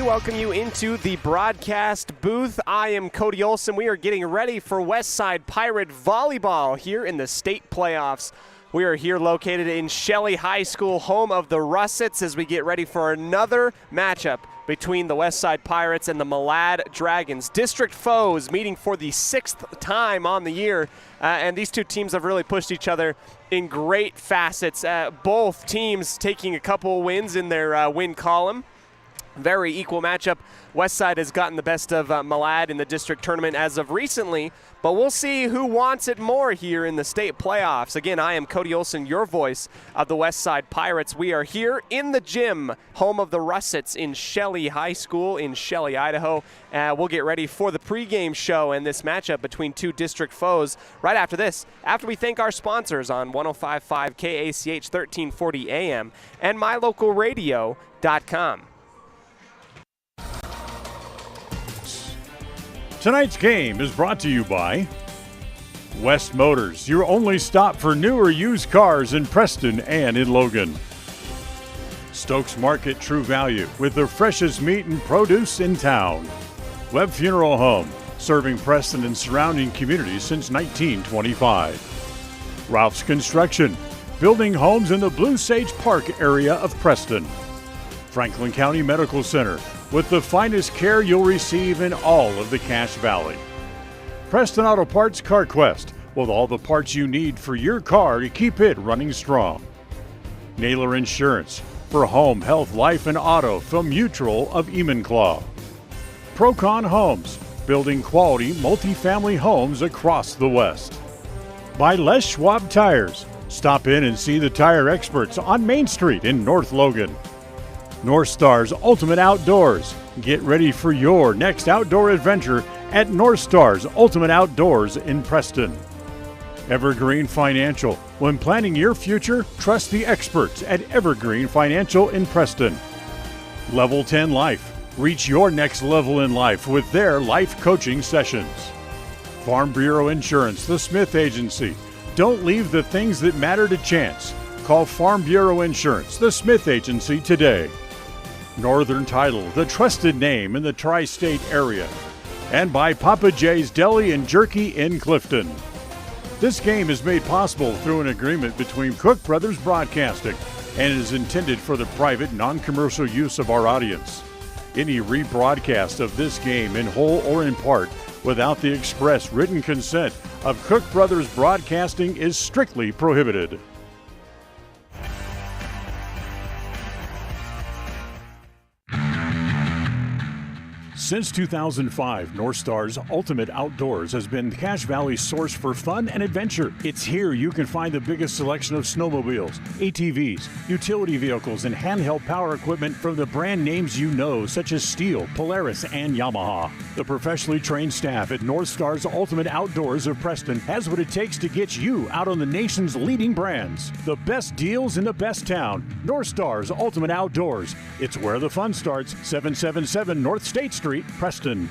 welcome you into the broadcast booth. I am Cody Olsen. We are getting ready for Westside Pirate Volleyball here in the state playoffs. We are here located in Shelley High School, home of the Russets, as we get ready for another matchup between the Westside Pirates and the Malad Dragons. District foes meeting for the 6th time on the year, and these two teams have really pushed each other in great facets. Both teams taking a couple wins in their win column. Very equal matchup. Westside has gotten the best of Malad in the district tournament as of recently, but we'll see who wants it more here in the state playoffs. Again, I am Cody Olsen, your voice of the Westside Pirates. We are here in the gym, home of the Russets in Shelley High School in Shelley, Idaho. We'll get ready for the pregame show and this matchup between two district foes right after this, after we thank our sponsors on 105.5 KACH 1340 AM and mylocalradio.com. Tonight's game is brought to you by West Motors, your only stop for new or used cars in Preston and in Logan. Stokes Market True Value with the freshest meat and produce in town. Webb Funeral Home, serving Preston and surrounding communities since 1925. Ralph's Construction, building homes in the Blue Sage Park area of Preston. Franklin County Medical Center, with the finest care you'll receive in all of the Cache Valley. Preston Auto Parts CarQuest, with all the parts you need for your car to keep it running strong. Naylor Insurance, for home, health, life, and auto from Mutual of Enumclaw. Procon Homes, building quality multifamily homes across the West. By Les Schwab Tires, stop in and see the tire experts on Main Street in North Logan. North Star's Ultimate Outdoors. Get ready for your next outdoor adventure at North Star's Ultimate Outdoors in Preston. Evergreen Financial. When planning your future, trust the experts at Evergreen Financial in Preston. Level 10 Life. Reach your next level in life with their life coaching sessions. Farm Bureau Insurance, the Smith Agency. Don't leave the things that matter to chance. Call Farm Bureau Insurance, the Smith Agency today. Northern Title, the trusted name in the tri-state area. And by Papa J's Deli and Jerky in Clifton. This game is made possible through an agreement between Cook Brothers Broadcasting and is intended for the private, non-commercial use of our audience. Any rebroadcast of this game in whole or in part without the express written consent of Cook Brothers Broadcasting is strictly prohibited. Since 2005, North Star's Ultimate Outdoors has been Cache Valley's source for fun and adventure. It's here you can find the biggest selection of snowmobiles, ATVs, utility vehicles, and handheld power equipment from the brand names you know, such as Steel, Polaris, and Yamaha. The professionally trained staff at North Star's Ultimate Outdoors of Preston has what it takes to get you out on the nation's leading brands. The best deals in the best town. North Star's Ultimate Outdoors. It's where the fun starts. 777 North State Street, Preston.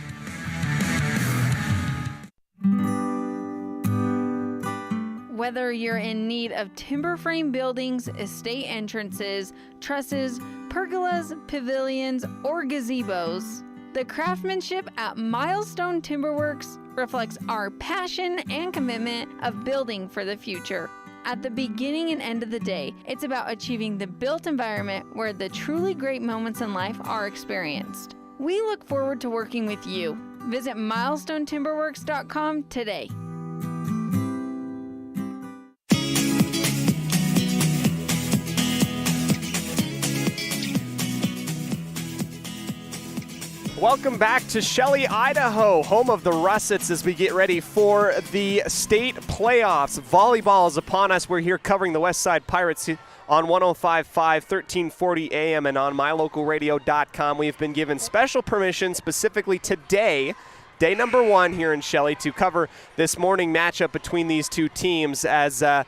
Whether you're in need of timber frame buildings, estate entrances, trusses, pergolas, pavilions, or gazebos, the craftsmanship at Milestone Timberworks reflects our passion and commitment of building for the future. At the beginning and end of the day, it's about achieving the built environment where the truly great moments in life are experienced. We look forward to working with you. Visit milestonetimberworks.com today. Welcome back to Shelley, Idaho, home of the Russets, as we get ready for the state playoffs. Volleyball is upon us. We're here covering the Westside Pirates on 105.5, 1340 AM, and on mylocalradio.com. We have been given special permission specifically today, day number 1 here in Shelley, to cover this morning matchup between these two teams, as the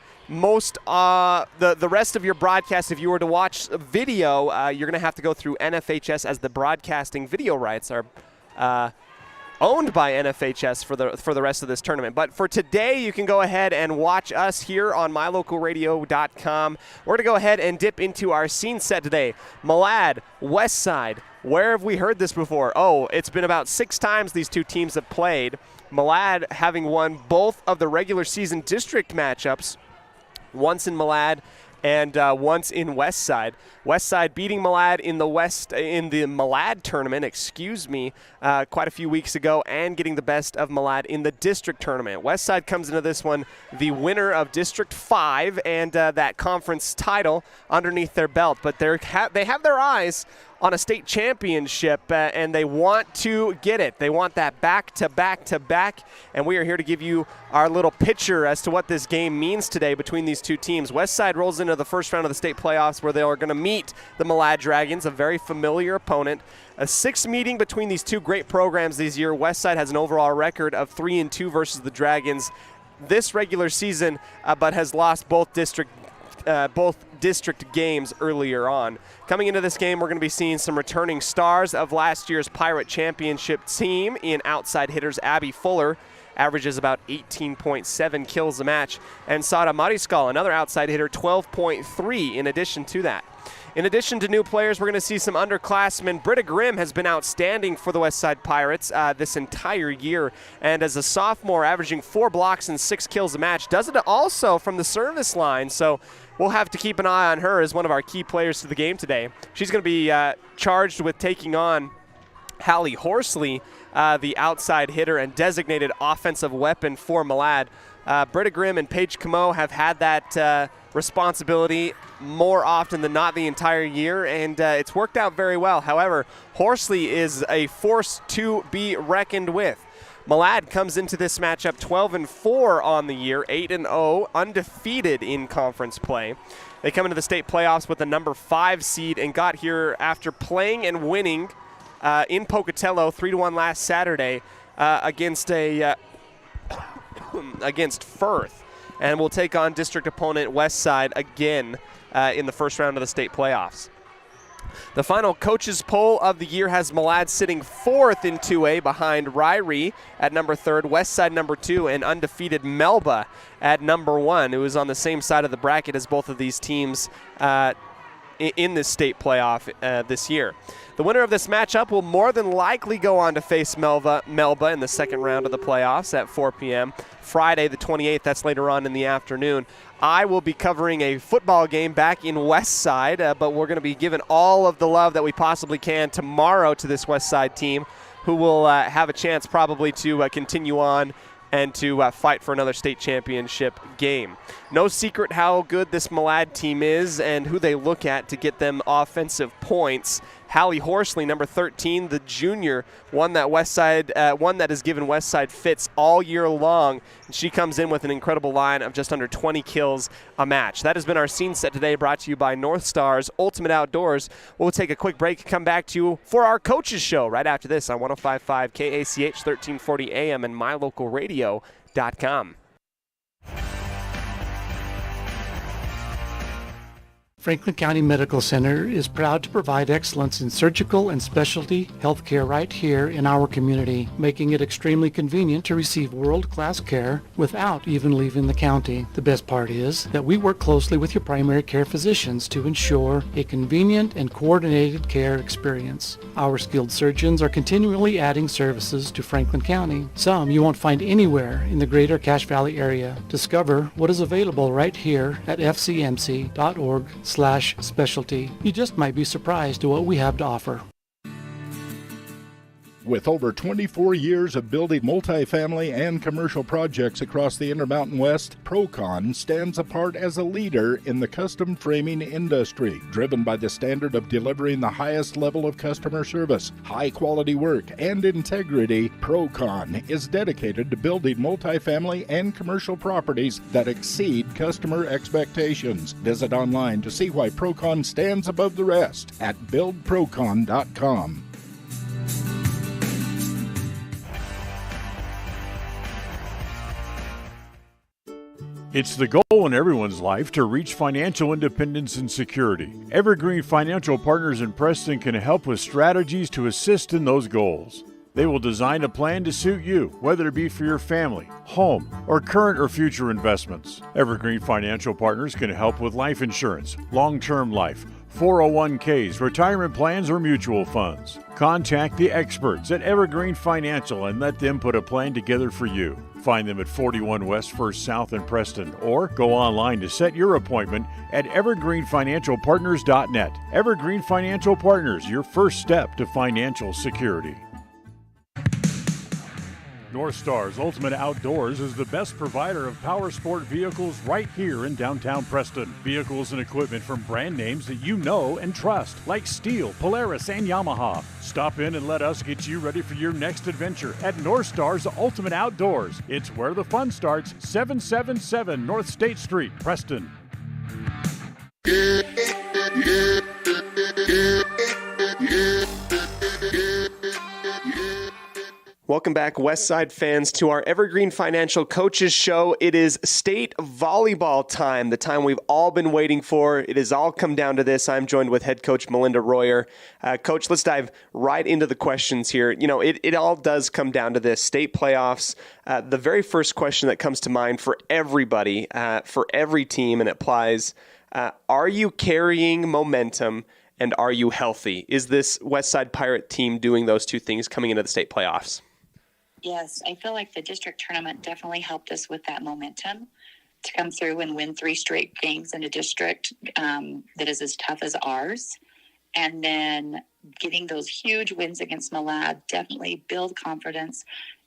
rest of your broadcast, if you were to watch a video, you're going to have to go through NFHS, as the broadcasting video rights are owned by NFHS for the rest of this tournament. But for today, you can go ahead and watch us here on mylocalradio.com. We're going to go ahead and dip into our scene set today. Malad, Westside. Where have we heard this before? Oh, it's been about 6 times these two teams have played. Malad having won both of the regular season district matchups, once in Malad and once in Westside. Westside beating Malad in the Malad tournament, quite a few weeks ago, and getting the best of Malad in the district tournament. Westside comes into this one the winner of District 5 and that conference title underneath their belt. But they have their eyes on a state championship, and they want to get it. They want that back-to-back-to-back, and we are here to give you our little picture as to what this game means today between these two teams. Westside rolls into the first round of the state playoffs where they are going to meet the Malad Dragons, a very familiar opponent. A 6th meeting between these two great programs this year. Westside has an overall record of 3-2 versus the Dragons this regular season, but has lost both district games earlier on. Coming into this game, we're going to be seeing some returning stars of last year's Pirate Championship team in outside hitters. Abby Fuller averages about 18.7 kills a match, and Sara Mariscal, another outside hitter, 12.3 in addition to that. In addition to new players, we're going to see some underclassmen. Britta Grimm has been outstanding for the Westside Pirates this entire year, and as a sophomore, averaging 4 blocks and 6 kills a match. Does it also from the service line, so we'll have to keep an eye on her as one of our key players to the game today. She's going to be charged with taking on Hallie Horsley, the outside hitter and designated offensive weapon for Malad. Britta Grimm and Paige Camo have had that responsibility more often than not the entire year, and it's worked out very well. However, Horsley is a force to be reckoned with. Malad comes into this matchup 12-4 on the year, 8-0, undefeated in conference play. They come into the state playoffs with a number 5 seed and got here after playing and winning in Pocatello 3-1 last Saturday against Firth, and will take on district opponent Westside again in the first round of the state playoffs. The final coaches poll of the year has Malad sitting 4th in 2A behind Ryrie at number 3rd, Westside number 2, and undefeated Melba at number 1, who is on the same side of the bracket as both of these teams in this state playoff this year. The winner of this matchup will more than likely go on to face Melba in the second round of the playoffs at 4 p.m. Friday the 28th. That's later on in the afternoon. I will be covering a football game back in Westside, but we're going to be giving all of the love that we possibly can tomorrow to this Westside team, who will have a chance probably to continue on and to fight for another state championship game. No secret how good this Malad team is and who they look at to get them offensive points. Hallie Horsley, number 13, the junior, one that has given Westside fits all year long. And she comes in with an incredible line of just under 20 kills a match. That has been our scene set today, brought to you by North Stars Ultimate Outdoors. We'll take a quick break and come back to you for our coaches show right after this on 105.5 KACH 1340 AM and mylocalradio.com. Franklin County Medical Center is proud to provide excellence in surgical and specialty healthcare right here in our community, making it extremely convenient to receive world-class care without even leaving the county. The best part is that we work closely with your primary care physicians to ensure a convenient and coordinated care experience. Our skilled surgeons are continually adding services to Franklin County, some you won't find anywhere in the greater Cache Valley area. Discover what is available right here at fcmc.org/specialty. You just might be surprised at what we have to offer. With over 24 years of building multifamily and commercial projects across the Intermountain West, Procon stands apart as a leader in the custom framing industry, driven by the standard of delivering the highest level of customer service, high-quality work, and integrity. Procon is dedicated to building multifamily and commercial properties that exceed customer expectations. Visit online to see why Procon stands above the rest at buildprocon.com. It's the goal in everyone's life to reach financial independence and security. Evergreen Financial Partners in Preston can help with strategies to assist in those goals. They will design a plan to suit you, whether it be for your family, home, or current or future investments. Evergreen Financial Partners can help with life insurance, long-term life, 401ks, retirement plans, or mutual funds. Contact the experts at Evergreen Financial and let them put a plan together for you. Find them at 41 West 1st South in Preston, or go online to set your appointment at evergreenfinancialpartners.net. Evergreen Financial Partners, your first step to financial security. North Star's Ultimate Outdoors is the best provider of power sport vehicles right here in downtown Preston. Vehicles and equipment from brand names that you know and trust, like Steel, Polaris, and Yamaha. Stop in and let us get you ready for your next adventure at North Star's Ultimate Outdoors. It's where the fun starts, 777 North State Street, Preston. Welcome back, Westside fans, to our Evergreen Financial Coaches Show. It is state volleyball time, the time we've all been waiting for. It has all come down to this. I'm joined with head coach Melinda Royer. Coach, let's dive right into the questions here. You know, it all does come down to this, state playoffs. The very first question that comes to mind for everybody, for every team, and it applies, are you carrying momentum and are you healthy? Is this Westside Pirate team doing those two things coming into the state playoffs? Yes, I feel like the district tournament definitely helped us with that momentum to come through and win 3 straight games in a district that is as tough as ours. And then getting those huge wins against Malad definitely build confidence,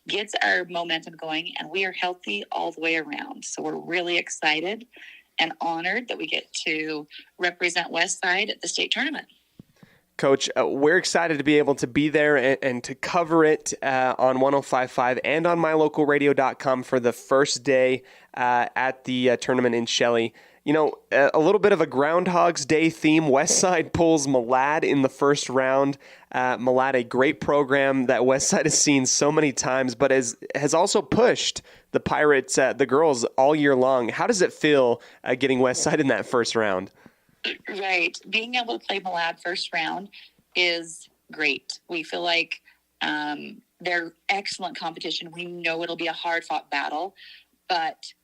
gets our momentum going, and we are healthy all the way around. So we're really excited and honored that we get to represent Westside at the state tournament. Coach, we're excited to be able to be there and to cover it on 105.5 and on mylocalradio.com for the first day at the tournament in Shelley. You know, a little bit of a Groundhog's Day theme. Westside pulls Malad in the first round. Malad, a great program that Westside has seen so many times, but has also pushed the Pirates, the girls, all year long. How does it feel getting Westside in that first round? Right. Being able to play Malad first round is great. We feel like they're excellent competition. We know it'll be a hard-fought battle, but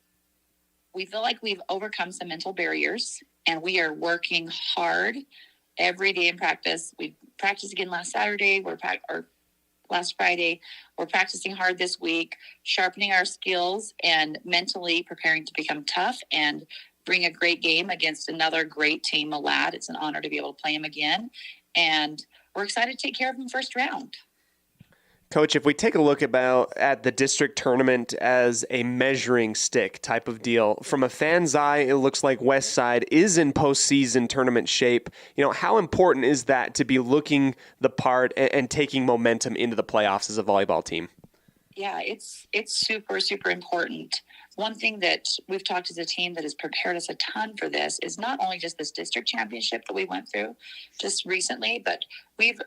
we feel like we've overcome some mental barriers, and we are working hard every day in practice. We practiced again last Saturday, or last Friday. We're practicing hard this week, sharpening our skills and mentally preparing to become tough and bring a great game against another great team, Malad. It's an honor to be able to play him again, and we're excited to take care of him first round. Coach, if we take a look at the district tournament as a measuring stick type of deal, from a fan's eye, it looks like Westside is in postseason tournament shape. You know, how important is that to be looking the part and taking momentum into the playoffs as a volleyball team? Yeah, it's super, super important. One thing that we've talked as a team that has prepared us a ton for this is not only just this district championship that we went through just recently, but we've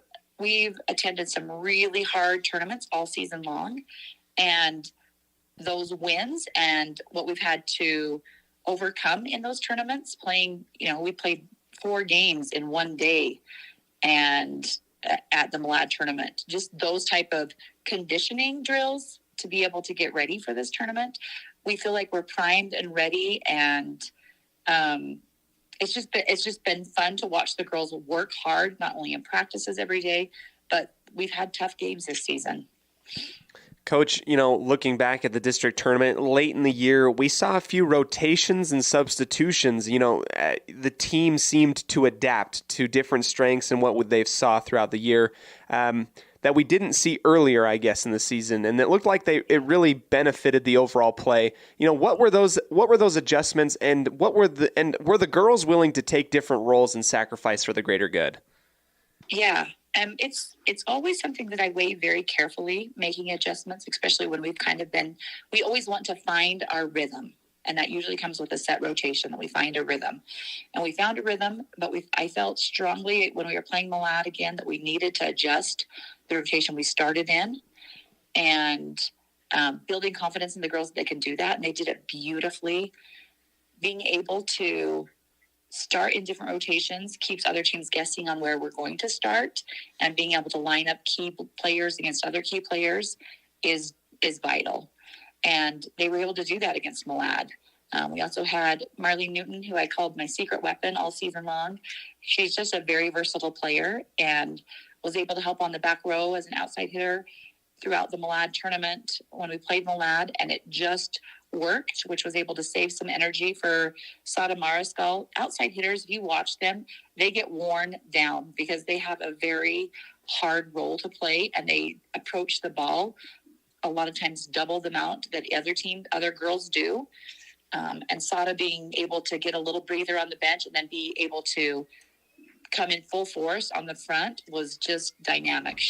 attended some really hard tournaments all season long, and those wins and what we've had to overcome in those tournaments, playing, you know, we played 4 games in one day and at the Malad tournament, just those type of conditioning drills to be able to get ready for this tournament. We feel like we're primed and ready, and it's just been fun to watch the girls work hard, not only in practices every day, but we've had tough games this season. Coach, you know, looking back at the district tournament late in the year, we saw a few rotations and substitutions. You know, the team seemed to adapt to different strengths and what they saw throughout the year. That we didn't see earlier, I guess, in the season, and it looked like it really benefited the overall play. You know, what were those adjustments, and were the girls willing to take different roles and sacrifice for the greater good? Yeah, it's always something that I weigh very carefully, making adjustments, especially when we always want to find our rhythm. And that usually comes with a set rotation, that we find a rhythm. And we found a rhythm, but I felt strongly when we were playing Malad again that we needed to adjust the rotation we started in, and building confidence in the girls that they can do that. And they did it beautifully. Being able to start in different rotations keeps other teams guessing on where we're going to start, and being able to line up key players against other key players is vital. And they were able to do that against Malad. We also had Marlene Newton, who I called my secret weapon all season long. She's just a very versatile player and was able to help on the back row as an outside hitter throughout the Malad tournament when we played Malad, and it just worked, which was able to save some energy for Sada Mariscal. Outside hitters, if you watch them, they get worn down because they have a very hard role to play, and they approach the ball a lot of times double the amount that other girls do. And Sada being able to get a little breather on the bench and then be able to come in full force on the front was just dynamic.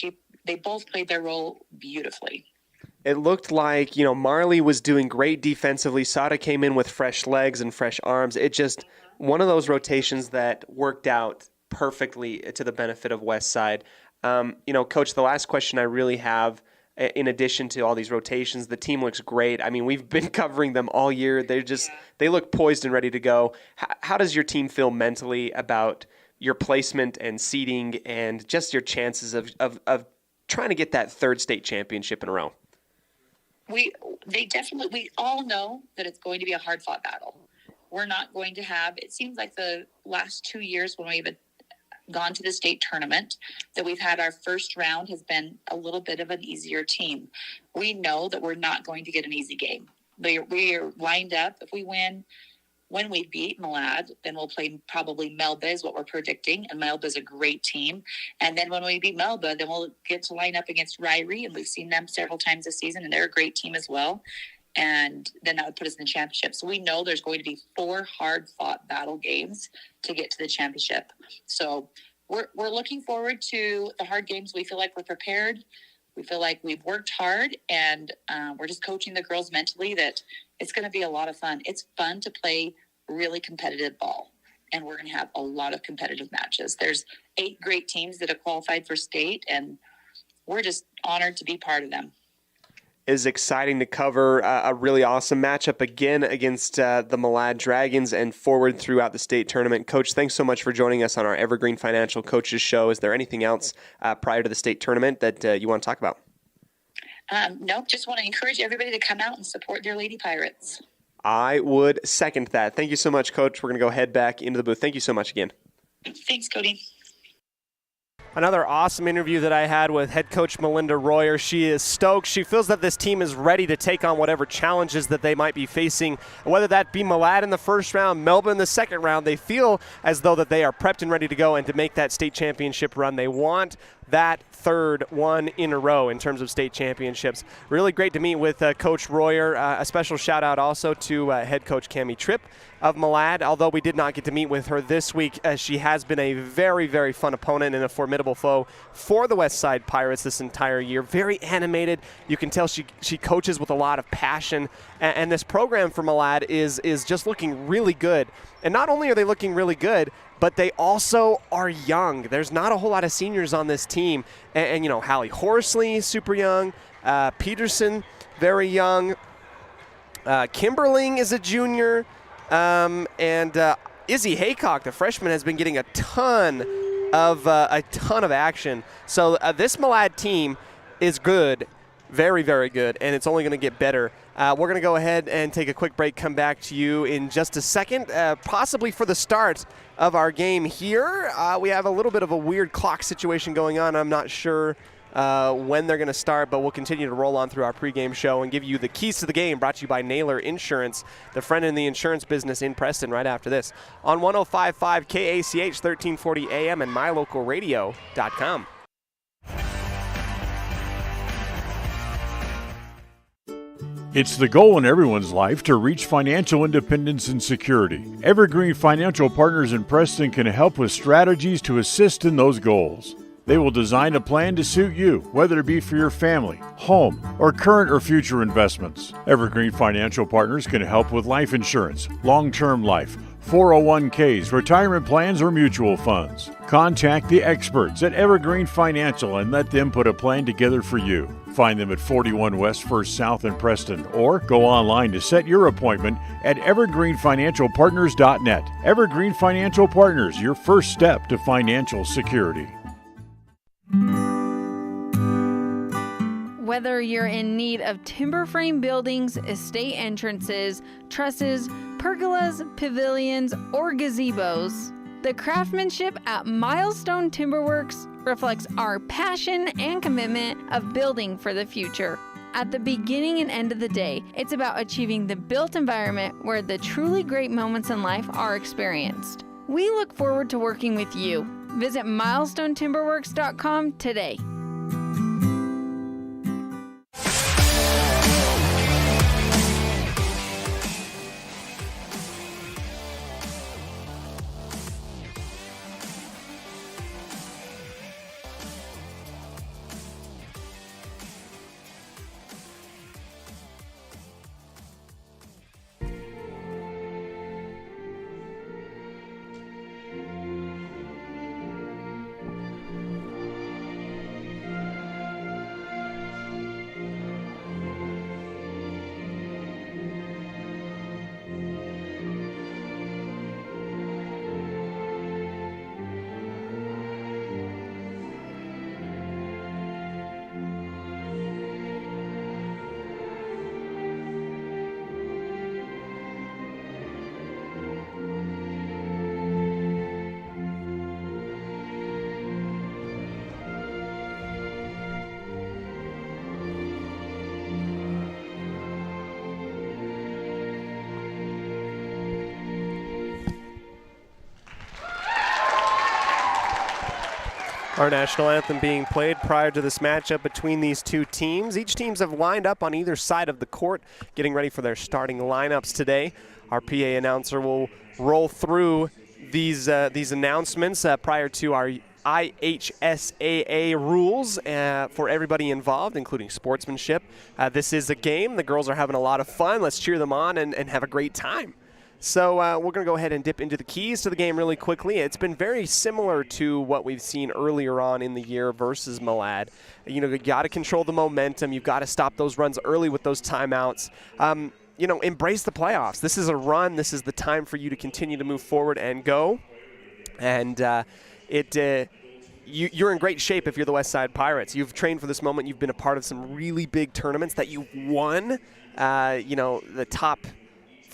They both played their role beautifully. It looked like, Marley was doing great defensively. Sada came in with fresh legs and fresh arms. It just, one of those rotations that worked out perfectly to the benefit of Westside. Coach, the last question I really have, in addition to all these rotations, the team looks great. I mean, we've been covering them all year. They look poised and ready to go. How does your team feel mentally about your placement and seeding and just your chances of trying to get that third state championship in a row? We all know that it's going to be a hard-fought battle. We're not going to have, it seems like the last 2 years when we've gone to the state tournament, that we've had our first round has been a little bit of an easier team. We know that we're not going to get an easy game. We are lined up. If we win, when we beat Malad, then we'll play probably Melba is what we're predicting, and Melba is a great team. And then when we beat Melba, then we'll get to line up against Ryrie, and we've seen them several times this season, and they're a great team as well. And then that would put us in the championship. So we know there's going to be 4 hard-fought battle games to get to the championship. So we're looking forward to the hard games. We feel like we're prepared. We feel like we've worked hard, and we're just coaching the girls mentally that it's going to be a lot of fun. It's fun to play really competitive ball, and we're going to have a lot of competitive matches. There's 8 great teams that have qualified for state, and we're just honored to be part of them. Is exciting to cover a really awesome matchup again against the Malad Dragons and forward throughout the state tournament. Coach, thanks so much for joining us on our Evergreen Financial Coaches Show. Is there anything else prior to the state tournament that you want to talk about? Nope, just want to encourage everybody to come out and support their Lady Pirates. I would second that. Thank you so much, Coach. We're going to go head back into the booth. Thank you so much again. Thanks, Cody. Another awesome interview that I had with head coach Melinda Royer. She is stoked. She feels that this team is ready to take on whatever challenges that they might be facing, whether that be Malad in the first round, Melba in the second round. They feel as though that they are prepped and ready to go and to make that state championship run. They want that third one in a row in terms of state championships. Really great to meet with Coach Royer. A special shout out also to head coach Cammie Tripp of Malad. Although we did not get to meet with her this week, she has been a very, very fun opponent and a formidable foe for the Westside Pirates this entire year. Very animated. You can tell she coaches with a lot of passion. And this program for Malad is just looking really good. And not only are they looking really good, but they also are young. There's not a whole lot of seniors on this team. And Hallie Horsley, super young. Peterson, very young. Kimberling is a junior. And Izzy Haycock, the freshman, has been getting a ton of action. So this Malad team is good, very, very good, and it's only going to get better. We're going to go ahead and take a quick break, come back to you in just a second, possibly for the start of our game here. We have a little bit of a weird clock situation going on. I'm not sure when they're going to start, but we'll continue to roll on through our pregame show and give you the keys to the game, brought to you by Naylor Insurance, the friend in the insurance business in Preston, right after this on 105.5 KACH 1340 AM and mylocalradio.com. It's the goal in everyone's life to reach financial independence and security. Evergreen Financial Partners in Preston can help with strategies to assist in those goals. They will design a plan to suit you, whether it be for your family, home, or current or future investments. Evergreen Financial Partners can help with life insurance, long-term life, 401ks, retirement plans, or mutual funds. Contact the experts at Evergreen Financial and let them put a plan together for you. Find them at 41 West 1st South in Preston, or go online to set your appointment at evergreenfinancialpartners.net. Evergreen Financial Partners, your first step to financial security. Whether you're in need of timber frame buildings, estate entrances, trusses, pergolas, pavilions, or gazebos, the craftsmanship at Milestone Timberworks reflects our passion and commitment of building for the future. At the beginning and end of the day, it's about achieving the built environment where the truly great moments in life are experienced. We look forward to working with you. Visit milestonetimberworks.com today. Our national anthem being played prior to this matchup between these two teams. Each teams have lined up on either side of the court, getting ready for their starting lineups today. Our PA announcer will roll through these announcements prior to our IHSAA rules for everybody involved, including sportsmanship. This is a game. The girls are having a lot of fun. Let's cheer them on and have a great time. So we're going to go ahead and dip into the keys to the game really quickly. It's been very similar to what we've seen earlier on in the year versus Malad. You know, you got to control the momentum. You've got to stop those runs early with those timeouts. You know, embrace the playoffs. This is a run. This is the time for you to continue to move forward and go. And you're in great shape if you're the Westside Pirates. You've trained for this moment. You've been a part of some really big tournaments that you've won. You know, the top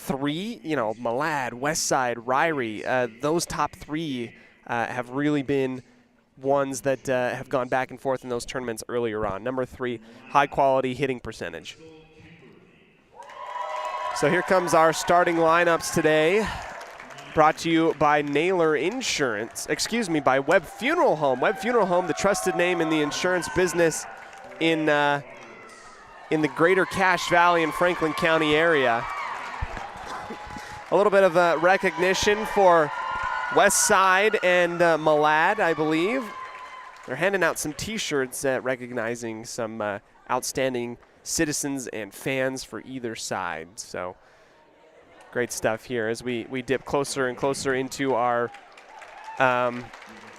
three, you know, Malad, Westside, Ryrie, those top three have really been ones that have gone back and forth in those tournaments earlier on. Number 3, high-quality hitting percentage. So here comes our starting lineups today, brought to you by Naylor Insurance, by Webb Funeral Home. Webb Funeral Home, the trusted name in the insurance business in the greater Cache Valley and Franklin County area. A little bit of recognition for Westside and Malad, I believe. They're handing out some T-shirts recognizing some outstanding citizens and fans for either side. So great stuff here as we dip closer and closer into our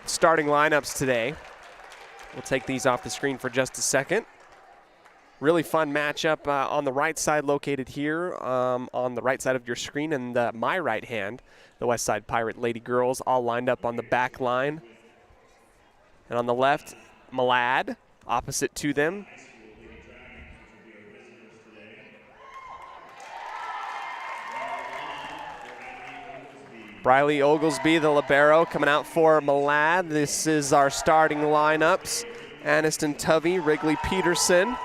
starting lineups today. We'll take these off the screen for just a second. Really fun matchup on the right side, located here on the right side of your screen, and my right hand, the Westside Pirate Lady Girls, all lined up on the back line. And on the left, Malad, opposite to them. Briley Oglesby, the libero, coming out for Malad. This is our starting lineups. Aniston Tovey, Wrigley Peterson.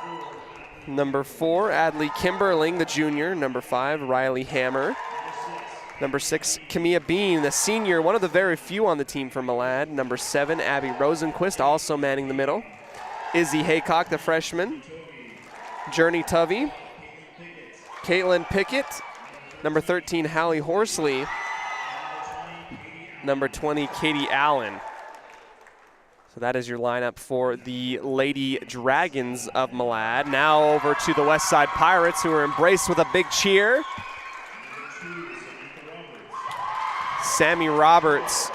Number 4, Adley Kimberling, the junior. Number 5, Riley Hammer. Number 6, Camilla Bean, the senior, one of the very few on the team for Malad. Number 7, Abby Rosenquist, also manning the middle. Izzy Haycock, the freshman. Journey Tovey. Caitlin Pickett. Number 13, Hallie Horsley. Number 20, Katie Allen. So that is your lineup for the Lady Dragons of Malad. Now over to the Westside Pirates, who are embraced with a big cheer. Sammy Roberts,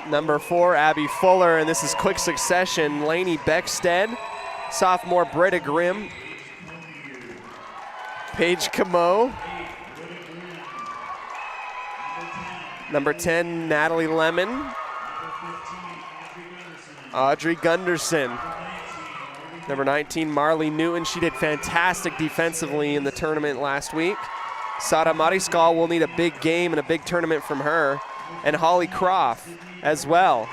number 4, Abby Fuller, and this is quick succession. Lainey Beckstead, sophomore Britta Grimm, Paige Camo, number 10 Natalie Lemon, Audrey Gunderson, number 19 Marley Newton. She did fantastic defensively in the tournament last week. Sara Mariscal will need a big game and a big tournament from her, and Holly Croft as well.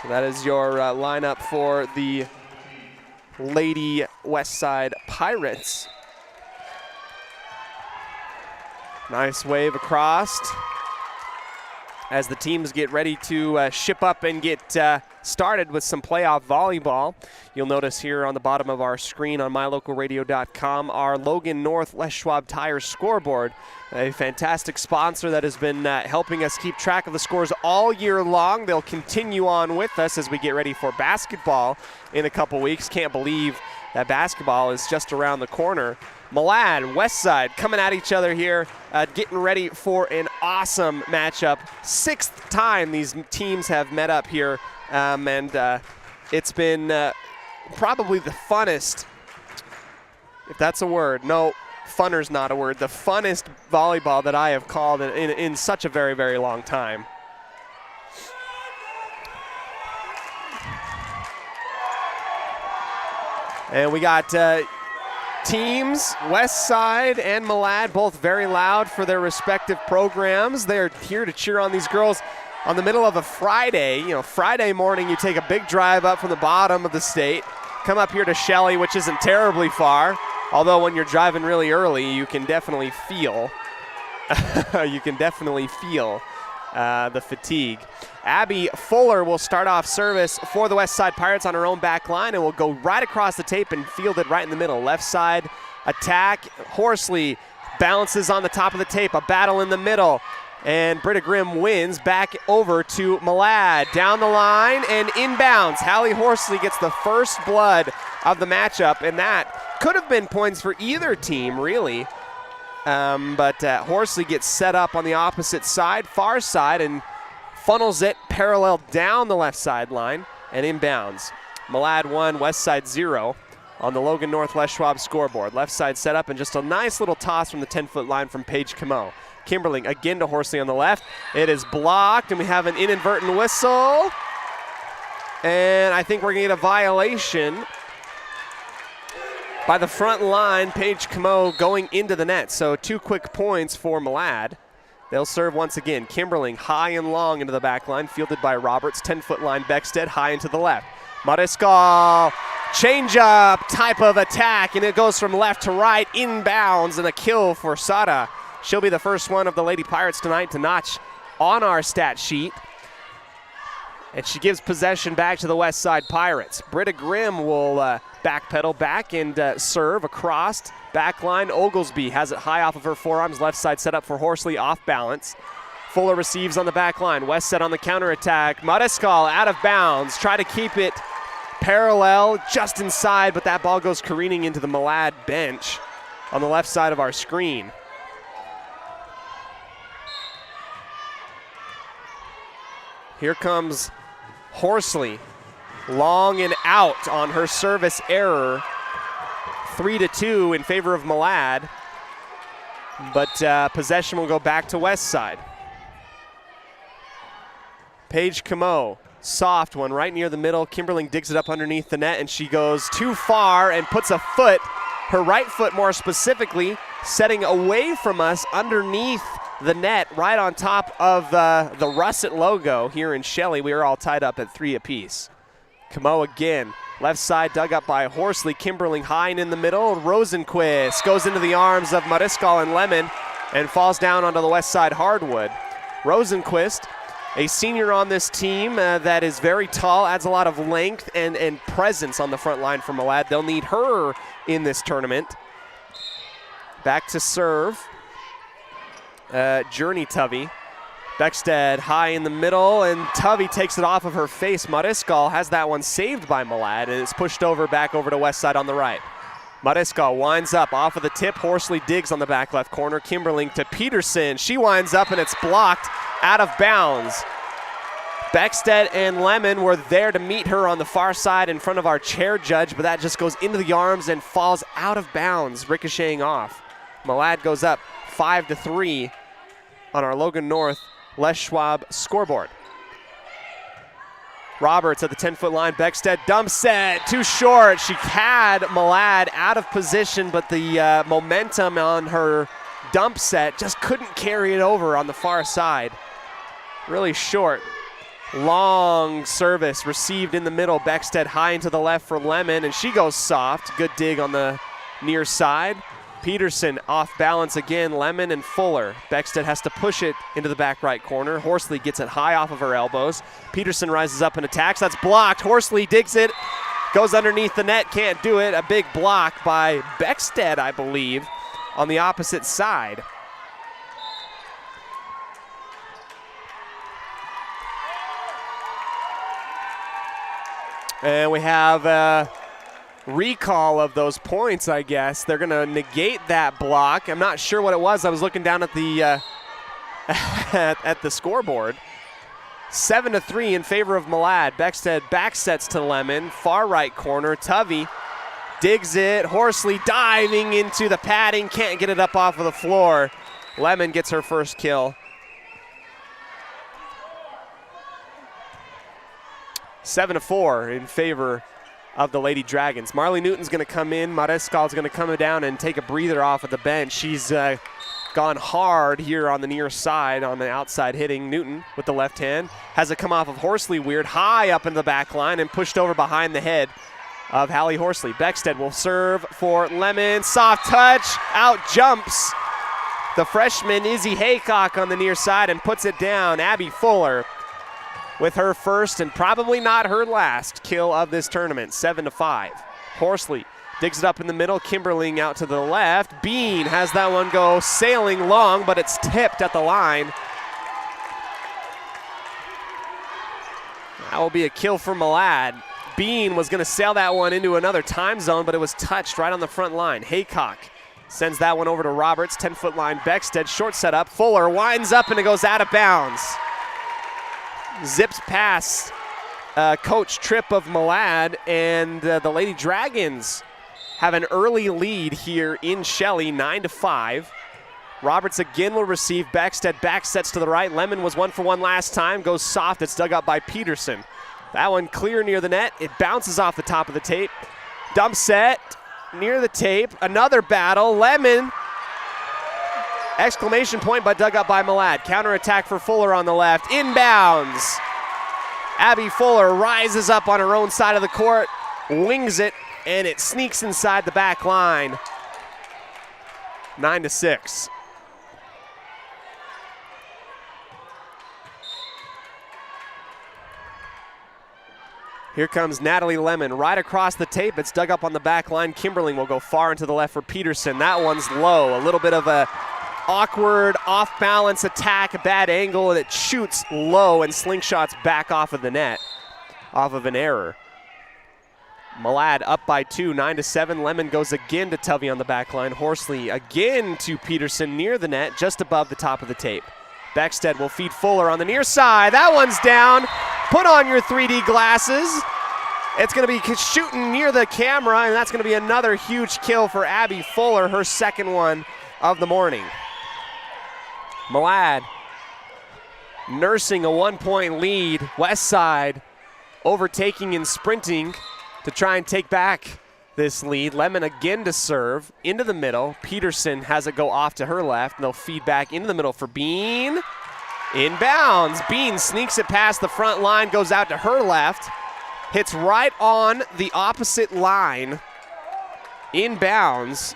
So that is your lineup for the Lady Westside Pirates. Nice wave across as the teams get ready to ship up and get started with some playoff volleyball. You'll notice here on the bottom of our screen on mylocalradio.com our Logan North Les Schwab Tires scoreboard, a fantastic sponsor that has been helping us keep track of the scores all year long. They'll continue on with us as we get ready for basketball in a couple weeks. Can't believe that basketball is just around the corner. Malad, Westside coming at each other here, getting ready for an awesome matchup. 6th time these teams have met up here, and it's been probably the funnest, if that's a word. No, funner's not a word. The funnest volleyball that I have called in such a very, very long time. And we got teams, Westside and Malad, both very loud for their respective programs. They're here to cheer on these girls on the middle of a Friday. You know, Friday morning you take a big drive up from the bottom of the state, come up here to Shelley, which isn't terribly far, although when you're driving really early, you can definitely feel the fatigue. Abby Fuller will start off service for the Westside Pirates on her own back line and will go right across the tape and field it right in the middle. Left side attack. Horsley bounces on the top of the tape. A battle in the middle. And Britta Grimm wins. Back over to Malad. Down the line and inbounds. Hallie Horsley gets the first blood of the matchup, and that could have been points for either team, really. But Horsley gets set up on the opposite side, far side, and funnels it parallel down the left sideline and inbounds. Malad 1, Westside 0 on the Logan North Les Schwab scoreboard. Left side set up and just a nice little toss from the 10-foot line from Paige Camo. Kimberling again to Horsley on the left. It is blocked, and we have an inadvertent whistle. And I think we're going to get a violation by the front line, Paige Camo going into the net. So 2 quick points for Malad. They'll serve once again. Kimberling high and long into the back line, fielded by Roberts. 10-foot line, Beckstead high into the left. Mariscal, change-up type of attack, and it goes from left to right, inbounds, and a kill for Sada. She'll be the first one of the Lady Pirates tonight to notch on our stat sheet. And she gives possession back to the Westside Pirates. Britta Grimm will backpedal back and serve across. Backline, Oglesby has it high off of her forearms. Left side set up for Horsley, off balance. Fuller receives on the back line. Westside on the counterattack. Mariscal out of bounds. Try to keep it parallel just inside, but that ball goes careening into the Malad bench on the left side of our screen. Here comes Horsley, long and out on her service error. 3-2 in favor of Malad, but possession will go back to Westside. Paige Camo, soft one right near the middle. Kimberling digs it up underneath the net, and she goes too far and puts a foot, her right foot more specifically, setting away from us underneath the net, right on top of the Russet logo here in Shelley. We are all tied up at 3 apiece. Camo again, left side dug up by Horsley. Kimberling high and in the middle. Rosenquist goes into the arms of Mariscal and Lemon and falls down onto the west side hardwood. Rosenquist, a senior on this team that is very tall, adds a lot of length and presence on the front line for Malad. They'll need her in this tournament. Back to serve. Journey Tovey. Beckstead high in the middle, and Tovey takes it off of her face. Mariscal has that one saved by Malad, and it's pushed over back over to Westside on the right. Mariscal winds up off of the tip. Horsley digs on the back left corner. Kimberling to Peterson. She winds up, and it's blocked out of bounds. Beckstead and Lemon were there to meet her on the far side in front of our chair judge, but that just goes into the arms and falls out of bounds, ricocheting off. Malad goes up 5-3 on our Logan North Les Schwab scoreboard. Roberts at the 10-foot line. Beckstead dump set, too short. She had Malad out of position, but the momentum on her dump set just couldn't carry it over on the far side. Really short. Long service received in the middle. Beckstead high into the left for Lemon, and she goes soft. Good dig on the near side. Peterson off balance again. Lemon and Fuller. Beckstead has to push it into the back right corner. Horsley gets it high off of her elbows. Peterson rises up and attacks. That's blocked. Horsley digs it. Goes underneath the net. Can't do it. A big block by Beckstead, I believe, on the opposite side. And we have recall of those points, I guess. They're going to negate that block. I'm not sure what it was. I was looking down at the at the scoreboard. 7-3 in favor of Malad. Beckstead back sets to Lemon, far right corner. Tuvey digs it. Horsley diving into the padding, can't get it up off of the floor. Lemon gets her first kill. 7-4 in favor of the Lady Dragons. Marley Newton's going to come in. Marescal's going to come down and take a breather off of the bench. She's gone hard here on the near side on the outside hitting. Newton with the left hand has it come off of Horsley weird, high up in the back line and pushed over behind the head of Hallie Horsley. Beckstead will serve for Lemon. Soft touch, out jumps the freshman Izzy Haycock on the near side and puts it down. Abby Fuller with her first and probably not her last kill of this tournament, 7-5. Horsley digs it up in the middle, Kimberling out to the left. Bean has that one go sailing long, but it's tipped at the line. That will be a kill for Malad. Bean was gonna sail that one into another time zone, but it was touched right on the front line. Haycock sends that one over to Roberts, 10-foot line. Beckstead, short setup. Fuller winds up and it goes out of bounds. Zips past Coach Tripp of Malad, and the Lady Dragons have an early lead here in Shelley, 9-5. Roberts again will receive. Beckstead back sets to the right. Lemon was 1 for 1 last time. Goes soft. It's dug up by Peterson. That one clear near the net. It bounces off the top of the tape. Dump set near the tape. Another battle. Lemon. Exclamation point, but dug up by Malad. Counterattack for Fuller on the left. Inbounds. Abby Fuller rises up on her own side of the court, wings it, and it sneaks inside the back line. 9-6. Here comes Natalie Lemon right across the tape. It's dug up on the back line. Kimberling will go far into the left for Peterson. That one's low. A little bit of a awkward off-balance attack, a bad angle, and it shoots low and slingshots back off of the net, off of an error. Malad up by 2, 9-7. Lemon goes again to Tuvey on the back line. Horsley again to Peterson near the net, just above the top of the tape. Beckstead will feed Fuller on the near side. That one's down. Put on your 3D glasses. It's going to be shooting near the camera, and that's going to be another huge kill for Abby Fuller, her second one of the morning. Malad nursing a 1-point lead. West side overtaking and sprinting to try and take back this lead. Lemon again to serve into the middle. Peterson has it go off to her left, and they'll feed back into the middle for Bean. Inbounds. Bean sneaks it past the front line, goes out to her left, hits right on the opposite line. Inbounds.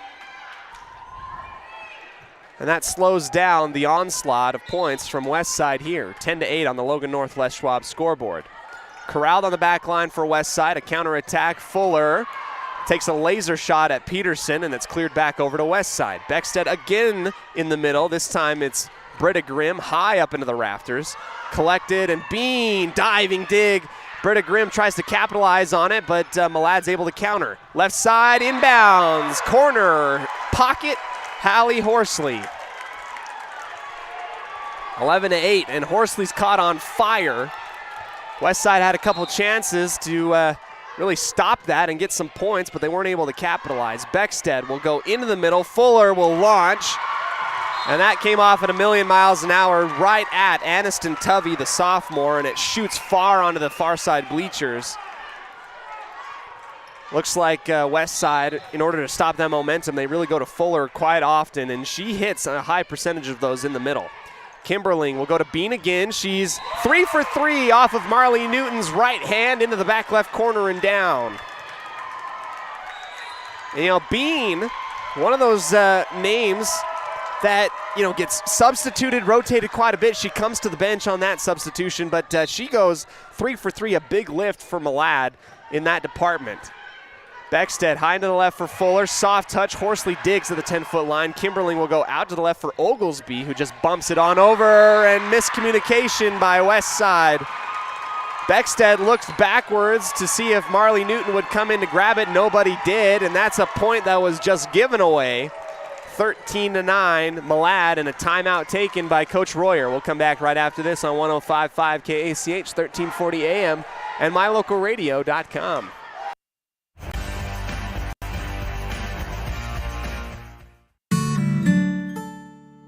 And that slows down the onslaught of points from West Side here. 10-8 on the Logan North Les Schwab scoreboard. Corralled on the back line for West Side. A counterattack. Fuller takes a laser shot at Peterson, and it's cleared back over to West Side. Beckstead again in the middle. This time it's Britta Grimm high up into the rafters. Collected, and Bean diving dig. Britta Grimm tries to capitalize on it, but Malad's able to counter. Left side inbounds. Corner pocket. Hallie Horsley. 11-8, and Horsley's caught on fire Westside had a couple chances to really stop that and get some points, but they weren't able to capitalize. Beckstead will go into the middle. Fuller will launch, and that came off at 1,000,000 miles an hour right at Aniston Tovey, the sophomore, and it shoots far onto the far side bleachers. Looks like Westside, in order to stop that momentum, they really go to Fuller quite often, and she hits a high percentage of those in the middle. Kimberling will go to Bean again. She's 3 for 3 off of Marley Newton's right hand into the back left corner and down. And, Bean, one of those names that, gets substituted, rotated quite a bit. She comes to the bench on that substitution, but she goes 3 for 3, a big lift for Malad in that department. Beckstead high to the left for Fuller. Soft touch. Horsley digs to the 10-foot line. Kimberling will go out to the left for Oglesby, who just bumps it on over, and miscommunication by Westside. Beckstead looked backwards to see if Marley Newton would come in to grab it. Nobody did, and that's a point that was just given away. 13-9, Malad, and a timeout taken by Coach Royer. We'll come back right after this on 105.5 KACH, 1340 AM, and mylocalradio.com.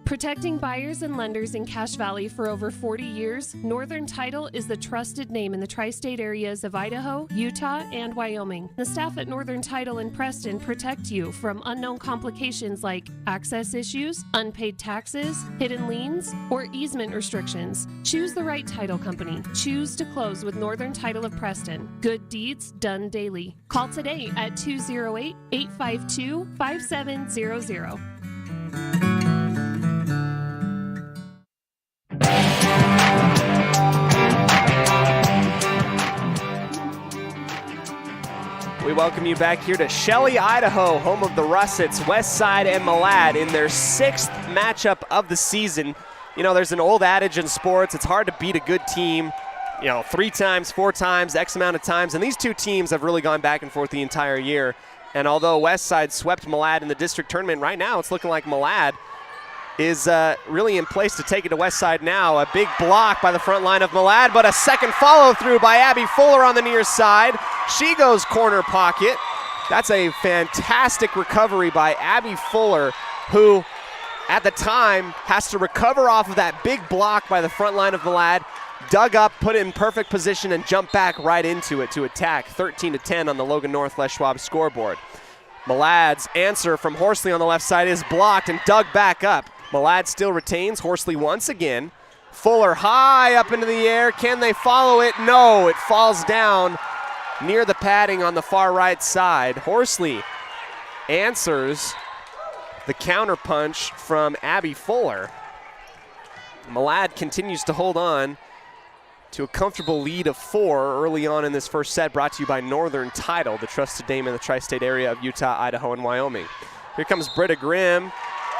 Protecting buyers and lenders in Cache Valley for over 40 years, Northern Title is the trusted name in the tri-state areas of Idaho, Utah, and Wyoming. The staff at Northern Title in Preston protect you from unknown complications like access issues, unpaid taxes, hidden liens, or easement restrictions. Choose the right title company. Choose to close with Northern Title of Preston. Good deeds done daily. Call today at 208-852-5700. We welcome you back here to Shelley, Idaho, home of the Russets, Westside and Malad in their 6th matchup of the season. There's an old adage in sports, it's hard to beat a good team, 3 times, 4 times, X amount of times, and these two teams have really gone back and forth the entire year. And although Westside swept Malad in the district tournament, right now it's looking like Malad is really in place to take it to Westside now. A big block by the front line of Malad, but a second follow-through by Abby Fuller on the near side. She goes corner pocket. That's a fantastic recovery by Abby Fuller, who at the time has to recover off of that big block by the front line of Malad, dug up, put it in perfect position, and jump back right into it to attack. 13-10 on the Logan North Les Schwab scoreboard. Malad's answer from Horsley on the left side is blocked and dug back up. Malad still retains. Horsley once again. Fuller high up into the air. Can they follow it? No, it falls down near the padding on the far right side. Horsley answers the counter punch from Abby Fuller. Malad continues to hold on to a comfortable lead of 4 early on in this first set, brought to you by Northern Title, the trusted name in the tri-state area of Utah, Idaho, and Wyoming. Here comes Britta Grimm,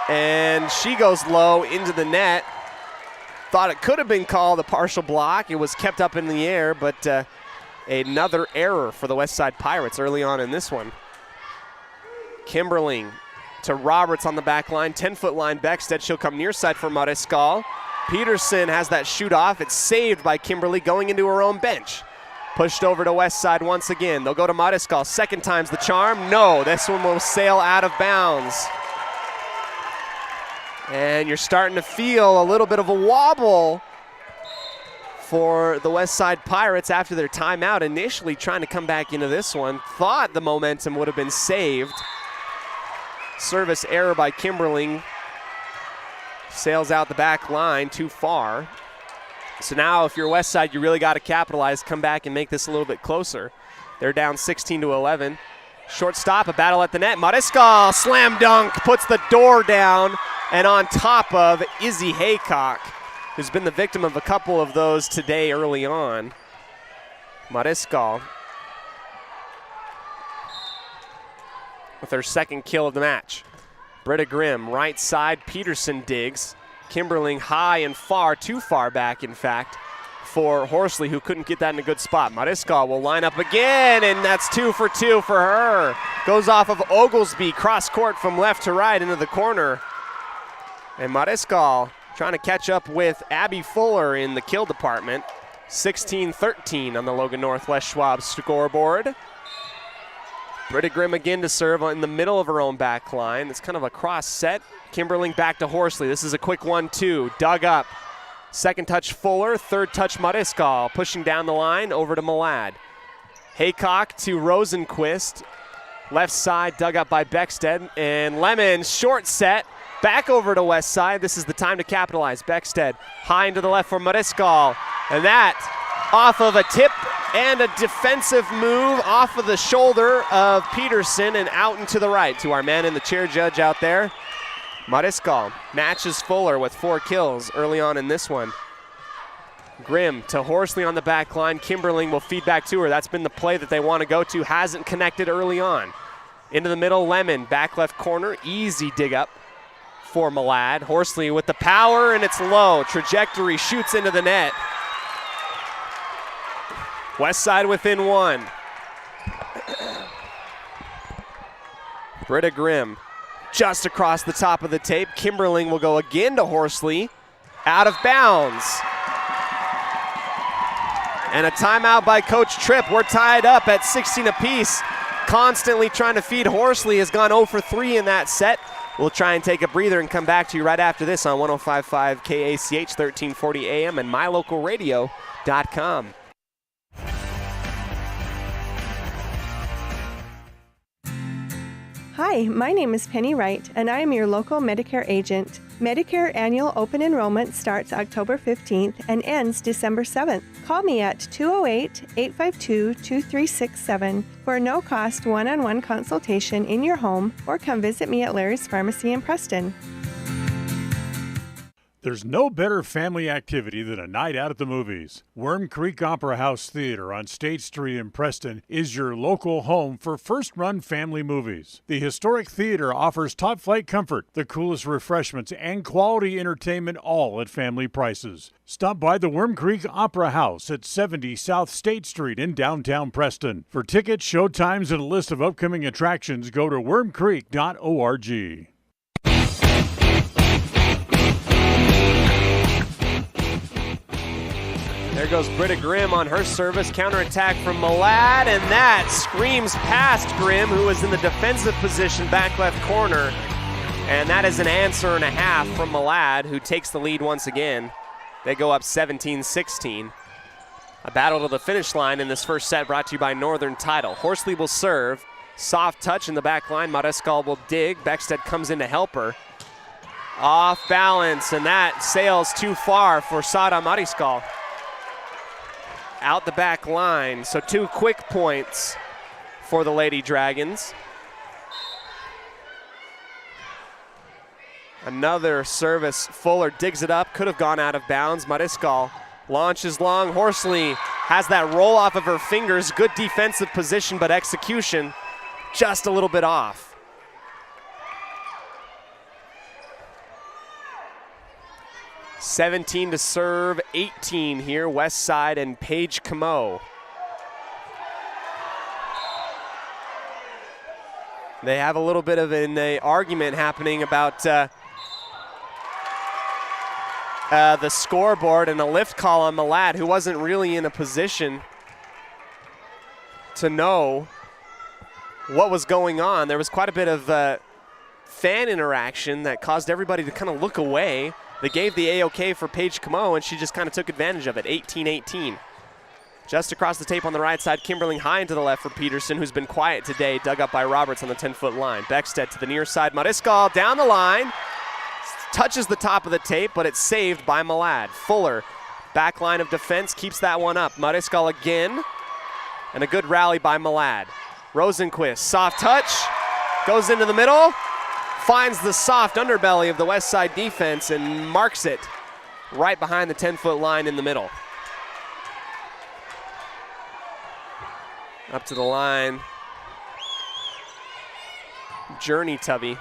and she goes low into the net. Thought it could have been called a partial block. It was kept up in the air, but another error for the Westside Pirates early on in this one. Kimberling to Roberts on the back line, 10-foot line. Beckstead, she'll come near side for Mariscal. Peterson has that shoot off. It's saved by Kimberly going into her own bench. Pushed over to Westside once again. They'll go to Mariscal. Second time's the charm. No, this one will sail out of bounds. And you're starting to feel a little bit of a wobble for the Westside Pirates after their timeout. Initially trying to come back into this one. Thought the momentum would have been saved. Service error by Kimberling. Sails out the back line too far. So now if you're Westside, you really got to capitalize, come back and make this a little bit closer. They're down 16-11. Short stop, a battle at the net. Mariscal slam dunk, puts the door down and on top of Izzy Haycock, who's been the victim of a couple of those today early on. Mariscal with her second kill of the match. Britta Grimm, right side, Peterson digs. Kimberling high and far, too far back, in fact, for Horsley, who couldn't get that in a good spot. Mariscal will line up again, and that's 2 for 2 for her. Goes off of Oglesby, cross court from left to right into the corner. And Mariscal trying to catch up with Abby Fuller in the kill department. 16-13 on the Logan Northwest Schwab scoreboard. Britta Grimm again to serve in the middle of her own back line. It's kind of a cross set. Kimberling back to Horsley. This is a quick 1-2. Dug up. Second touch Fuller. Third touch Mariskal. Pushing down the line over to Malad. Haycock to Rosenquist. Left side dug up by Beckstead. And Lemon, short set. Back over to West Side. This is the time to capitalize. Beckstead high into the left for Mariskal. And that off of a tip and a defensive move off of the shoulder of Peterson and out and to the right to our man in the chair judge out there. Mariskal matches Fuller with 4 kills early on in this one. Grimm to Horsley on the back line. Kimberling will feed back to her. That's been the play that they want to go to. Hasn't connected early on. Into the middle, Lemon, back left corner. Easy dig up for Malad. Horsley with the power, and it's low. Trajectory shoots into the net. West Side within 1. Britta Grimm just across the top of the tape. Kimberling will go again to Horsley. Out of bounds. And a timeout by Coach Tripp. We're tied up at 16 apiece. Constantly trying to feed Horsley. Has gone 0 for 3 in that set. We'll try and take a breather and come back to you right after this on 105.5 KACH, 1340 AM and mylocalradio.com. Hi, my name is Penny Wright, and I am your local Medicare agent. Medicare annual open enrollment starts October 15th and ends December 7th. Call me at 208-852-2367 for a no-cost one-on-one consultation in your home, or come visit me at Larry's Pharmacy in Preston. There's no better family activity than a night out at the movies. Worm Creek Opera House Theater on State Street in Preston is your local home for first-run family movies. The historic theater offers top-flight comfort, the coolest refreshments, and quality entertainment, all at family prices. Stop by the Worm Creek Opera House at 70 South State Street in downtown Preston. For tickets, show times, and a list of upcoming attractions, go to wormcreek.org. There goes Britta Grimm on her service. Counterattack from Malad, and that screams past Grimm, who is in the defensive position back left corner. And that is an answer and a half from Malad, who takes the lead once again. They go up 17-16. A battle to the finish line in this first set brought to you by Northern Title. Horsley will serve. Soft touch in the back line. Mariskal will dig. Beckstead comes in to help her. Off balance, and that sails too far for Sada Mariskal. Out the back line, so 2 quick points for the Lady Dragons. Another service. Fuller digs it up, could have gone out of bounds. Mariskal launches long. Horsley has that roll off of her fingers. Good defensive position, but execution just a little bit off. $17 to serve, 18 here, West Side and Paige Camo. They have a little bit of an argument happening about the scoreboard and a lift call on Malad, who wasn't really in a position to know what was going on. There was quite a bit of fan interaction that caused everybody to kind of look away. They gave the A-OK for Paige Camo, and she just kind of took advantage of it, 18-18. Just across the tape on the right side, Kimberling high into the left for Peterson, who's been quiet today, dug up by Roberts on the 10-foot line. Beckstead to the near side, Mariskal down the line, touches the top of the tape, but it's saved by Malad. Fuller, back line of defense, keeps that one up. Mariskal again, and a good rally by Malad. Rosenquist, soft touch, goes into the middle, finds the soft underbelly of the West Side defense and marks it right behind the 10-foot line in the middle. Up to the line. Journey Tubby.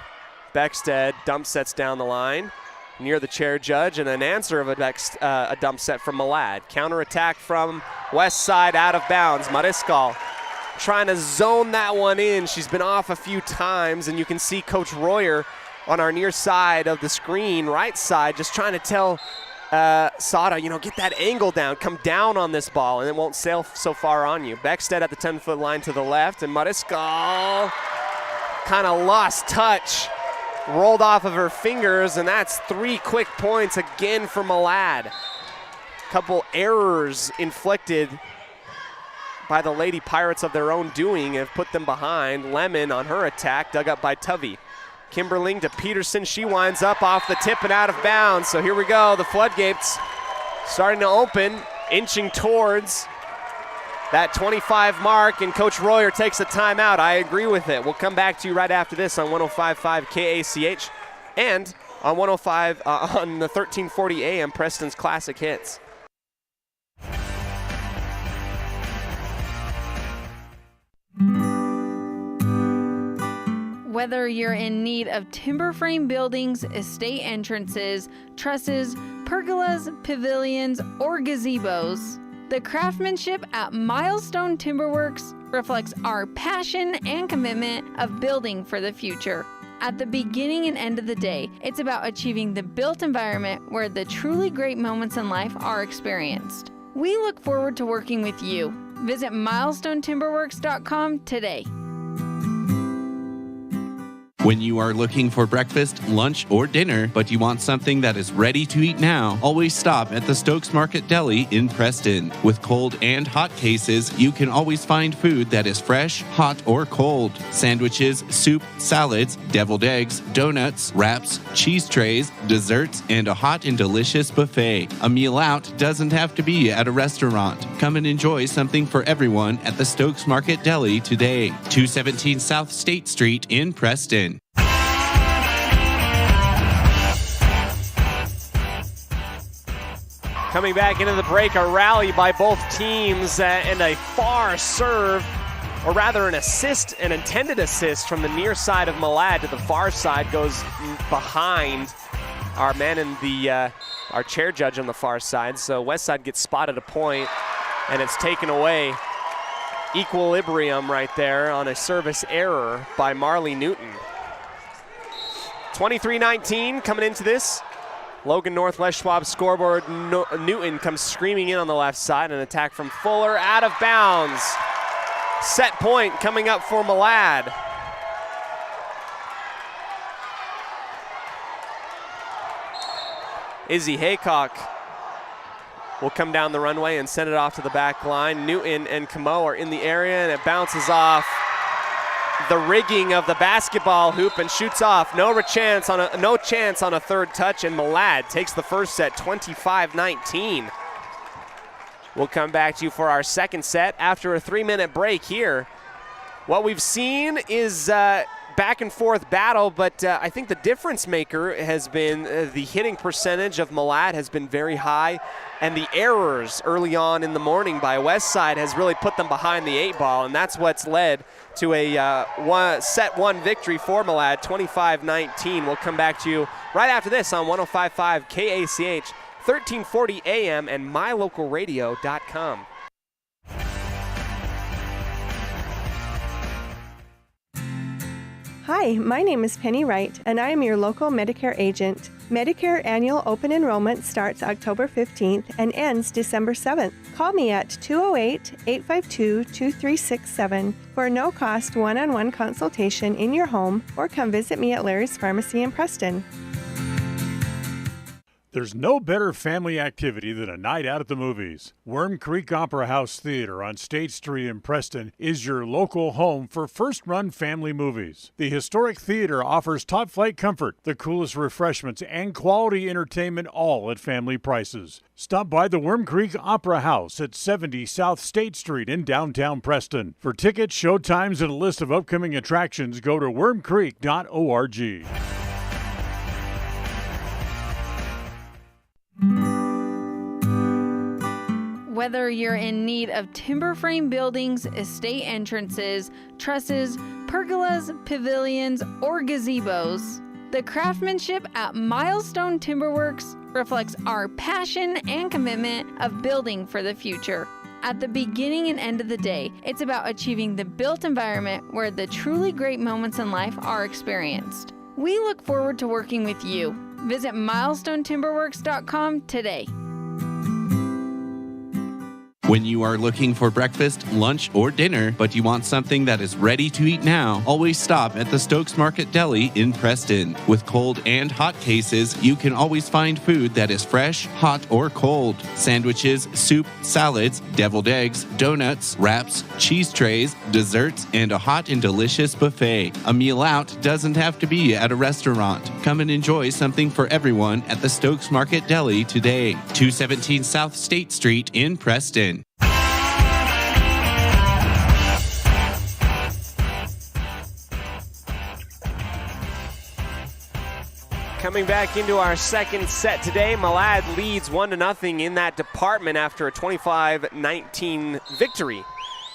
Beckstead dump sets down the line near the chair judge, and an answer of a dump set from Malad. Counterattack from West Side out of bounds. Mariskal trying to zone that one in. She's been off a few times, and you can see Coach Royer on our near side of the screen, right side, just trying to tell Sada, get that angle down, come down on this ball, and it won't sail so far on you. Beckstead at the 10-foot line to the left, and Mariscal kind of lost touch, rolled off of her fingers, and that's 3 quick points again for Malad. Couple errors inflicted by the Lady Pirates of their own doing have put them behind. Lemon on her attack, dug up by Tuvey. Kimberling to Peterson. She winds up off the tip and out of bounds. So here we go. The floodgates starting to open, inching towards that 25 mark, and Coach Royer takes a timeout. I agree with it. We'll come back to you right after this on 105.5 KACH and on 105 on the 1340 AM Preston's Classic Hits. Whether you're in need of timber frame buildings, estate entrances, trusses, pergolas, pavilions, or gazebos, the craftsmanship at Milestone Timberworks reflects our passion and commitment of building for the future. At the beginning and end of the day, it's about achieving the built environment where the truly great moments in life are experienced. We look forward to working with you. Visit milestonetimberworks.com today. When you are looking for breakfast, lunch, or dinner, but you want something that is ready to eat now, always stop at the Stokes Market Deli in Preston. With cold and hot cases, you can always find food that is fresh, hot, or cold. Sandwiches, soup, salads, deviled eggs, donuts, wraps, cheese trays, desserts, and a hot and delicious buffet. A meal out doesn't have to be at a restaurant. Come and enjoy something for everyone at the Stokes Market Deli today. 217 South State Street in Preston. Coming back into the break, a rally by both teams and a far serve, or rather an assist, an intended assist from the near side of Malad to the far side, goes behind our man in the our chair judge on the far side. So West Side gets spotted a point, and it's taken away. Equilibrium right there on a service error by Marley Newton. 23-19 coming into this. Logan North, Les Schwab scoreboard. Newton comes screaming in on the left side. An attack from Fuller, out of bounds. Set point coming up for Malad. Izzy Haycock will come down the runway and send it off to the back line. Newton and Camo are in the area, and it bounces off the rigging of the basketball hoop and shoots off. No chance on a third touch, and Malad takes the first set 25-19. We'll come back to you for our second set after a 3-minute break here. What we've seen is back and forth battle, but I think the difference maker has been the hitting percentage of Malad has been very high, and the errors early on in the morning by West Side has really put them behind the 8 ball, and that's what's led to a set 1 victory for Malad, 25-19. We'll come back to you right after this on 105.5 KACH, 1340 AM, and mylocalradio.com. Hi, my name is Penny Wright, and I am your local Medicare agent. Medicare annual open enrollment starts October 15th and ends December 7th. Call me at 208-852-2367 for a no-cost one-on-one consultation in your home, or come visit me at Larry's Pharmacy in Preston. There's no better family activity than a night out at the movies. Worm Creek Opera House Theater on State Street in Preston is your local home for first-run family movies. The historic theater offers top-flight comfort, the coolest refreshments, and quality entertainment, all at family prices. Stop by the Worm Creek Opera House at 70 South State Street in downtown Preston. For tickets, showtimes, and a list of upcoming attractions, go to wormcreek.org. Whether you're in need of timber frame buildings, estate entrances, trusses, pergolas, pavilions, or gazebos, the craftsmanship at Milestone Timberworks reflects our passion and commitment of building for the future. At the beginning and end of the day, it's about achieving the built environment where the truly great moments in life are experienced. We look forward to working with you. Visit milestonetimberworks.com today. When you are looking for breakfast, lunch, or dinner, but you want something that is ready to eat now, always stop at the Stokes Market Deli in Preston. With cold and hot cases, you can always find food that is fresh, hot, or cold. Sandwiches, soup, salads, deviled eggs, donuts, wraps, cheese trays, desserts, and a hot and delicious buffet. A meal out doesn't have to be at a restaurant. Come and enjoy something for everyone at the Stokes Market Deli today. 217 South State Street in Preston. Coming back into our second set today, Malad leads 1-0 in that department after a 25-19 victory.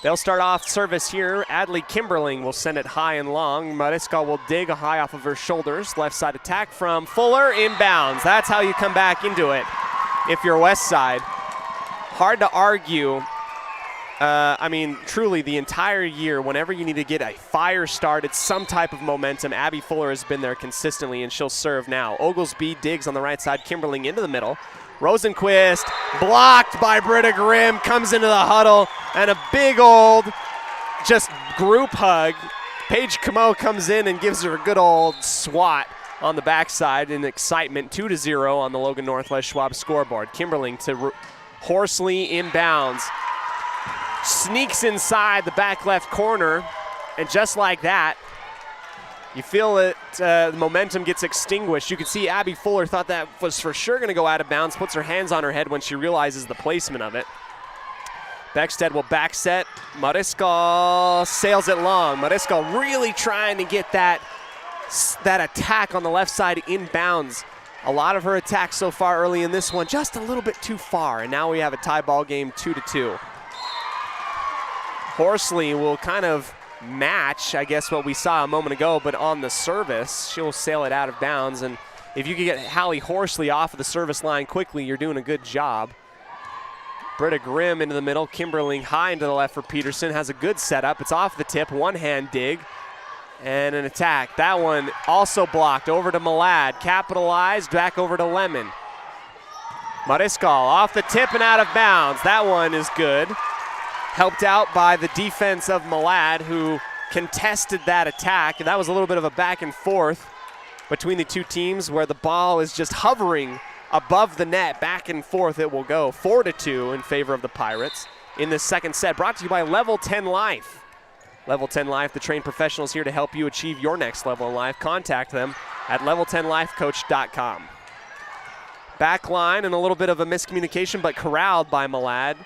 They'll start off service here. Adley Kimberling will send it high and long. Mariska will dig a high off of her shoulders. Left side attack from Fuller, inbounds. That's how you come back into it if you're West Side. Hard to argue. Truly the entire year, whenever you need to get a fire started, some type of momentum, Abby Fuller has been there consistently, and she'll serve now. Oglesby digs on the right side, Kimberling into the middle. Rosenquist blocked by Britta Grimm, comes into the huddle, and a big old just group hug. Paige Camo comes in and gives her a good old swat on the backside in excitement. 2-0 on the Logan Northwest Schwab scoreboard. Kimberling to Horsley inbounds. Sneaks inside the back left corner, and just like that, you feel it, the momentum gets extinguished. You can see Abby Fuller thought that was for sure going to go out of bounds, puts her hands on her head when she realizes the placement of it. Beckstead will back set. Mariscal sails it long. Mariscal really trying to get that attack on the left side inbounds. A lot of her attacks so far early in this one, just a little bit too far, and now we have a tie ball game 2-2. Horsley will kind of match, I guess, what we saw a moment ago, but on the service, she'll sail it out of bounds. And if you can get Hallie Horsley off of the service line quickly, you're doing a good job. Britta Grimm into the middle. Kimberling high into the left for Peterson. Has a good setup. It's off the tip. One-hand dig. And an attack. That one also blocked. Over to Malad. Capitalized. Back over to Lemon. Mariscal off the tip and out of bounds. That one is good. Helped out by the defense of Malad, who contested that attack. And that was a little bit of a back and forth between the two teams where the ball is just hovering above the net. Back and forth it will go. 4-2 in favor of the Pirates in the second set. Brought to you by Level 10 Life. Level 10 Life, the trained professionals here to help you achieve your next level in life. Contact them at level10lifecoach.com. Back line and a little bit of a miscommunication, but corralled by Malad.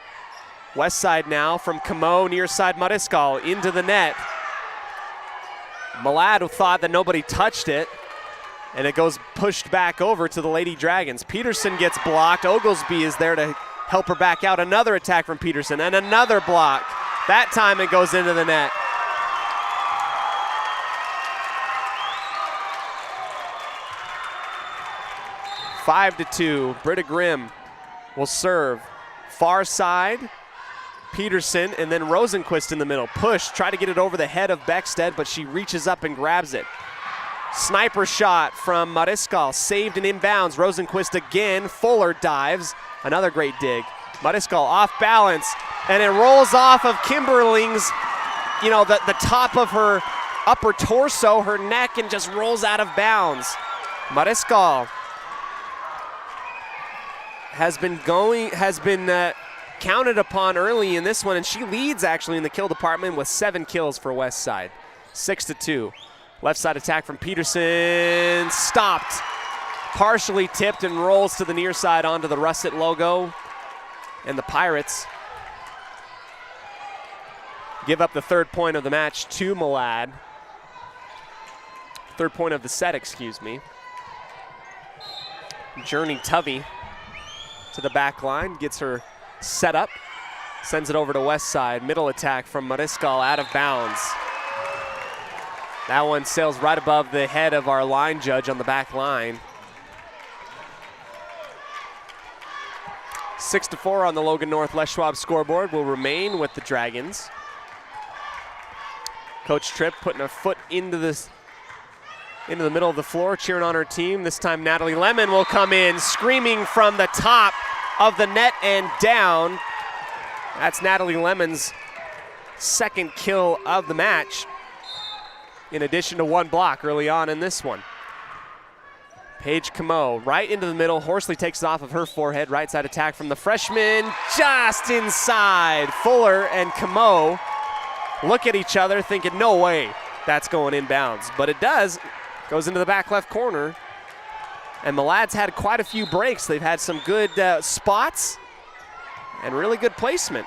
West side now from Camo, near side Mariscal into the net. Malad thought that nobody touched it, and it goes pushed back over to the Lady Dragons. Peterson gets blocked. Oglesby is there to help her back out. Another attack from Peterson and another block. That time it goes into the net. Five to 2. Britta Grimm will serve. Far side. Peterson and then Rosenquist in the middle. Push, try to get it over the head of Beckstead, but she reaches up and grabs it. Sniper shot from Mariscal, saved and inbounds. Rosenquist again, Fuller dives. Another great dig. Mariscal off balance, and it rolls off of Kimberling's, the top of her upper torso, her neck, and just rolls out of bounds. Mariscal has been counted upon early in this one, and she leads actually in the kill department with 7 kills for West Side. 6-2. Left side attack from Peterson, stopped. Partially tipped and rolls to the near side onto the Russet logo. And the Pirates give up the third point of the match to Malad. Third point of the set, excuse me. Journey Tuvey to the back line, gets her set up, sends it over to West Side. Middle attack from Mariscal out of bounds. That one sails right above the head of our line judge on the back line. 6-4 on the Logan North Les Schwab scoreboard will remain with the Dragons. Coach Tripp putting a foot into this into the middle of the floor, cheering on her team. This time Natalie Lemon will come in, screaming from the top of the net and down. That's Natalie Lemon's second kill of the match, in addition to one block early on in this one. Paige Camo right into the middle. Horsley takes it off of her forehead. Right side attack from the freshman, just inside. Fuller and Camo look at each other thinking, no way that's going inbounds. But it does. Goes into the back left corner. And the lads had quite a few breaks. They've had some good spots and really good placement.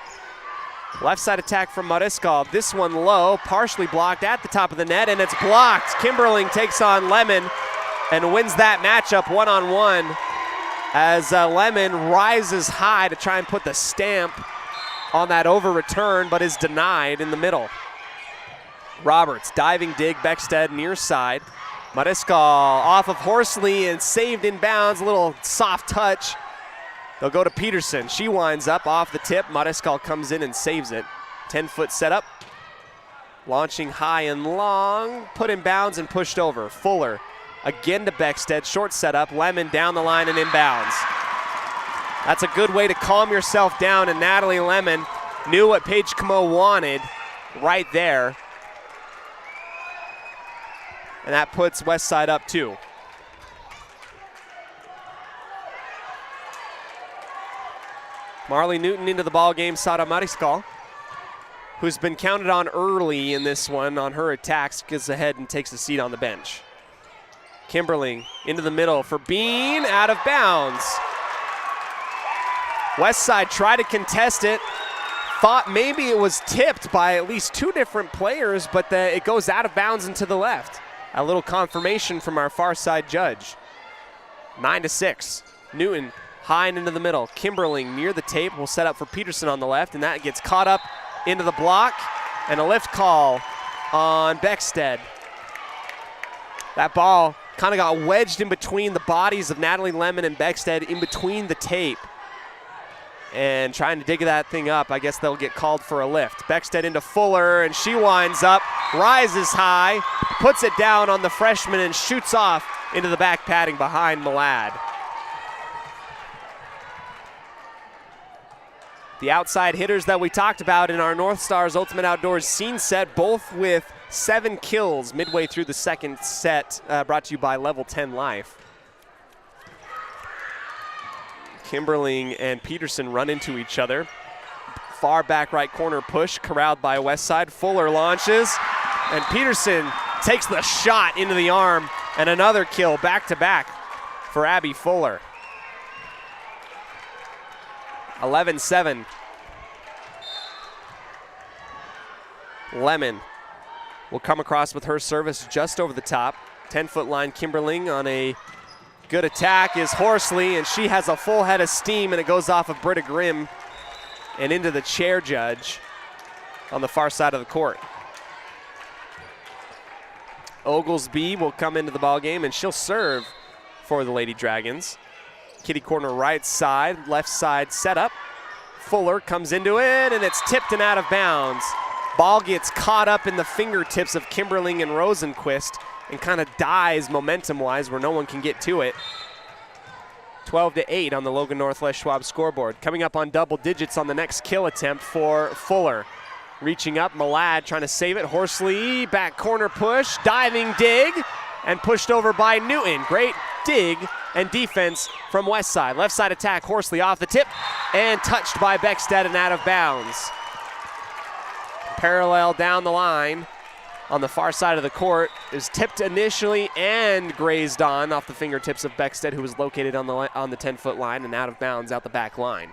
Left side attack from Mariscal. This one low, partially blocked at the top of the net, and it's blocked. Kimberling takes on Lemon and wins that matchup one-on-one as Lemon rises high to try and put the stamp on that over return, but is denied in the middle. Roberts, diving dig, Beckstead near side. Mariscal off of Horsley and saved in bounds, a little soft touch. They'll go to Peterson. She winds up off the tip. Mariscal comes in and saves it. 10-foot setup. Launching high and long, put in bounds and pushed over. Fuller again to Beckstead, short setup. Lemon down the line and inbounds. That's a good way to calm yourself down, and Natalie Lemon knew what Paige Camo wanted right there. And that puts Westside up 2. Marley Newton into the ball game. Sara Mariscal, who's been counted on early in this one on her attacks, gets ahead and takes a seat on the bench. Kimberling into the middle for Bean, out of bounds. Westside tried to contest it. Thought maybe it was tipped by at least 2 different players, but it goes out of bounds and to the left. A little confirmation from our far side judge. 9-6. Newton high and into the middle. Kimberling near the tape will set up for Peterson on the left, and that gets caught up into the block, and a lift call on Beckstead. That ball kind of got wedged in between the bodies of Natalie Lemon and Beckstead, in between the tape. And trying to dig that thing up, I guess they'll get called for a lift. Beckstead into Fuller, and she winds up, rises high, puts it down on the freshman, and shoots off into the back padding behind Malad. The outside hitters that we talked about in our North Stars Ultimate Outdoors scene set, both with 7 kills midway through the second set, brought to you by Level 10 Life. Kimberling and Peterson run into each other. Far back right corner push, corralled by Westside. Fuller launches, and Peterson takes the shot into the arm, and another kill back-to-back for Abby Fuller. 11-7. Lemon will come across with her service just over the top. 10-foot line, Kimberling on a good attack is Horsley, and she has a full head of steam, and it goes off of Britta Grimm and into the chair judge on the far side of the court. Oglesby will come into the ball game, and she'll serve for the Lady Dragons. Kitty corner right side, left side setup. Fuller comes into it, and it's tipped and out of bounds. Ball gets caught up in the fingertips of Kimberling and Rosenquist and kind of dies momentum-wise where no one can get to it. 12-8 on the Logan Northwest Schwab scoreboard. Coming up on double digits on the next kill attempt for Fuller. Reaching up, Malad trying to save it. Horsley, back corner push, diving dig, and pushed over by Newton. Great dig and defense from Westside. Left side attack, Horsley off the tip, and touched by Beckstead and out of bounds. Parallel down the line on the far side of the court is tipped initially and grazed on off the fingertips of Beckstead, who was located on the 10-foot line, and out of bounds out the back line.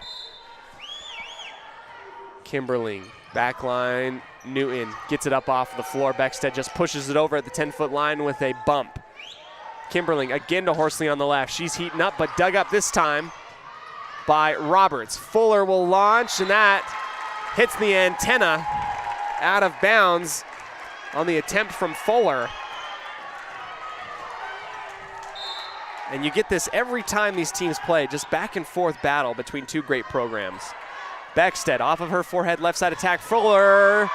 Kimberling, back line, Newton gets it up off the floor. Beckstead just pushes it over at the 10-foot line with a bump. Kimberling again to Horsley on the left. She's heating up, but dug up this time by Roberts. Fuller will launch, and that hits the antenna out of bounds on the attempt from Fuller. And you get this every time these teams play, just back and forth battle between two great programs. Beckstead off of her forehead, left side attack. Fuller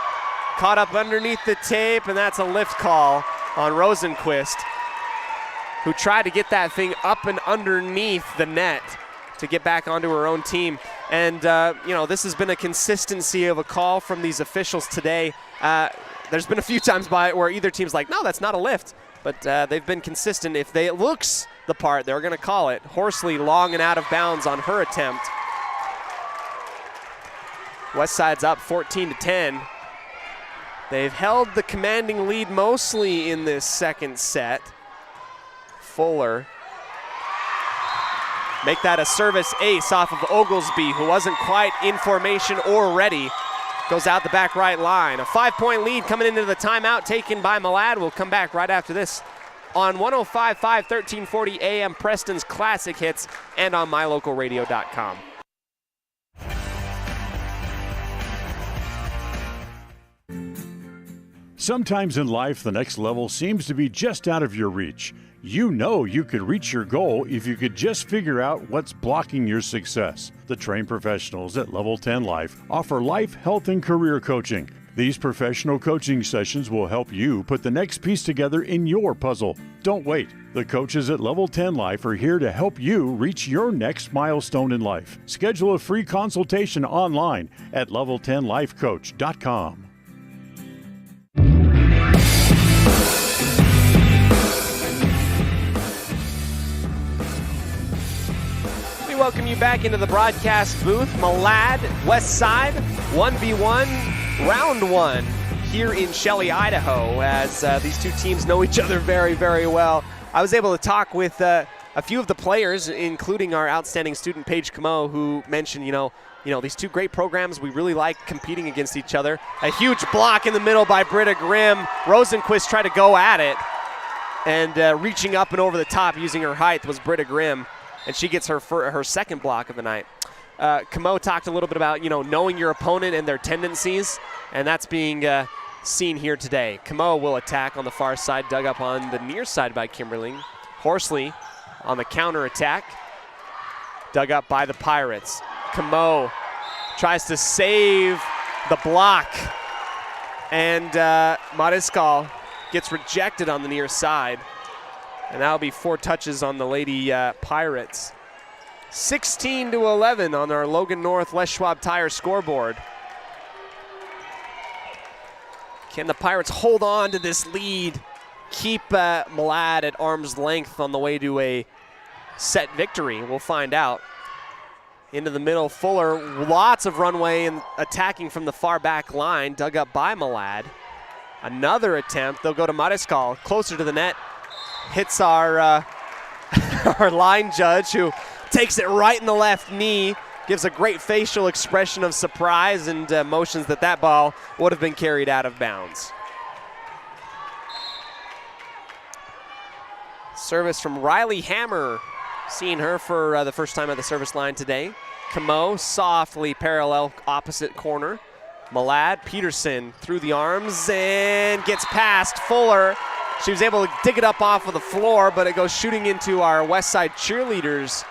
caught up underneath the tape, and that's a lift call on Rosenquist. who tried to get that thing up and underneath the net to get back onto her own team. And, this has been a consistency of a call from these officials today. There's been a few times where either team's like, no, that's not a lift. But they've been consistent. If it looks the part, they're going to call it. Horsley long and out of bounds on her attempt. West Side's up 14-10. They've held the commanding lead mostly in this second set. Fuller. Make that a service ace off of Oglesby, who wasn't quite in formation or ready. Goes out the back right line. A 5-point lead coming into the timeout taken by Malad. We'll come back right after this on 105.5, 1340 AM, Preston's Classic Hits, and on mylocalradio.com. Sometimes in life, the next level seems to be just out of your reach. You know you could reach your goal if you could just figure out what's blocking your success. The trained professionals at Level 10 Life offer life, health, and career coaching. These professional coaching sessions will help you put the next piece together in your puzzle. Don't wait. The coaches at Level 10 Life are here to help you reach your next milestone in life. Schedule a free consultation online at level10lifecoach.com. We welcome you back into the broadcast booth. Malad, West Side, 1v1, round one here in Shelley, Idaho, as these two teams know each other very, very well. I was able to talk with a few of the players, including our outstanding student, Paige Camo, who mentioned, these two great programs, we really like competing against each other. A huge block in the middle by Britta Grimm. Rosenquist tried to go at it, and reaching up and over the top using her height was Britta Grimm. And she gets her second block of the night. Camo talked a little bit about, knowing your opponent and their tendencies, and that's being seen here today. Camo will attack on the far side, dug up on the near side by Kimberling. Horsley on the counter attack, dug up by the Pirates. Camo tries to save the block, and Mariskal gets rejected on the near side. And that'll be 4 touches on the Lady Pirates. 16-11 on our Logan North Les Schwab Tire scoreboard. Can the Pirates hold on to this lead? Keep Malad at arm's length on the way to a set victory? We'll find out. Into the middle, Fuller, lots of runway and attacking from the far back line, dug up by Malad. Another attempt, they'll go to Mariskal, closer to the net. Hits our our line judge, who takes it right in the left knee, gives a great facial expression of surprise and motions that ball would have been carried out of bounds. Service from Riley Hammer, seeing her for the first time at the service line today. Camo softly parallel opposite corner. Malad, Peterson through the arms and gets past Fuller. She was able to dig it up off of the floor, but it goes shooting into our West Side cheerleaders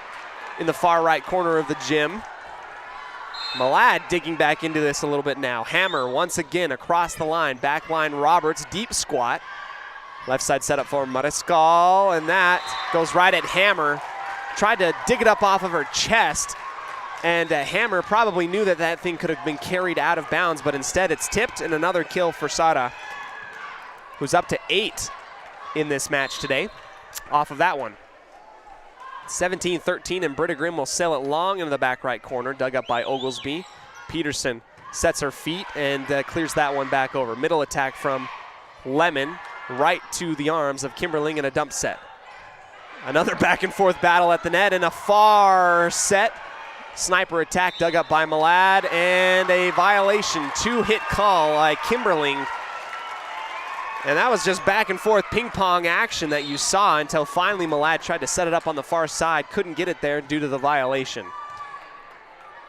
in the far right corner of the gym. Malad digging back into this a little bit now. Hammer once again across the line. Back line Roberts, deep squat. Left side set up for Mariskal, and that goes right at Hammer. Tried to dig it up off of her chest, and Hammer probably knew that thing could have been carried out of bounds, but instead it's tipped, and another kill for Sada, who's up to 8 in this match today off of that one. 17-13, and Britta Grimm will sail it long into the back right corner, dug up by Oglesby. Peterson sets her feet and clears that one back over. Middle attack from Lemon, right to the arms of Kimberling in a dump set. Another back and forth battle at the net, and a far set. Sniper attack dug up by Malad, and a violation, 2-hit call by Kimberling. And that was just back and forth ping pong action that you saw until finally Malad tried to set it up on the far side, couldn't get it there due to the violation.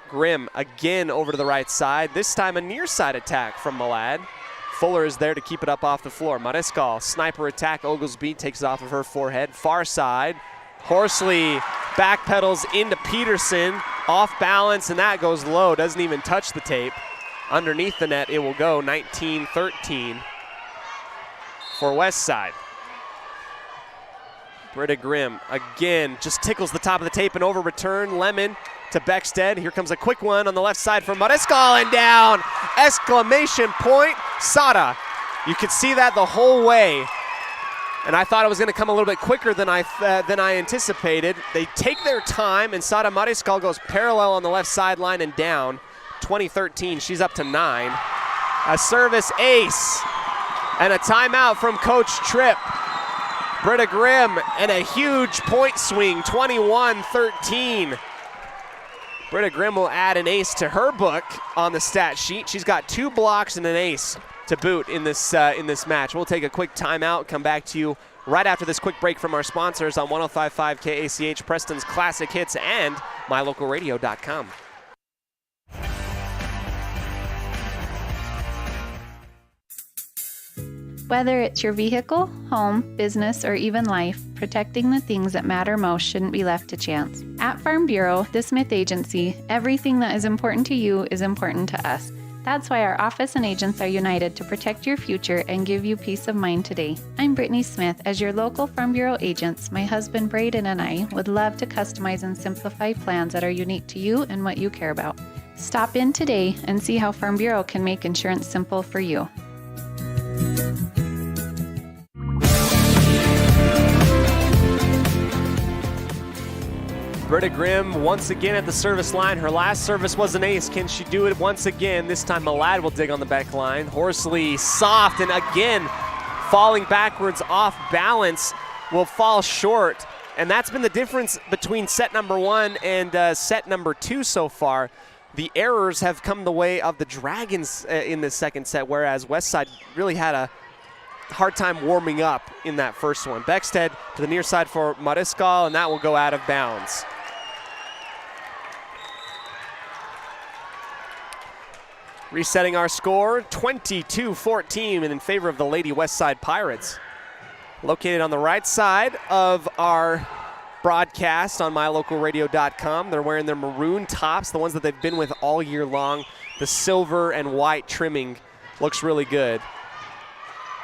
Grimm again over to the right side, this time a near side attack from Malad. Fuller is there to keep it up off the floor. Mariskal, sniper attack, Oglesby takes it off of her forehead. Far side, Horsley backpedals into Peterson, off balance, and that goes low, doesn't even touch the tape. Underneath the net, it will go 19-13. For West Side. Britta Grimm again just tickles the top of the tape and over return. Lemon to Beckstead. Here comes a quick one on the left side for Mariscal and down. Exclamation point, Sada. You could see that the whole way. And I thought it was going to come a little bit quicker than I anticipated. They take their time, and Sada Mariscal goes parallel on the left sideline and down. 2013, she's up to 9. A service ace and a timeout from Coach Tripp. Britta Grimm and a huge point swing, 21-13. Britta Grimm will add an ace to her book on the stat sheet. She's got 2 blocks and an ace to boot in this match. We'll take a quick timeout, come back to you right after this quick break from our sponsors on 105.5 KACH, Preston's Classic Hits, and mylocalradio.com. Whether it's your vehicle, home, business, or even life, protecting the things that matter most shouldn't be left to chance. At Farm Bureau, the Smith Agency, everything that is important to you is important to us. That's why our office and agents are united to protect your future and give you peace of mind today. I'm Brittany Smith. As your local Farm Bureau agents, my husband Braden and I would love to customize and simplify plans that are unique to you and what you care about. Stop in today and see how Farm Bureau can make insurance simple for you. Britta Grimm once again at the service line. Her last service was an ace. Can she do it once again? This time Malad will dig on the back line. Horsley soft and again falling backwards off balance, will fall short. And that's been the difference between set number 1 and set number 2 so far. The errors have come the way of the Dragons in this second set, whereas Westside really had a hard time warming up in that first one. Beckstead to the near side for Mariscal, and that will go out of bounds. Resetting our score, 22-14 and in favor of the Lady Westside Pirates. Located on the right side of our broadcast on mylocalradio.com. They're wearing their maroon tops, the ones that they've been with all year long. The silver and white trimming looks really good.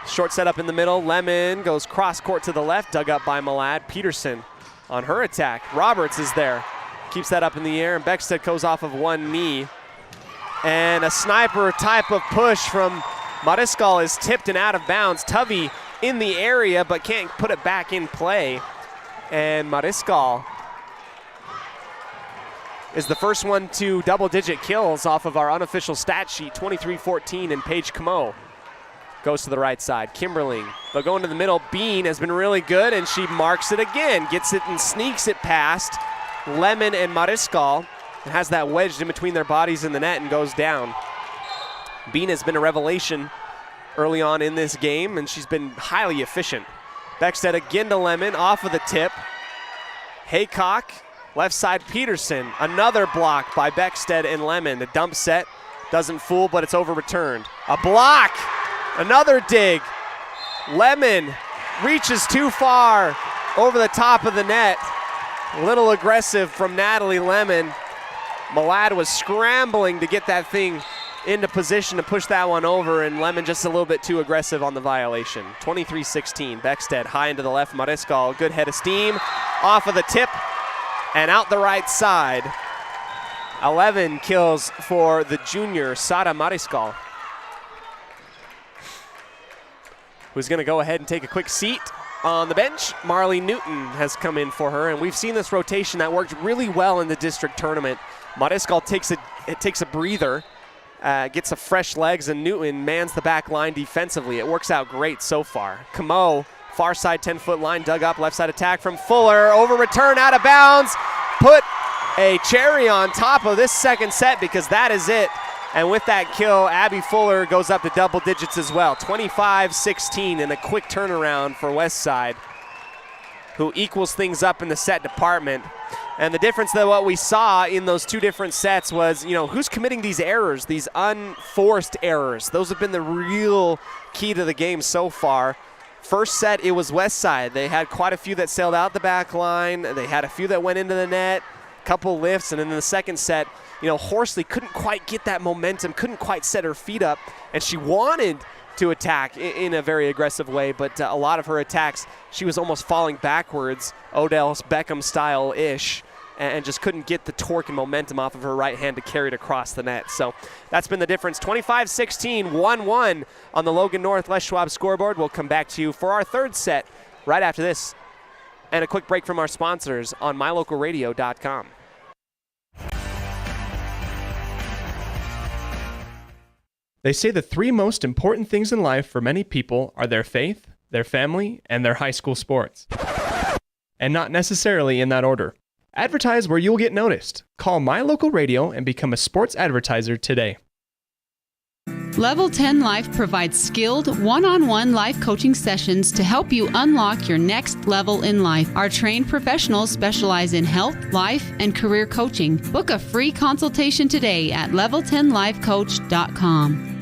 Short setup in the middle. Lemon goes cross court to the left, dug up by Malad. Peterson on her attack. Roberts is there. Keeps that up in the air, and Beckstead goes off of one knee. And a sniper type of push from Mariscal is tipped and out of bounds. Tuvey in the area, but can't put it back in play. And Mariscal is the first one to double-digit kills off of our unofficial stat sheet, 23-14, and Paige Camo goes to the right side. Kimberling, they'll go into the middle. Bean has been really good, and she marks it again, gets it and sneaks it past Lemon and Mariscal, and has that wedged in between their bodies in the net and goes down. Bean has been a revelation early on in this game, and she's been highly efficient. Beckstead again to Lemon, off of the tip. Haycock, left side Peterson. Another block by Beckstead and Lemon. The dump set doesn't fool, but it's over-returned. A block, another dig. Lemon reaches too far over the top of the net. A little aggressive from Natalie Lemon. Malad was scrambling to get that thing into position to push that one over, and Lemon just a little bit too aggressive on the violation. 23-16, Beckstead high into the left, Mariscal, good head of steam, off of the tip, and out the right side. 11 kills for the junior, Sada Mariscal, who's gonna go ahead and take a quick seat on the bench. Marley Newton has come in for her, and we've seen this rotation that worked really well in the district tournament. Mariscal takes a breather, gets a fresh legs, and Newton mans the back line defensively. It works out great so far. Camo, far side 10-foot line, dug up, left side attack from Fuller, over return, out of bounds. Put a cherry on top of this second set because that is it. And with that kill, Abby Fuller goes up to double digits as well. 25-16 and a quick turnaround for Westside, who equals things up in the set department. And the difference that what we saw in those two different sets was, who's committing these errors, these unforced errors. Those have been the real key to the game so far. First set, it was Westside. They had quite a few that sailed out the back line. They had a few that went into the net, couple lifts, and then in the second set, Horsley couldn't quite get that momentum, couldn't quite set her feet up, and she wanted to attack in a very aggressive way, but a lot of her attacks, she was almost falling backwards, Odell Beckham style-ish, and just couldn't get the torque and momentum off of her right hand to carry it across the net. So that's been the difference. 25-16, 1-1 on the Logan North Les Schwab scoreboard. We'll come back to you for our third set right after this, and a quick break from our sponsors on mylocalradio.com. They say the three most important things in life for many people are their faith, their family, and their high school sports. And not necessarily in that order. Advertise where you'll get noticed. Call My Local Radio and become a sports advertiser today. Level 10 Life provides skilled, one-on-one life coaching sessions to help you unlock your next level in life. Our trained professionals specialize in health, life, and career coaching. Book a free consultation today at level10lifecoach.com.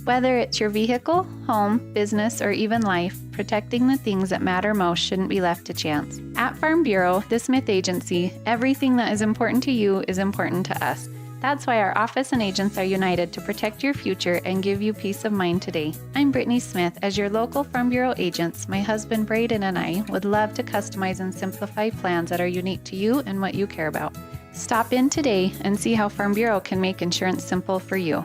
Whether it's your vehicle, home, business, or even life, protecting the things that matter most shouldn't be left to chance. At Farm Bureau, the Smith Agency, everything that is important to you is important to us. That's why our office and agents are united to protect your future and give you peace of mind today. I'm Brittany Smith. As your local Farm Bureau agents, my husband Braden and I would love to customize and simplify plans that are unique to you and what you care about. Stop in today and see how Farm Bureau can make insurance simple for you.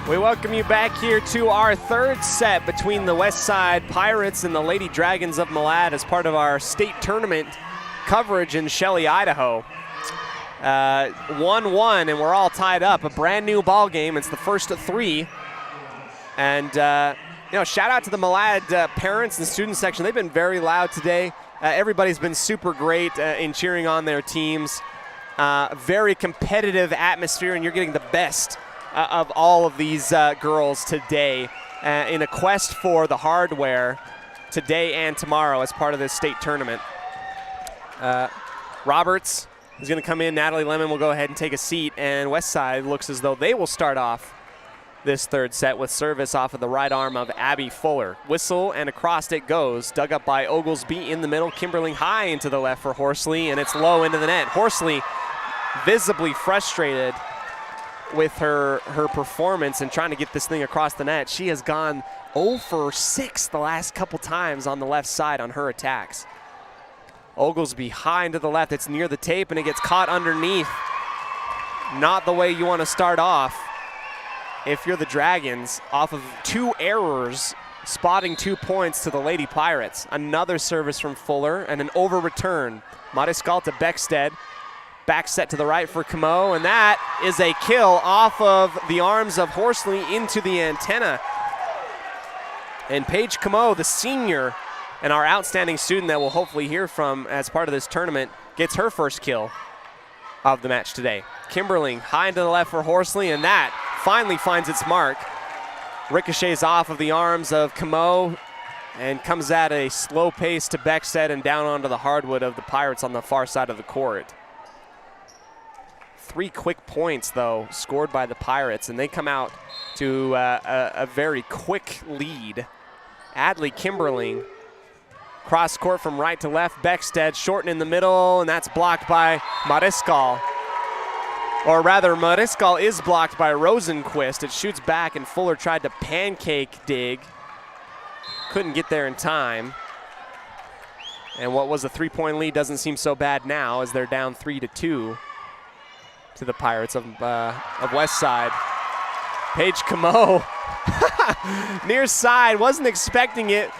We welcome you back here to our third set between the West Side Pirates and the Lady Dragons of Malad as part of our state tournament coverage in Shelley, Idaho. 1-1, and we're all tied up. A brand new ball game. It's the first of three. And, shout out to the Malad parents and student section. They've been very loud today. Everybody's been super great in cheering on their teams. Very competitive atmosphere, and you're getting the best of all of these girls today in a quest for the hardware today and tomorrow as part of this state tournament. Roberts is going to come in. Natalie Lemon will go ahead and take a seat, and Westside looks as though they will start off this third set with service off of the right arm of Abby Fuller. Whistle and across it goes, dug up by Oglesby in the middle. Kimberling high into the left for Horsley, and it's low into the net. Horsley visibly frustrated with her performance and trying to get this thing across the net. She has gone 0 for 6 the last couple times on the left side on her attacks. Oglesby high into the left. It's near the tape, and it gets caught underneath. Not the way you want to start off if you're the Dragons, off of 2 errors, spotting 2 points to the Lady Pirates. Another service from Fuller and an over return. Mariscal to Beckstead. Back set to the right for Camo, and that is a kill off of the arms of Horsley into the antenna. And Paige Camo, the senior and our outstanding student that we'll hopefully hear from as part of this tournament, gets her first kill of the match today. Kimberling high into the left for Horsley, and that finally finds its mark. Ricochets off of the arms of Camo and comes at a slow pace to Beckstead and down onto the hardwood of the Pirates on the far side of the court. 3 quick points, though, scored by the Pirates, and they come out to a very quick lead. Adley Kimberling, cross court from right to left. Beckstead shorten in the middle, and that's blocked by Mariscal. Or rather, Mariscal is blocked by Rosenquist. It shoots back, and Fuller tried to pancake dig. Couldn't get there in time. And what was a 3-point lead doesn't seem so bad now as they're down 3-2. To the Pirates of West Side. Paige Camo, near side, wasn't expecting it.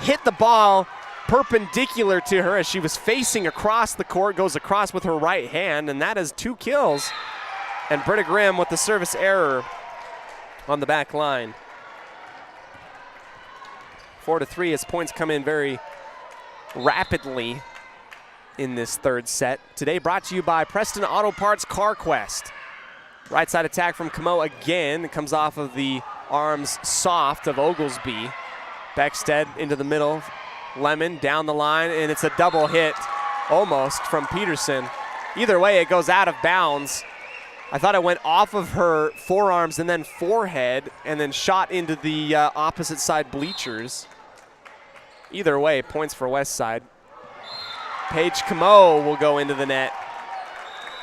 Hit the ball perpendicular to her as she was facing across the court, goes across with her right hand, and that is 2 kills. And Britta Grimm with the service error on the back line. 4-3 as points come in very rapidly in this third set. Today brought to you by Preston Auto Parts CarQuest. Right side attack from Camo again. It comes off of the arms soft of Oglesby. Beckstead into the middle. Lemon down the line, and it's a double hit almost from Peterson. Either way, it goes out of bounds I thought it went off of her forearms and then forehead and then shot into the opposite side bleachers. Either way, points for West Side. Paige Camo will go into the net.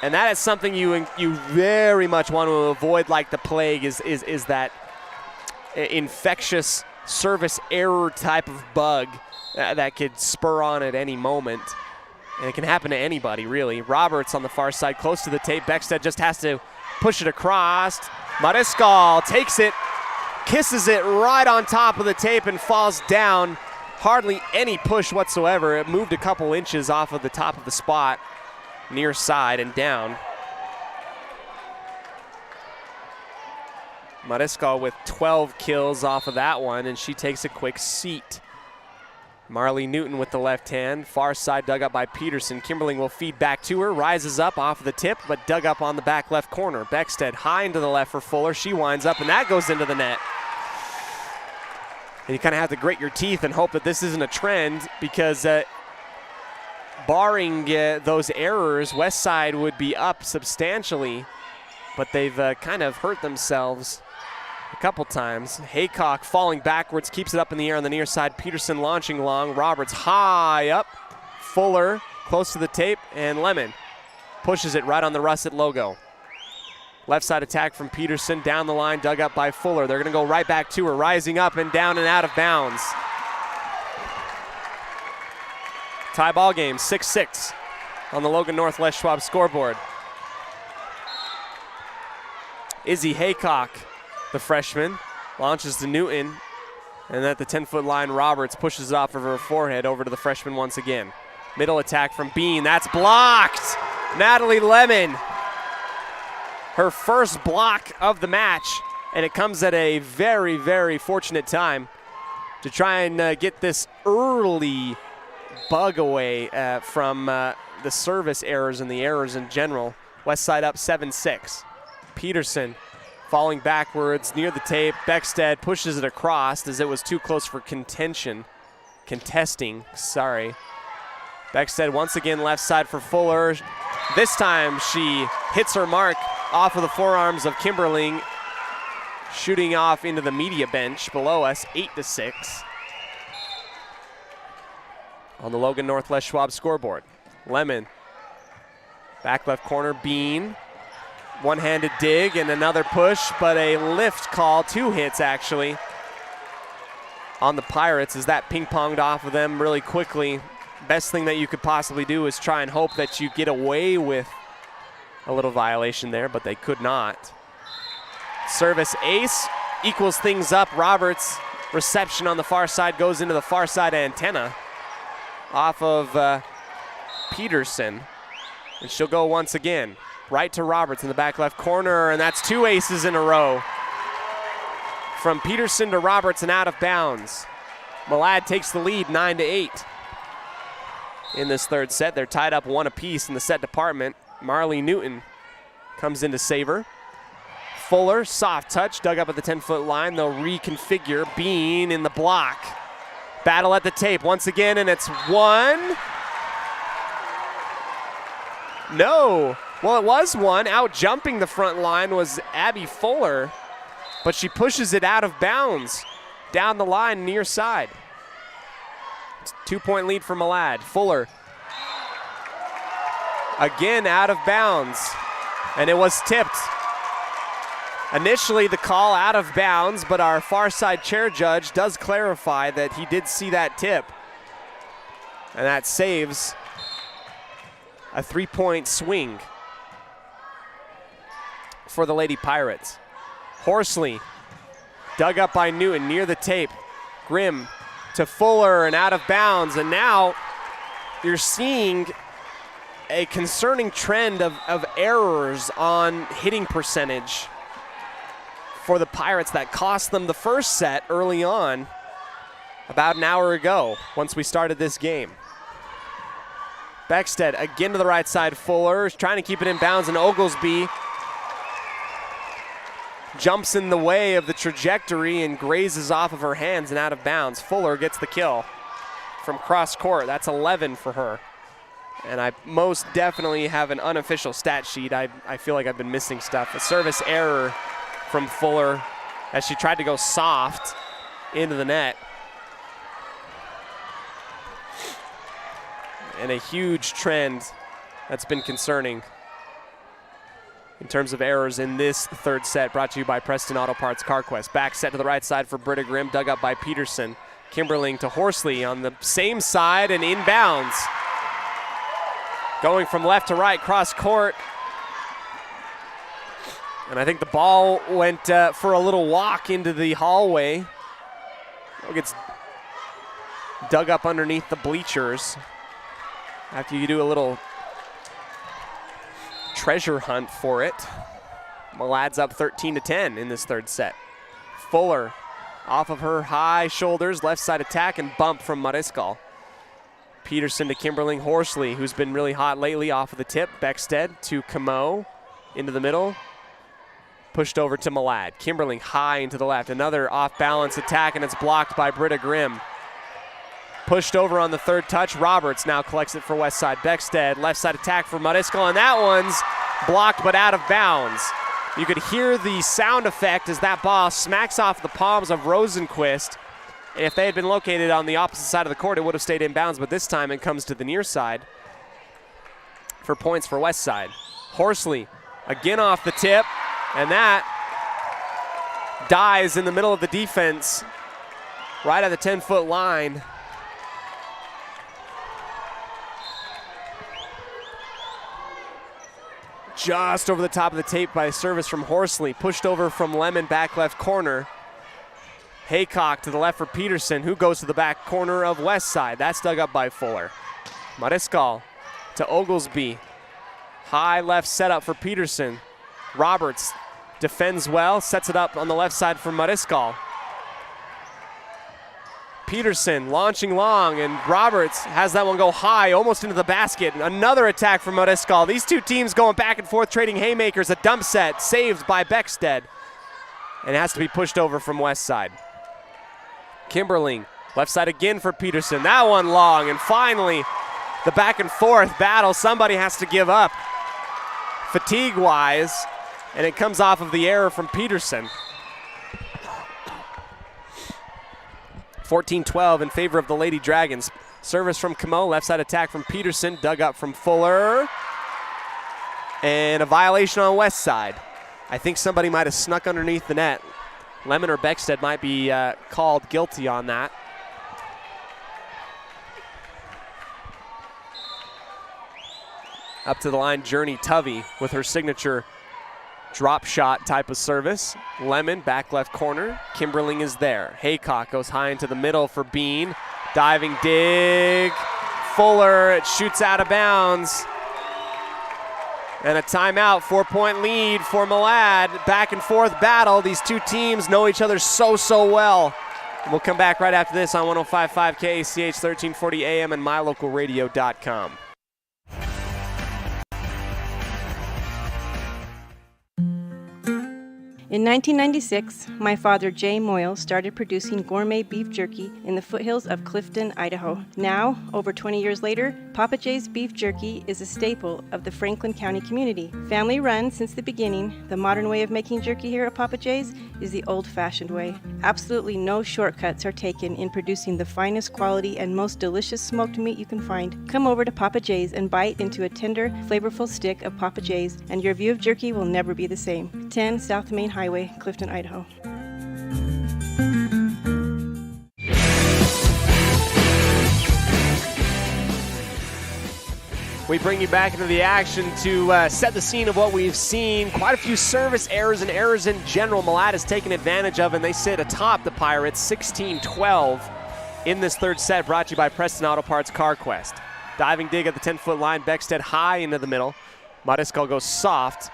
And that is something you very much want to avoid like the plague is that infectious service error type of bug that could spur on at any moment. And it can happen to anybody, really. Roberts on the far side, close to the tape. Beckstead just has to push it across. Mariscal takes it, kisses it right on top of the tape and falls down. Hardly any push whatsoever. It moved a couple inches off of the top of the spot, near side and down. Mariscal with 12 kills off of that one, and she takes a quick seat. Marley Newton with the left hand, far side dug up by Peterson. Kimberling will feed back to her, rises up off of the tip, but dug up on the back left corner. Beckstead high into the left for Fuller. She winds up, and that goes into the net. And you kind of have to grit your teeth and hope that this isn't a trend, because barring those errors, West Side would be up substantially, but they've kind of hurt themselves a couple times. Haycock falling backwards, keeps it up in the air on the near side. Peterson launching long. Roberts high up. Fuller close to the tape, and Lemon pushes it right on the Russet logo. Left side attack from Peterson, down the line, dug up by Fuller. They're gonna go right back to her, rising up and down and out of bounds. Tie ball game, 6-6 on the Logan North Les Schwab scoreboard. Izzy Haycock, the freshman, launches to Newton, and at the 10-foot line, Roberts pushes it off of her forehead over to the freshman once again. Middle attack from Bean, that's blocked! Natalie Lemon, her first block of the match, and it comes at a very, very fortunate time to try and get this early bug away from the service errors and the errors in general. West Side up 7-6. Peterson falling backwards near the tape. Beckstead pushes it across as it was too close for contesting. Beckstead once again left side for Fuller. This time she hits her mark off of the forearms of Kimberling, shooting off into the media bench below us, 8-6. On the Logan North Les Schwab scoreboard. Lemon, back left corner, Bean. One-handed dig and another push, but a lift call, 2 hits actually, on the Pirates as that ping-ponged off of them really quickly. Best thing that you could possibly do is try and hope that you get away with a little violation there, but they could not. Service ace equals things up. Roberts' reception on the far side goes into the far side antenna off of Peterson, and she'll go once again. Right to Roberts in the back left corner, and that's 2 aces in a row. From Peterson to Roberts and out of bounds. Malad takes the lead 9-8. In this third set, they're tied up 1 apiece in the set department. Marley Newton comes in to save her. Fuller, soft touch, dug up at the 10-foot line. They'll reconfigure. Bean in the block. Battle at the tape once again, and it's 1. No. Well, it was 1. Out jumping the front line was Abby Fuller, but she pushes it out of bounds down the line near side. It's a 2-point lead for Malad. Fuller again out of bounds, and it was tipped. Initially the call out of bounds, but our far side chair judge does clarify that he did see that tip, and that saves a 3-point swing for the Lady Pirates. Horsley dug up by Newton near the tape. Grimm to Fuller and out of bounds, and now you're seeing a concerning trend of errors on hitting percentage for the Pirates that cost them the first set early on about an hour ago once we started this game. Beckstead again to the right side. Fuller is trying to keep it in bounds, and Oglesby jumps in the way of the trajectory and grazes off of her hands and out of bounds. Fuller gets the kill from cross court. That's 11 for her. And I most definitely have an unofficial stat sheet. I feel like I've been missing stuff. A service error from Fuller as she tried to go soft into the net. And a huge trend that's been concerning in terms of errors in this third set, brought to you by Preston Auto Parts CarQuest. Back set to the right side for Britta Grimm, dug up by Peterson. Kimberling to Horsley on the same side and inbounds. Going from left to right, cross court. And I think the ball went for a little walk into the hallway. It gets dug up underneath the bleachers after you do a little treasure hunt for it. Malad's up 13-10 in this third set. Fuller off of her high shoulders, left side attack and bump from Mariscal. Peterson to Kimberling Horsley, who's been really hot lately, off of the tip. Beckstead to Camo into the middle. Pushed over to Malad. Kimberling high into the left. Another off-balance attack, and it's blocked by Britta Grimm. Pushed over on the third touch. Roberts now collects it for Westside. Beckstead, left side attack for Mariscal, and that one's blocked but out of bounds. You could hear the sound effect as that ball smacks off the palms of Rosenquist. If they had been located on the opposite side of the court, it would have stayed in bounds, but this time it comes to the near side for points for Westside. Horsley again off the tip, and that dies in the middle of the defense right at the 10-foot line. Just over the top of the tape by a service from Horsley. Pushed over from Lemon, back left corner. Haycock to the left for Peterson, who goes to the back corner of Westside. That's dug up by Fuller. Mariscal to Oglesby. High left setup for Peterson. Roberts defends well, sets it up on the left side for Mariscal. Peterson launching long, and Roberts has that one go high, almost into the basket. Another attack from Mariscal. These two teams going back and forth, trading haymakers. A dump set saved by Beckstead, and it has to be pushed over from Westside. Kimberling, left side again for Peterson. That one long, and finally the back and forth battle. Somebody has to give up fatigue-wise, and it comes off of the error from Peterson. 14-12 in favor of the Lady Dragons. Service from Camo, left side attack from Peterson, dug up from Fuller. And a violation on Westside. I think somebody might have snuck underneath the net. Lemon or Beckstead might be called guilty on that. Up to the line, Journey Tovey with her signature drop shot type of service. Lemon, back left corner. Kimberling is there. Haycock goes high into the middle for Bean. Diving dig. Fuller, it shoots out of bounds. And a timeout, 4-point lead for Malad. Back and forth battle. These two teams know each other so well. We'll come back right after this on 105.5 KACH, 1340 AM and mylocalradio.com. In 1996, my father, Jay Moyle, started producing gourmet beef jerky in the foothills of Clifton, Idaho. Now, over 20 years later, Papa Jay's beef jerky is a staple of the Franklin County community. Family run since the beginning, the modern way of making jerky here at Papa Jay's is the old-fashioned way. Absolutely no shortcuts are taken in producing the finest quality and most delicious smoked meat you can find. Come over to Papa Jay's and bite into a tender, flavorful stick of Papa Jay's, and your view of jerky will never be the same. 10 South Main Highway, Clifton, Idaho. We bring you back into the action to set the scene of what we've seen. Quite a few service errors and errors in general Malad has taken advantage of, and they sit atop the Pirates 16-12 in this third set, brought to you by Preston Auto Parts CarQuest. Diving dig at the 10-foot line, Beckstead high into the middle. Mariscal goes soft,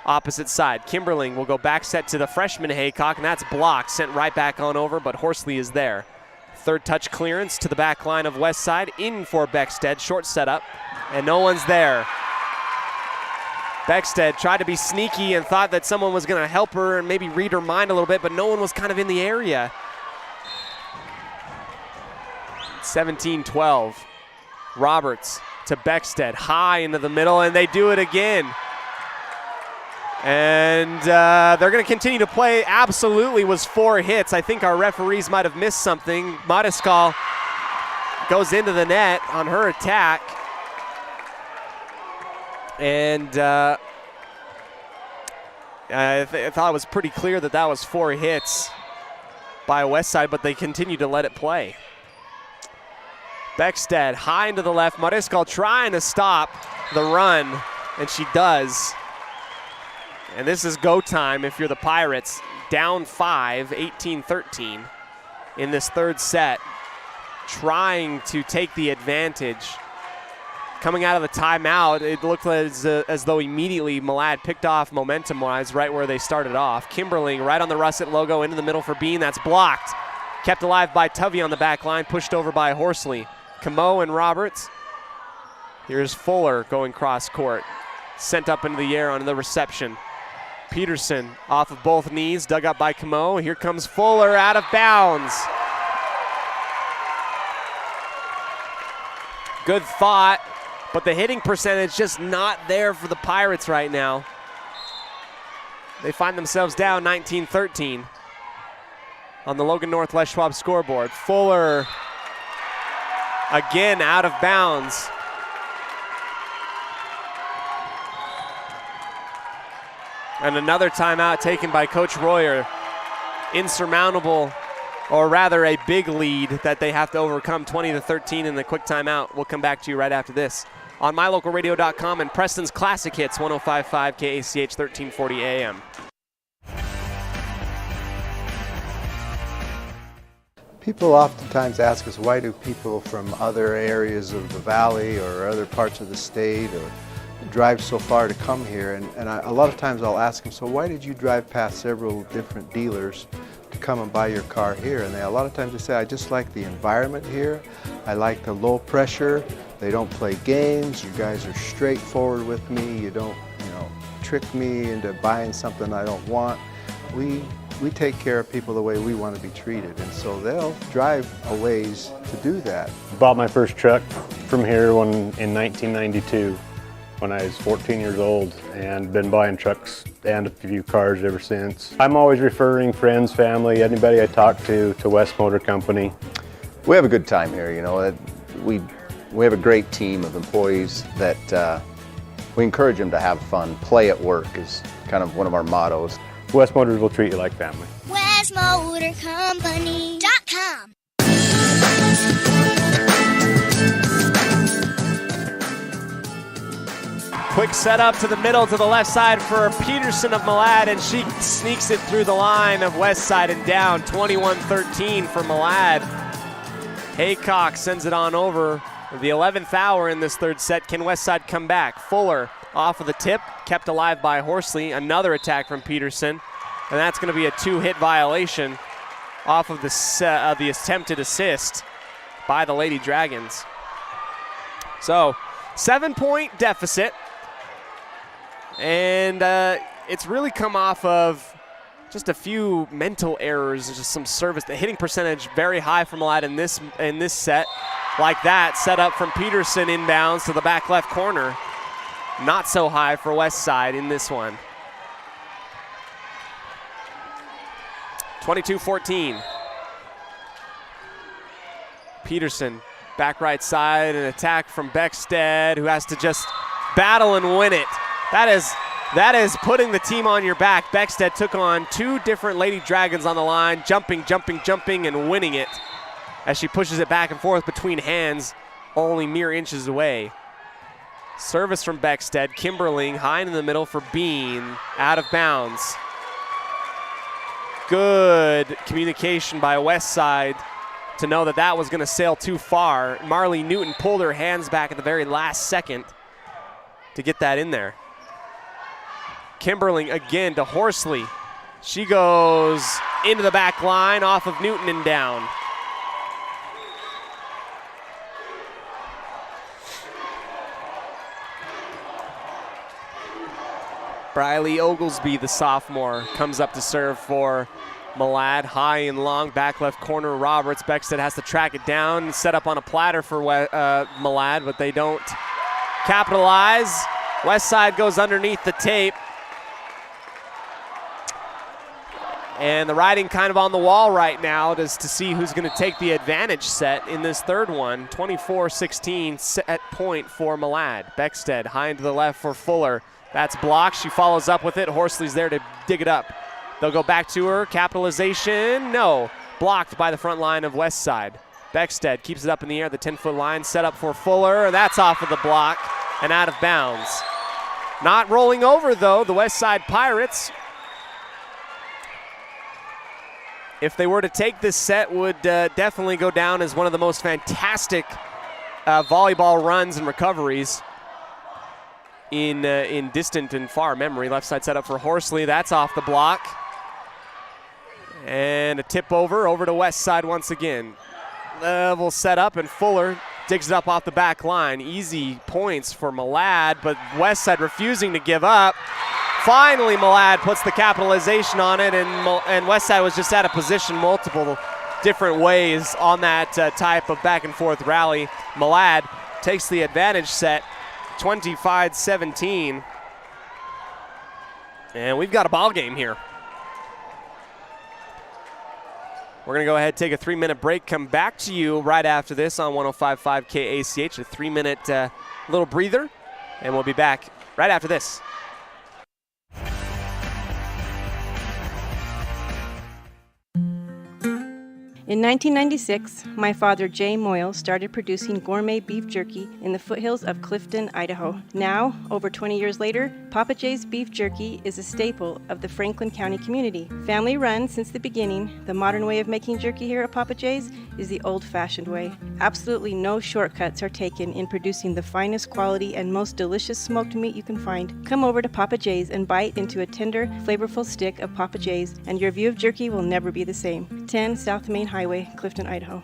opposite side. Kimberling will go back set to the freshman Haycock, and that's blocked, sent right back on over, but Horsley is there. Third touch clearance to the back line of Westside, in for Beckstead, short setup, and no one's there. Beckstead tried to be sneaky and thought that someone was going to help her and maybe read her mind a little bit, but no one was kind of in the area. 17-12. Roberts to Beckstead, high into the middle, and they do it again. And they're going to continue to play. Absolutely was 4 hits. I think our referees might have missed something. Madiskal goes into the net on her attack. And I thought it was pretty clear that that was 4 hits by Westside, but they continue to let it play. Beckstead high into the left. Madiskal trying to stop the run, and she does. And this is go time if you're the Pirates. Down 5, 18-13 in this third set. Trying to take the advantage. Coming out of the timeout, it looked as though immediately Malad picked off momentum-wise right where they started off. Kimberling right on the Russet logo into the middle for Bean. That's blocked. Kept alive by Tuvey on the back line, pushed over by Horsley. Camo and Roberts. Here's Fuller going cross court. Sent up into the air on the reception. Peterson off of both knees, dug up by Camo. Here comes Fuller out of bounds. Good thought, but the hitting percentage just not there for the Pirates right now. They find themselves down 19-13 on the Logan North Les Schwab scoreboard. Fuller again out of bounds. And another timeout taken by Coach Royer. Insurmountable, or rather a big lead that they have to overcome, 20-13 in the quick timeout. We'll come back to you right after this on mylocalradio.com and Preston's Classic Hits, 105.5 KACH, 1340 AM. People oftentimes ask us, why do people from other areas of the valley or other parts of the state or drive so far to come here? And a lot of times I'll ask them, so why did you drive past several different dealers to come and buy your car here? And a lot of times they say, I just like the environment here. I like the low pressure. They don't play games. You guys are straightforward with me. You don't, trick me into buying something I don't want. We take care of people the way we want to be treated, and so they'll drive a ways to do that. Bought my first truck from here in 1992 when I was 14 years old, and been buying trucks and a few cars ever since. I'm always referring friends, family, anybody I talk to West Motor Company. We have a good time here, We have a great team of employees that we encourage them to have fun. Play at work is kind of one of our mottos. West Motors will treat you like family. WestMotorCompany.com. Quick setup to the middle, to the left side for Peterson of Malad, and she sneaks it through the line of West Side and down, 21-13 for Malad. Haycock sends it on over. The 11th hour in this third set. Can West Side come back? Fuller off of the tip, kept alive by Horsley. Another attack from Peterson, and that's going to be a 2-hit violation off of the attempted assist by the Lady Dragons. So, 7-point deficit, and it's really come off of just a few mental errors, just some service. The hitting percentage very high from Malad in this set. Like that, set up from Peterson inbounds to the back left corner. Not so high for West Side in this one. 22-14. Peterson, back right side, an attack from Beckstead, who has to just battle and win it. That is putting the team on your back. Beckstead took on 2 different Lady Dragons on the line, jumping, and winning it as she pushes it back and forth between hands, only mere inches away. Service from Beckstead. Kimberling high in the middle for Bean, out of bounds. Good communication by West Side to know that was going to sail too far. Marley Newton pulled her hands back at the very last second to get that in there. Kimberling again to Horsley. She goes into the back line off of Newton and down. Briley Oglesby, the sophomore, comes up to serve for Malad. High and long, back left corner, Roberts. Beckstead has to track it down, set up on a platter for Malad, but they don't capitalize. West Side goes underneath the tape. And the writing kind of on the wall right now is to see who's going to take the advantage set in this third one. 24-16 set point for Malad. Beckstead high into the left for Fuller. That's blocked. She follows up with it. Horsley's there to dig it up. They'll go back to her. Capitalization. No. Blocked by the front line of West Side. Beckstead keeps it up in the air, the 10-foot line. Set up for Fuller. That's off of the block and out of bounds. Not rolling over, though, the West Side Pirates. If they were to take this set, would definitely go down as one of the most fantastic volleyball runs and recoveries in distant and far memory. Left side set up for Horsley. That's off the block. And a tip over to West Side once again. Level set up, and Fuller digs it up off the back line. Easy points for Malad, but West Side refusing to give up. Finally, Malad puts the capitalization on it, and West Side was just out of position multiple different ways on that type of back and forth rally. Malad takes the advantage set, 25-17. And we've got a ball game here. We're going to go ahead and take a 3-minute break, come back to you right after this on 105.5 KACH, a 3-minute little breather, and we'll be back right after this. In 1996, my father, Jay Moyle, started producing gourmet beef jerky in the foothills of Clifton, Idaho. Now, over 20 years later, Papa Jay's beef jerky is a staple of the Franklin County community. Family run since the beginning, the modern way of making jerky here at Papa Jay's is the old-fashioned way. Absolutely no shortcuts are taken in producing the finest quality and most delicious smoked meat you can find. Come over to Papa Jay's and bite into a tender, flavorful stick of Papa Jay's, and your view of jerky will never be the same. 10 South Main Highway, Clifton, Idaho.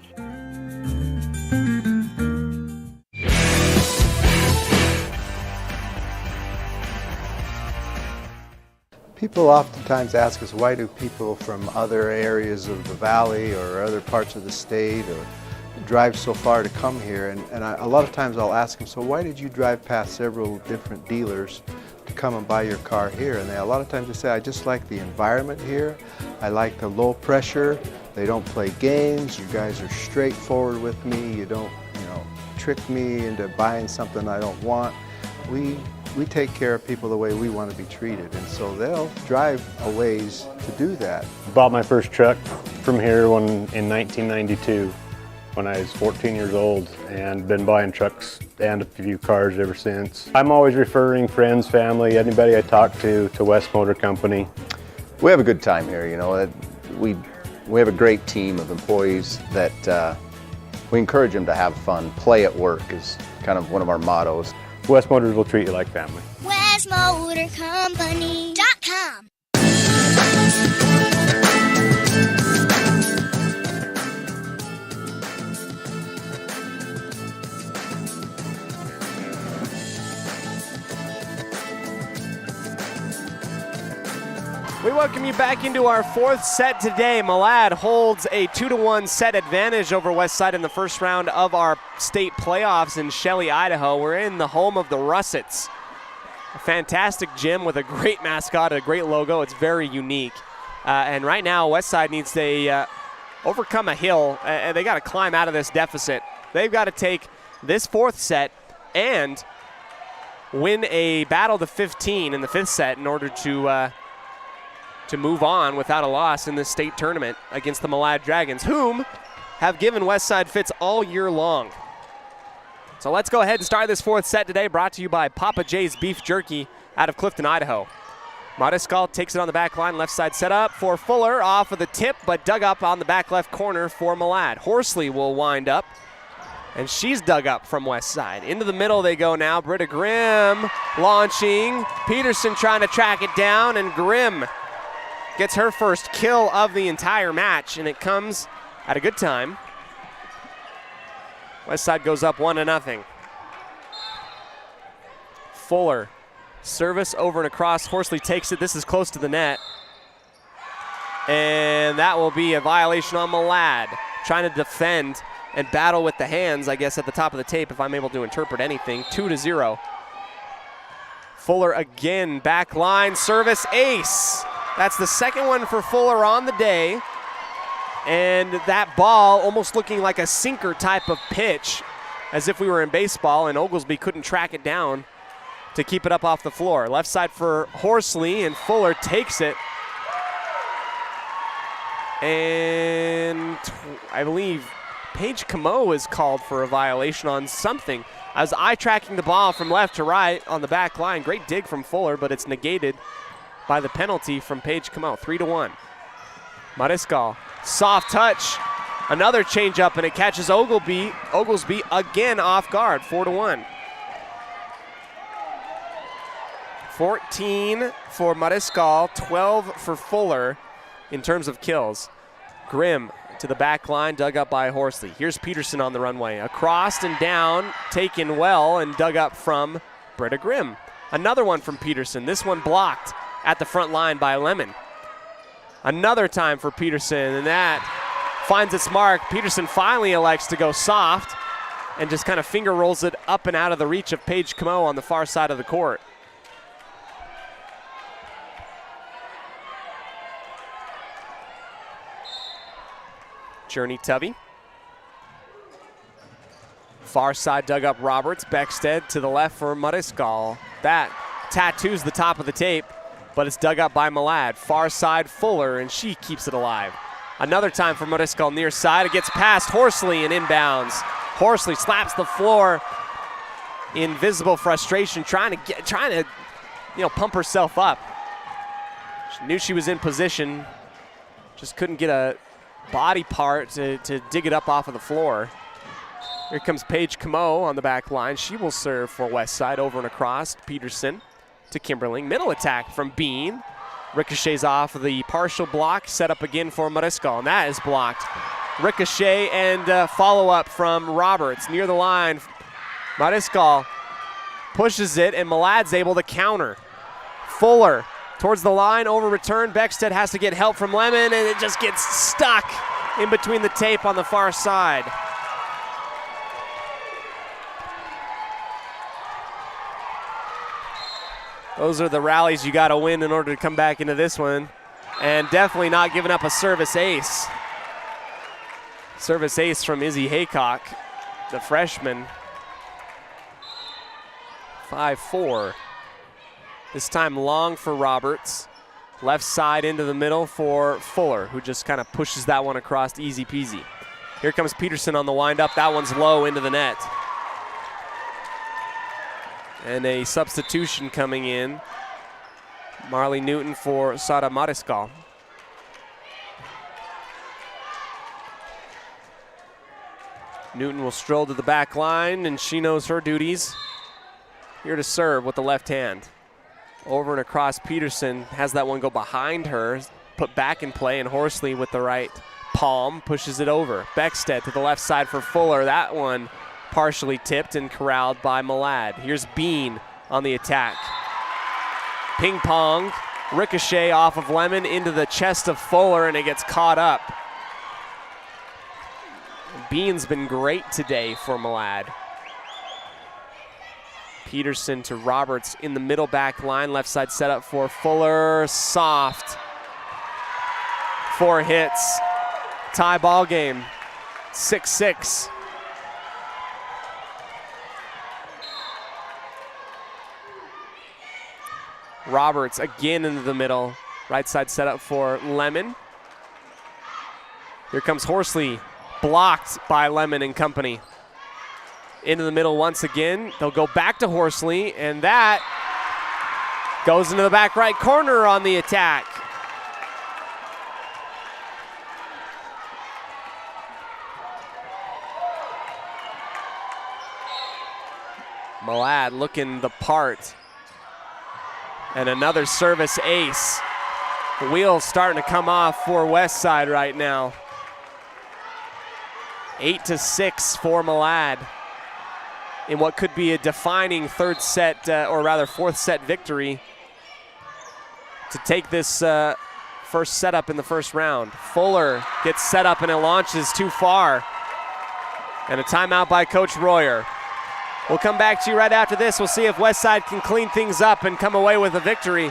People oftentimes ask us, why do people from other areas of the valley or other parts of the state or drive so far to come here? And a lot of times I'll ask them, so why did you drive past several different dealers to come and buy your car here? And a lot of times they say, I just like the environment here. I like the low pressure. They don't play games. You guys are straightforward with me. You don't, trick me into buying something I don't want. We take care of people the way we want to be treated, and so they'll drive a ways to do that. Bought my first truck from here in 1992 when I was 14 years old, and been buying trucks and a few cars ever since. I'm always referring friends, family, anybody I talk to West Motor Company. We have a good time here, We have a great team of employees that we encourage them to have fun. Play at work is kind of one of our mottos. West Motors will treat you like family. WestMotorCompany.com. We welcome you back into our fourth set today. Malad holds a 2-1 set advantage over West Side in the first round of our state playoffs in Shelley, Idaho. We're in the home of the Russets. A fantastic gym with a great mascot, a great logo. It's very unique. And right now, West Side needs to overcome a hill, and they got to climb out of this deficit. They've got to take this fourth set and win a battle to 15 in the fifth set in order to move on without a loss in this state tournament against the Malad Dragons, whom have given West Side fits all year long. So let's go ahead and start this fourth set today, brought to you by Papa Jay's Beef Jerky out of Clifton, Idaho. Mariskal takes it on the back line, left side set up for Fuller, off of the tip, but dug up on the back left corner for Malad. Horsley will wind up, and she's dug up from West Side. Into the middle they go now. Britta Grimm launching. Peterson trying to track it down, and Grimm gets her first kill of the entire match, and it comes at a good time. West Side goes up 1-0. Fuller, service over and across. Horsley takes it. This is close to the net. And that will be a violation on Malad. Trying to defend and battle with the hands, I guess, at the top of the tape if I'm able to interpret anything. 2-0. Fuller again, back line, service, ace. That's the second one for Fuller on the day. And that ball almost looking like a sinker type of pitch, as if we were in baseball, and Oglesby couldn't track it down to keep it up off the floor. Left side for Horsley, and Fuller takes it. And I believe Paige Camo is called for a violation on something. I was eye-tracking the ball from left to right on the back line. Great dig from Fuller, but it's negated by the penalty from Paige Camo. 3-1. Mariscal, soft touch. Another changeup, and it catches Oglesby again off guard. 4-1. 14 for Mariscal, 12 for Fuller in terms of kills. Grimm to the back line, dug up by Horsley. Here's Peterson on the runway. Across and down, taken well, and dug up from Britta Grimm. Another one from Peterson. This one blocked at the front line by Lemon. Another time for Peterson, and that finds its mark. Peterson finally elects to go soft and just kind of finger rolls it up and out of the reach of Paige Camo on the far side of the court. Journey Tubby. Far side dug up Roberts. Beckstead to the left for Mariscal. That tattoos the top of the tape, but it's dug up by Malad. Far side Fuller, and she keeps it alive. Another time for Mariscal near side. It gets past Horsley and inbounds. Horsley slaps the floor in visible frustration, trying to pump herself up. She knew she was in position, just couldn't get a body part to dig it up off of the floor. Here comes Paige Camo on the back line. She will serve for Westside, over and across. Peterson to Kimberling. Middle attack from Bean. Ricochets off of the partial block. Set up again for Mariscal, and that is blocked. Ricochet and follow-up from Roberts near the line. Mariscal pushes it, and Malad's able to counter. Fuller towards the line, over return. Beckstead has to get help from Lemon, and it just gets stuck in between the tape on the far side. Those are the rallies you got to win in order to come back into this one. And definitely not giving up a service ace. Service ace from Izzy Haycock, the freshman. 5-4. This time long for Roberts. Left side into the middle for Fuller, who just kind of pushes that one across easy peasy. Here comes Peterson on the windup. That one's low into the net. And a substitution coming in. Marley Newton for Sara Mariscal. Newton will stroll to the back line, and she knows her duties. Here to serve with the left hand. Over and across. Peterson has that one go behind her, put back in play, and Horsley with the right palm pushes it over. Beckstead to the left side for Fuller. That one partially tipped and corralled by Malad. Here's Bean on the attack. Ping pong, ricochet off of Lemon into the chest of Fuller, and it gets caught up. Bean's been great today for Malad. Peterson to Roberts in the middle back line. Left side set up for Fuller. Soft. 4 hits. Tie ball game. 6-6. Roberts again into the middle. Right side set up for Lemon. Here comes Horsley. Blocked by Lemon and company. Into the middle once again. They'll go back to Horsley, and that goes into the back right corner on the attack. Malad looking the part. And another service ace. The wheels starting to come off for Westside right now. 8-6 for Malad in what could be a defining fourth set victory to take this first setup in the first round. Fuller gets set up and it launches too far. And a timeout by Coach Royer. We'll come back to you right after this. We'll see if Westside can clean things up and come away with a victory.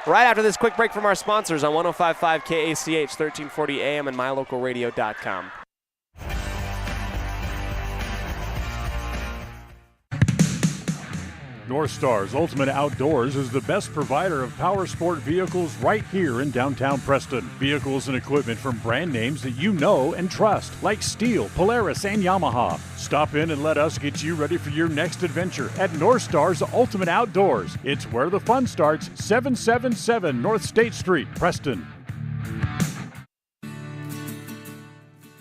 Right after this quick break from our sponsors on 105.5 KACH, 1340 AM and mylocalradio.com. North Star's Ultimate Outdoors is the best provider of power sport vehicles right here in downtown Preston. Vehicles and equipment from brand names that you know and trust, like Steel, Polaris, and Yamaha. Stop in and let us get you ready for your next adventure at North Star's Ultimate Outdoors. It's where the fun starts, 777 North State Street, Preston.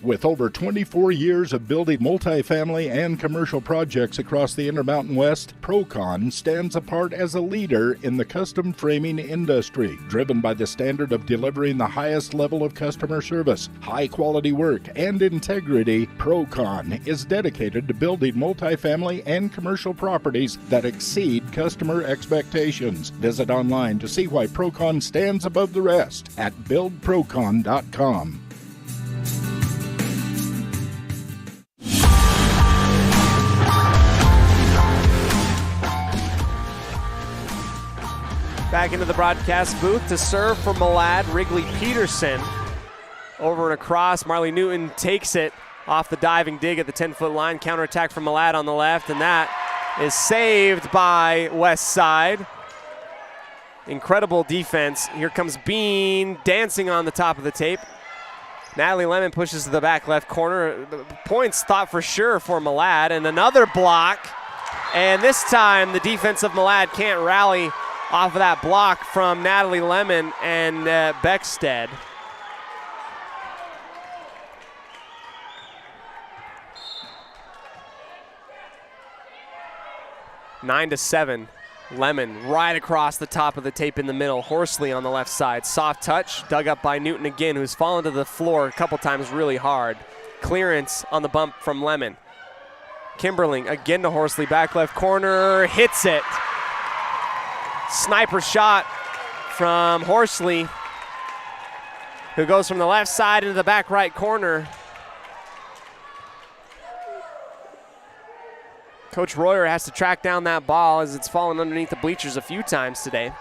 With over 24 years of building multifamily and commercial projects across the Intermountain West, Procon stands apart as a leader in the custom framing industry. Driven by the standard of delivering the highest level of customer service, high-quality work, and integrity, Procon is dedicated to building multifamily and commercial properties that exceed customer expectations. Visit online to see why Procon stands above the rest at buildprocon.com. Back into the broadcast booth to serve for Malad, Wrigley Peterson. Over and across, Marley Newton takes it off the diving dig at the 10-foot line. Counterattack from Malad on the left, and that is saved by Westside. Incredible defense. Here comes Bean dancing on the top of the tape. Natalie Lemon pushes to the back left corner. The points thought for sure for Malad, and another block. And this time the defense of Malad can't rally off of that block from Natalie Lemon and Beckstead. Nine to 7. Lemon right across the top of the tape in the middle. Horsley on the left side. Soft touch, dug up by Newton again, who's fallen to the floor a couple times really hard. Clearance on the bump from Lemon. Kimberling again to Horsley, back left corner, hits it. Sniper shot from Horsley, who goes from the left side into the back right corner. Coach Royer has to track down that ball as it's fallen underneath the bleachers a few times today.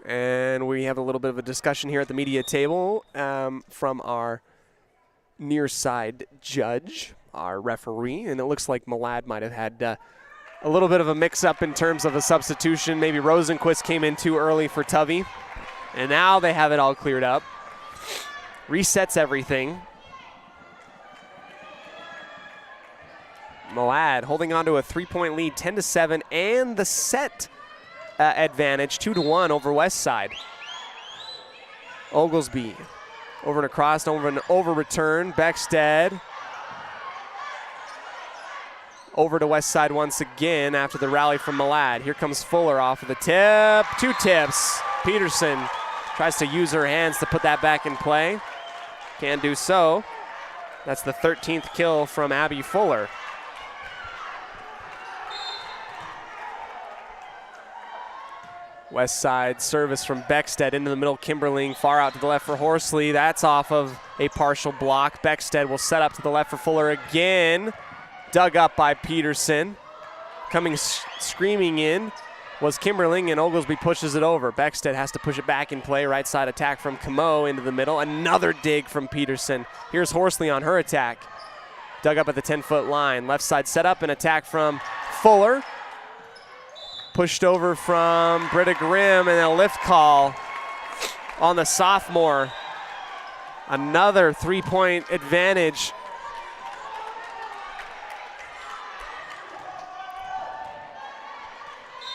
And we have a little bit of a discussion here at the media table from our near side judge, our referee, and it looks like Malad might have had a little bit of a mix-up in terms of a substitution. Maybe Rosenquist came in too early for Tuvey, and now they have it all cleared up. Resets everything. Malad holding on to a 3-point lead, 10-7, and the set advantage, 2-1 over Westside. Oglesby over and across, over and over return. Beckstead over to Westside once again after the rally from Malad. Here comes Fuller off of the tip. 2 tips. Peterson tries to use her hands to put that back in play. Can do so. That's the 13th kill from Abby Fuller. West side service from Beckstead into the middle. Kimberling far out to the left for Horsley. That's off of a partial block. Beckstead will set up to the left for Fuller again. Dug up by Peterson. Coming screaming in was Kimberling, and Oglesby pushes it over. Beckstead has to push it back in play. Right side attack from Camo into the middle. Another dig from Peterson. Here's Horsley on her attack. Dug up at the 10-foot line. Left side set up, an attack from Fuller. Pushed over from Britta Grimm, and a lift call on the sophomore. Another 3-point advantage.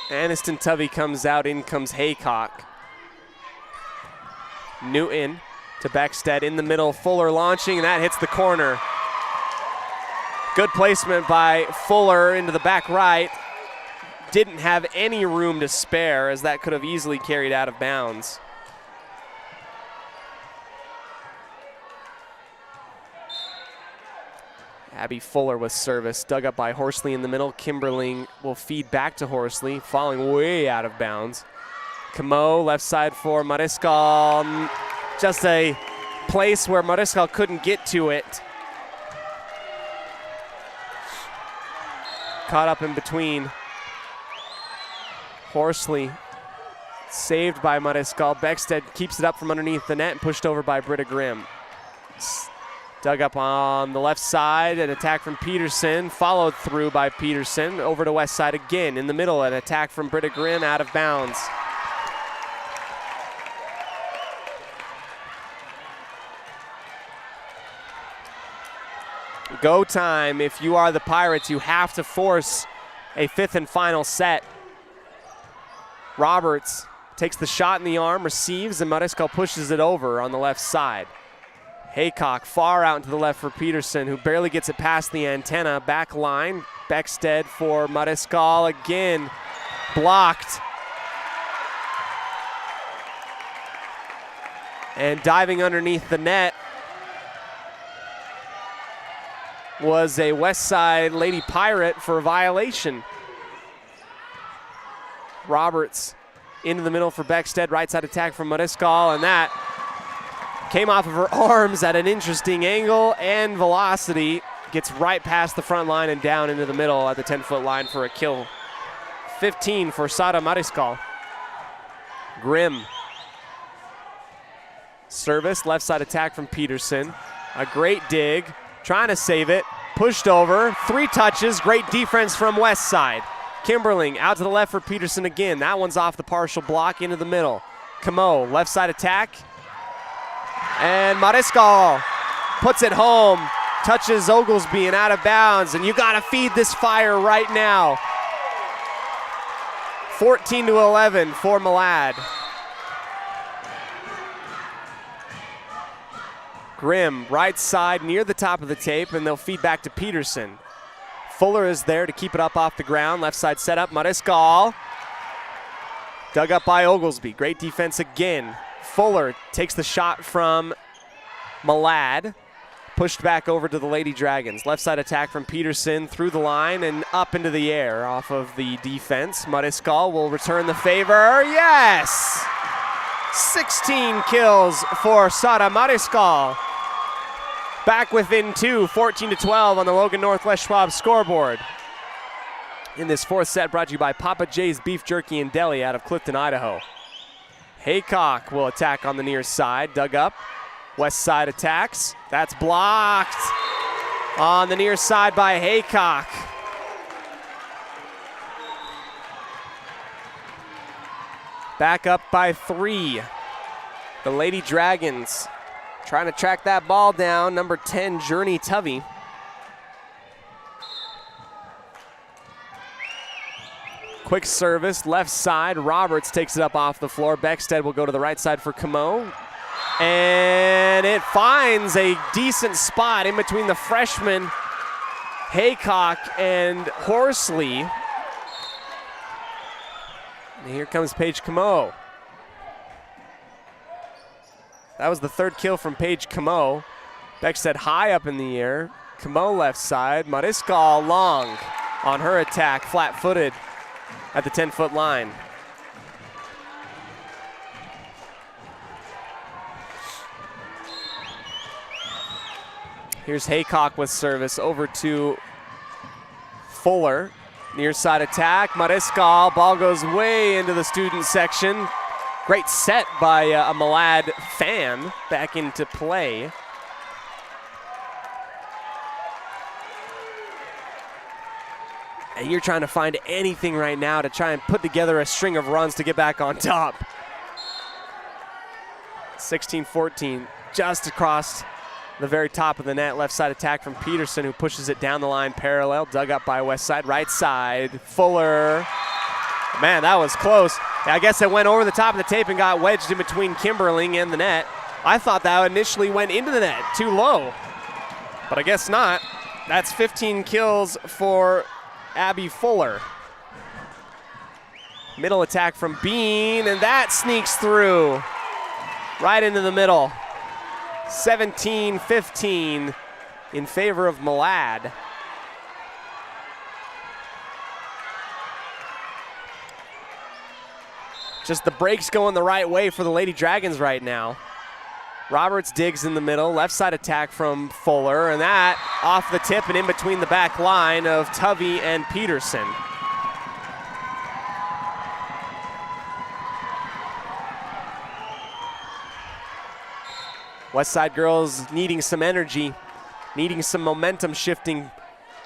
Aniston Tuvey comes out, in comes Haycock. Newton to Beckstead in the middle, Fuller launching, and that hits the corner. Good placement by Fuller into the back right. Didn't have any room to spare, as that could have easily carried out of bounds. Abby Fuller with service, dug up by Horsley in the middle. Kimberling will feed back to Horsley, falling way out of bounds. Camo, left side for Mariscal. Just a place where Mariscal couldn't get to it. Caught up in between. Horsley saved by Mariscal. Beckstead keeps it up from underneath the net and pushed over by Britta Grimm. Dug up on the left side, an attack from Peterson, followed through by Peterson. Over to west side again. In the middle, an attack from Britta Grimm, out of bounds. Go time. If you are the Pirates, you have to force a fifth and final set. Roberts takes the shot in the arm, receives, and Mariscal pushes it over on the left side. Haycock far out into the left for Peterson, who barely gets it past the antenna. Back line, Beckstead for Mariscal again, blocked. And diving underneath the net was a West Side Lady Pirate for a violation. Roberts into the middle for Beckstead, right side attack from Mariscal, and that came off of her arms at an interesting angle and velocity. Gets right past the front line and down into the middle at the 10-foot line for a kill. 15 for Sara Mariscal. Grimm. Service, left side attack from Peterson. A great dig, trying to save it. Pushed over, 3 touches, great defense from west side. Kimberling out to the left for Peterson again. That one's off the partial block into the middle. Camo, left side attack. And Mariscal puts it home, touches Oglesby and out of bounds, and you gotta feed this fire right now. 14-11 for Malad. Grimm, right side near the top of the tape, and they'll feed back to Peterson. Fuller is there to keep it up off the ground. Left side setup, Mariscal. Dug up by Oglesby, great defense again. Fuller takes the shot from Malad, pushed back over to the Lady Dragons. Left side attack from Peterson through the line and up into the air off of the defense. Mariscal will return the favor. Yes! 16 kills for Sara Mariscal. Back within 2, 14-12 on the Logan Northwest Schwab scoreboard. In this fourth set, brought to you by Papa J's Beef Jerky and Deli out of Clifton, Idaho. Haycock will attack on the near side, dug up. West side attacks, that's blocked on the near side by Haycock. Back up by 3. The Lady Dragons trying to track that ball down, number 10, Journey Tovey. Quick service, left side. Roberts takes it up off the floor. Beckstead will go to the right side for Camo. And it finds a decent spot in between the freshman Haycock and Horsley. And here comes Paige Camo. That was the 3rd kill from Paige Camo. Beckstead high up in the air. Camo left side. Mariscal long on her attack, flat-footed at the 10-foot line. Here's Haycock with service over to Fuller. Near side attack, Mariscal, ball goes way into the student section. Great set by a Malad fan back into play. And you're trying to find anything right now to try and put together a string of runs to get back on top. 16-14, just across the very top of the net. Left side attack from Peterson, who pushes it down the line parallel. Dug up by west side, right side. Fuller. Man, that was close. I guess it went over the top of the tape and got wedged in between Kimberling and the net. I thought that initially went into the net, too low. But I guess not. That's 15 kills for Abby Fuller. Middle attack from Bean, and that sneaks through right into the middle. 17-15. in favor of Malad. Just the breaks going the right way for the Lady Dragons right now. Roberts digs in the middle, left side attack from Fuller, and that off the tip and in between the back line of Tuvey and Peterson. Westside girls needing some energy, needing some momentum shifting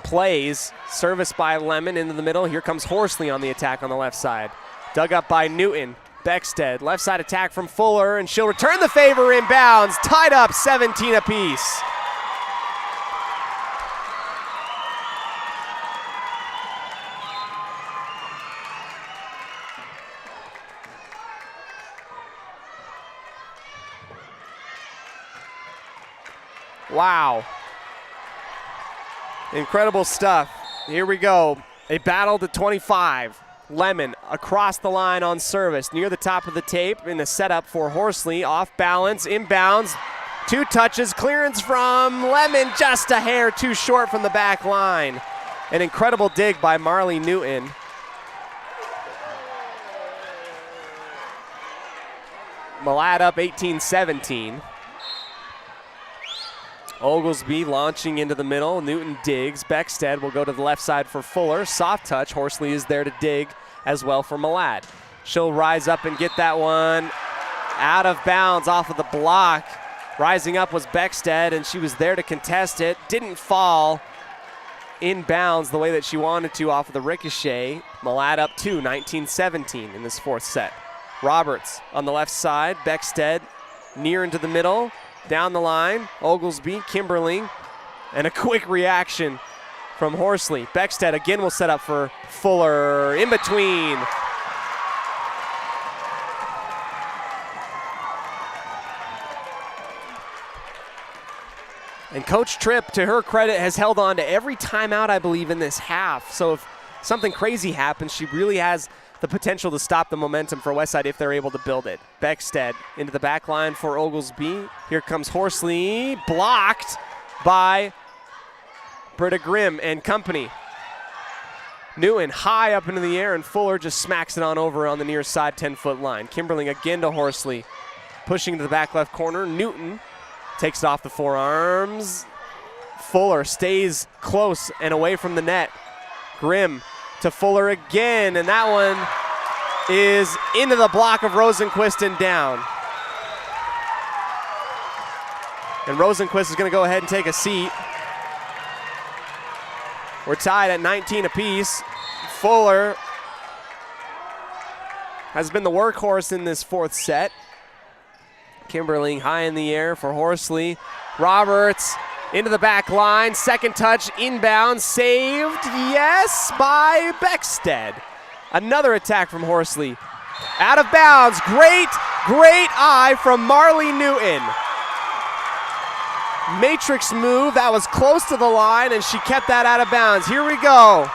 plays. Service by Lemon into the middle. Here comes Horsley on the attack on the left side. Dug up by Newton. Beckstead, left side attack from Fuller, and she'll return the favor inbounds. Tied up 17 apiece. Wow. Incredible stuff. Here we go. A battle to 25. Lemon across the line on service, near the top of the tape in the setup for Horsley. Off balance, inbounds, 2 touches, clearance from Lemon, just a hair too short from the back line. An incredible dig by Marley Newton. Malad up 18-17. Oglesby launching into the middle. Newton digs. Beckstead will go to the left side for Fuller. Soft touch. Horsley is there to dig as well for Malad. She'll rise up and get that one out of bounds off of the block. Rising up was Beckstead, and she was there to contest it. Didn't fall in bounds the way that she wanted to off of the ricochet. Malad up 2, 19-17 in this 4th set. Roberts on the left side. Beckstead near into the middle. Down the line, Oglesby, Kimberling, and a quick reaction from Horsley. Beckstead again will set up for Fuller in between. And Coach Tripp, to her credit, has held on to every timeout, I believe, in this half. So if something crazy happens, she really has the potential to stop the momentum for Westside if they're able to build it. Beckstead into the back line for Oglesby. Here comes Horsley, blocked by Britta Grimm and company. Newton high up into the air, and Fuller just smacks it on over on the near side 10-foot line. Kimberling again to Horsley, pushing to the back left corner. Newton takes it off the forearms. Fuller stays close and away from the net. Grimm to Fuller again, and that one is into the block of Rosenquist and down. And Rosenquist is going to go ahead and take a seat. We're tied at 19 apiece. Fuller has been the workhorse in this 4th set. Kimberling high in the air for Horsley. Roberts into the back line, second touch, inbound, saved, yes, by Beckstead. Another attack from Horsley. Out of bounds, great eye from Marley Newton. Matrix move, that was close to the line, and she kept that out of bounds. Here we go,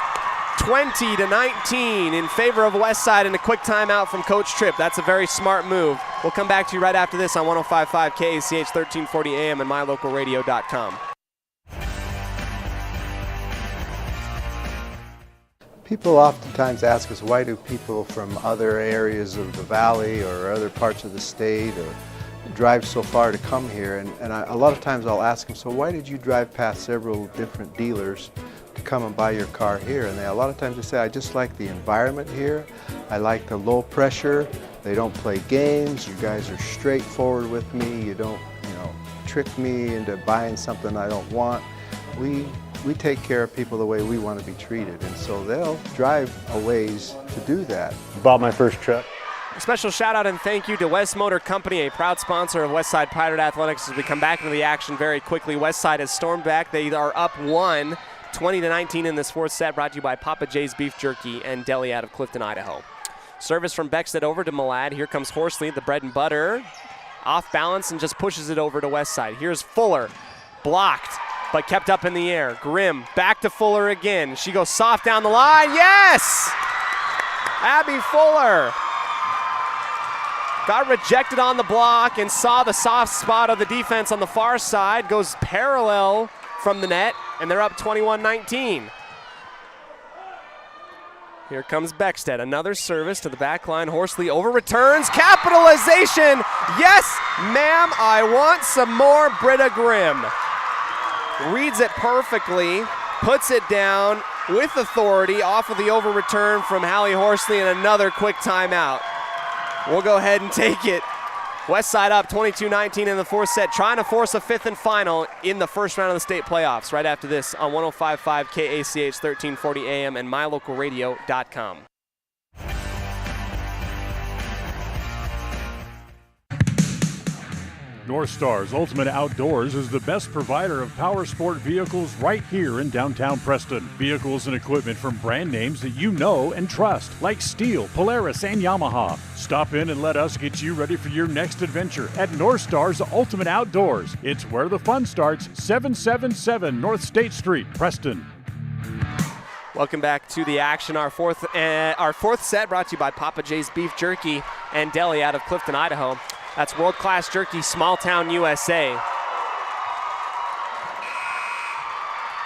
20-19 in favor of Westside, and a quick timeout from Coach Tripp. That's a very smart move. We'll come back to you right after this on 105.5 KACH 1340 AM and mylocalradio.com. People oftentimes ask us, why do people from other areas of the valley or other parts of the state or drive so far to come here? And a lot of times I'll ask them, so why did you drive past several different dealers to come and buy your car here? And a lot of times they say, I just like the environment here. I like the low pressure. They don't play games. You guys are straightforward with me. You don't, trick me into buying something I don't want. We take care of people the way we want to be treated, and so they'll drive a ways to do that. Bought my first truck. A special shout out and thank you to West Motor Company, a proud sponsor of Westside Pirate Athletics, as we come back into the action very quickly. Westside has stormed back. They are up 1, 20-19 in this 4th set, brought to you by Papa J's Beef Jerky and Deli out of Clifton, Idaho. Service from Beckstead over to Malad. Here comes Horsley, the bread and butter. Off balance and just pushes it over to Westside. Here's Fuller, blocked, but kept up in the air. Grimm back to Fuller again. She goes soft down the line. Yes! Abby Fuller got rejected on the block and saw the soft spot of the defense on the far side. Goes parallel from the net, and they're up 21-19. Here comes Beckstead. Another service to the back line. Horsley over returns. Capitalization. Yes, ma'am. I want some more. Britta Grimm reads it perfectly, puts it down with authority off of the over return from Hallie Horsley, and another quick timeout. We'll go ahead and take it. Westside up 22-19 in the fourth set, trying to force a fifth and final in the first round of the state playoffs. Right after this on 105.5 KACH 1340 AM and mylocalradio.com. North Star's Ultimate Outdoors is the best provider of power sport vehicles right here in downtown Preston. Vehicles and equipment from brand names that you know and trust, like Steel, Polaris, and Yamaha. Stop in and let us get you ready for your next adventure at North Star's Ultimate Outdoors. It's where the fun starts, 777 North State Street, Preston. Welcome back to the action. Our fourth set brought to you by Papa J's Beef Jerky and Deli out of Clifton, Idaho. That's world-class jerky, small town USA.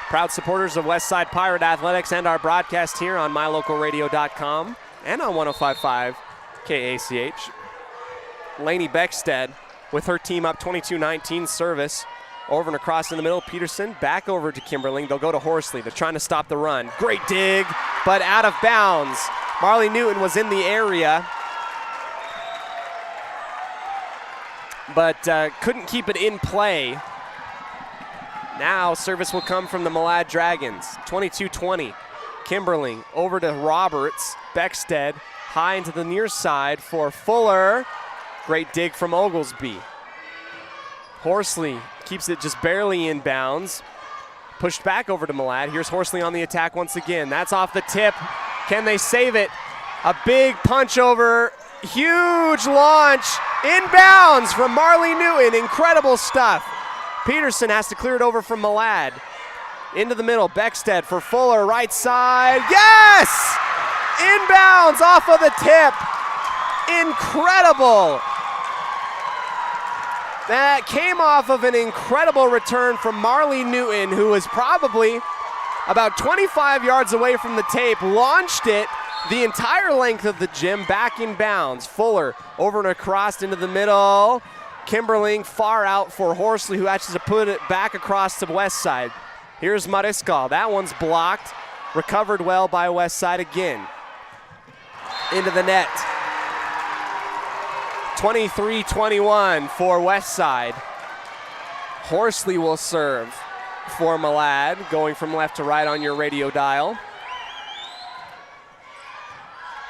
Proud supporters of Westside Pirate Athletics and our broadcast here on mylocalradio.com and on 105.5 KACH. Lainey Beckstead with her team up 22-19 service. Over and across in the middle, Peterson back over to Kimberling. They'll go to Horsley. They're trying to stop the run. Great dig, but out of bounds. Marley Newton was in the area, but couldn't keep it in play. Now service will come from the Malad Dragons. 22-20. Kimberling over to Roberts. Beckstead high into the near side for Fuller. Great dig from Oglesby. Horsley keeps it just barely in bounds. Pushed back over to Malad. Here's Horsley on the attack once again. That's off the tip. Can they save it? A big punch over. Huge launch. Inbounds from Marley Newton. Incredible stuff. Peterson has to clear it over from Malad. Into the middle. Beckstead for Fuller. Right side. Yes! Inbounds off of the tip. Incredible. That came off of an incredible return from Marley Newton, who was probably about 25 yards away from the tape, launched it the entire length of the gym back in bounds. Fuller over and across into the middle. Kimberling far out for Horsley, who has to put it back across to Westside. Here's Mariscal. That one's blocked. Recovered well by Westside again. Into the net. 23-21 for Westside. Horsley will serve for Malad, going from left to right on your radio dial.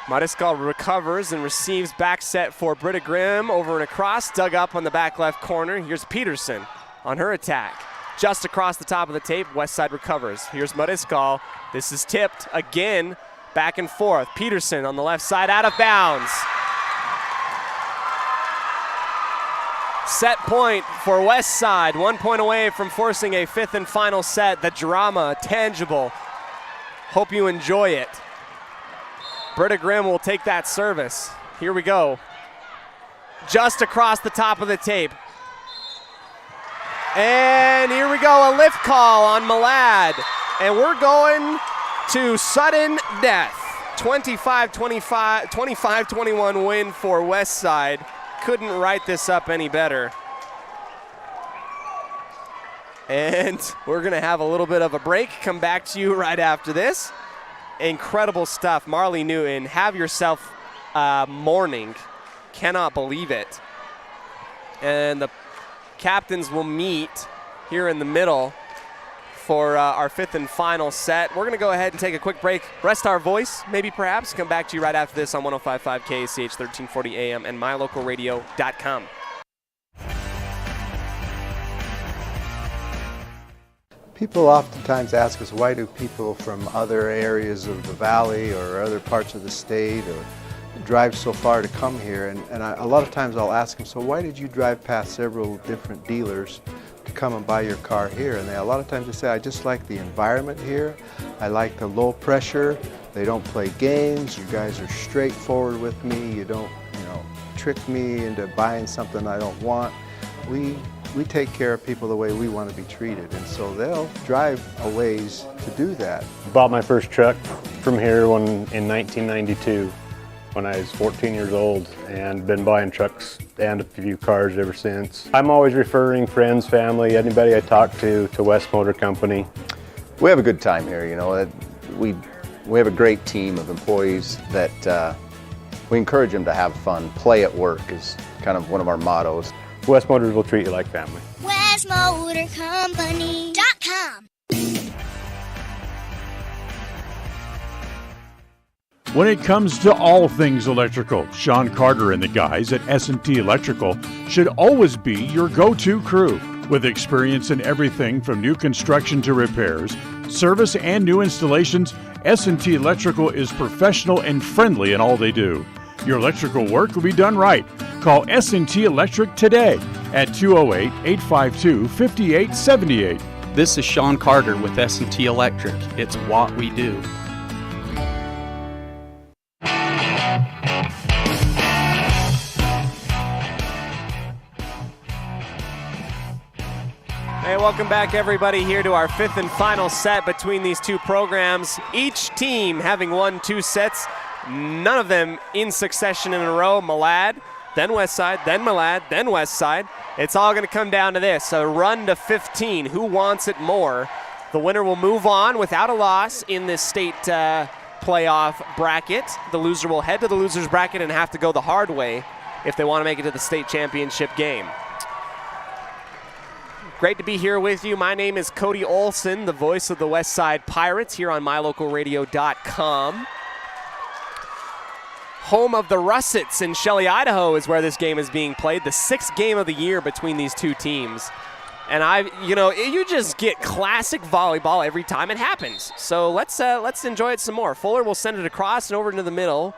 Mariscal recovers and receives back set for Britta Grimm, over and across, dug up on the back left corner. Here's Peterson on her attack. Just across the top of the tape, Westside recovers. Here's Mariscal. This is tipped again, back and forth. Peterson on the left side, out of bounds. Set point for Westside, 1 point away from forcing a fifth and final set. The drama, tangible. Hope you enjoy it. Britta Grimm will take that service. Here we go. Just across the top of the tape. And here we go, a lift call on Malad. And we're going to sudden death. 25-21 win for Westside. Couldn't write this up any better. And we're going to have a little bit of a break. Come back to you right after this. Incredible stuff. Marley Newton, have yourself a morning. Cannot believe it. And the captains will meet here in the middle for our fifth and final set. We're going to go ahead and take a quick break, rest our voice, maybe perhaps, come back to you right after this on 105.5 KACH 1340 AM and mylocalradio.com. People oftentimes ask us, why do people from other areas of the valley or other parts of the state or drive so far to come here? And a lot of times I'll ask them, so why did you drive past several different dealers to come and buy your car here? And a lot of times they say, I just like the environment here. I like the low pressure. They don't play games. You guys are straightforward with me. You don't, trick me into buying something I don't want. We we take care of people the way we want to be treated, and so they'll drive a ways to do that. Bought my first truck from here in 1992 when I was 14 years old, and been buying trucks and a few cars ever since. I'm always referring friends, family, anybody I talk to West Motor Company. We have a good time here, you know. We have a great team of employees that we encourage them to have fun. Play at work is kind of one of our mottos. West Motors will treat you like family. WestMotorCompany.com. When it comes to all things electrical, Sean Carter and the guys at S&T Electrical should always be your go-to crew. With experience in everything from new construction to repairs, service and new installations, S&T Electrical is professional and friendly in all they do. Your electrical work will be done right. Call S&T Electric today at 208-852-5878. This is Sean Carter with S&T Electric. It's what we do. Hey, welcome back everybody here to our fifth and final set between these two programs. Each team having won 2 sets, none of them in succession in a row. Malad, then Westside, then Malad, then Westside. It's all going to come down to this, a run to 15. Who wants it more? The winner will move on without a loss in this state playoff bracket. The loser will head to the loser's bracket and have to go the hard way if they want to make it to the state championship game. Great to be here with you. My name is Cody Olsen, the voice of the Westside Pirates here on mylocalradio.com. Home of the Russets in Shelley, Idaho is where this game is being played. The 6th game of the year between these two teams. And you just get classic volleyball every time it happens. So let's enjoy it some more. Fuller will send it across and over into the middle.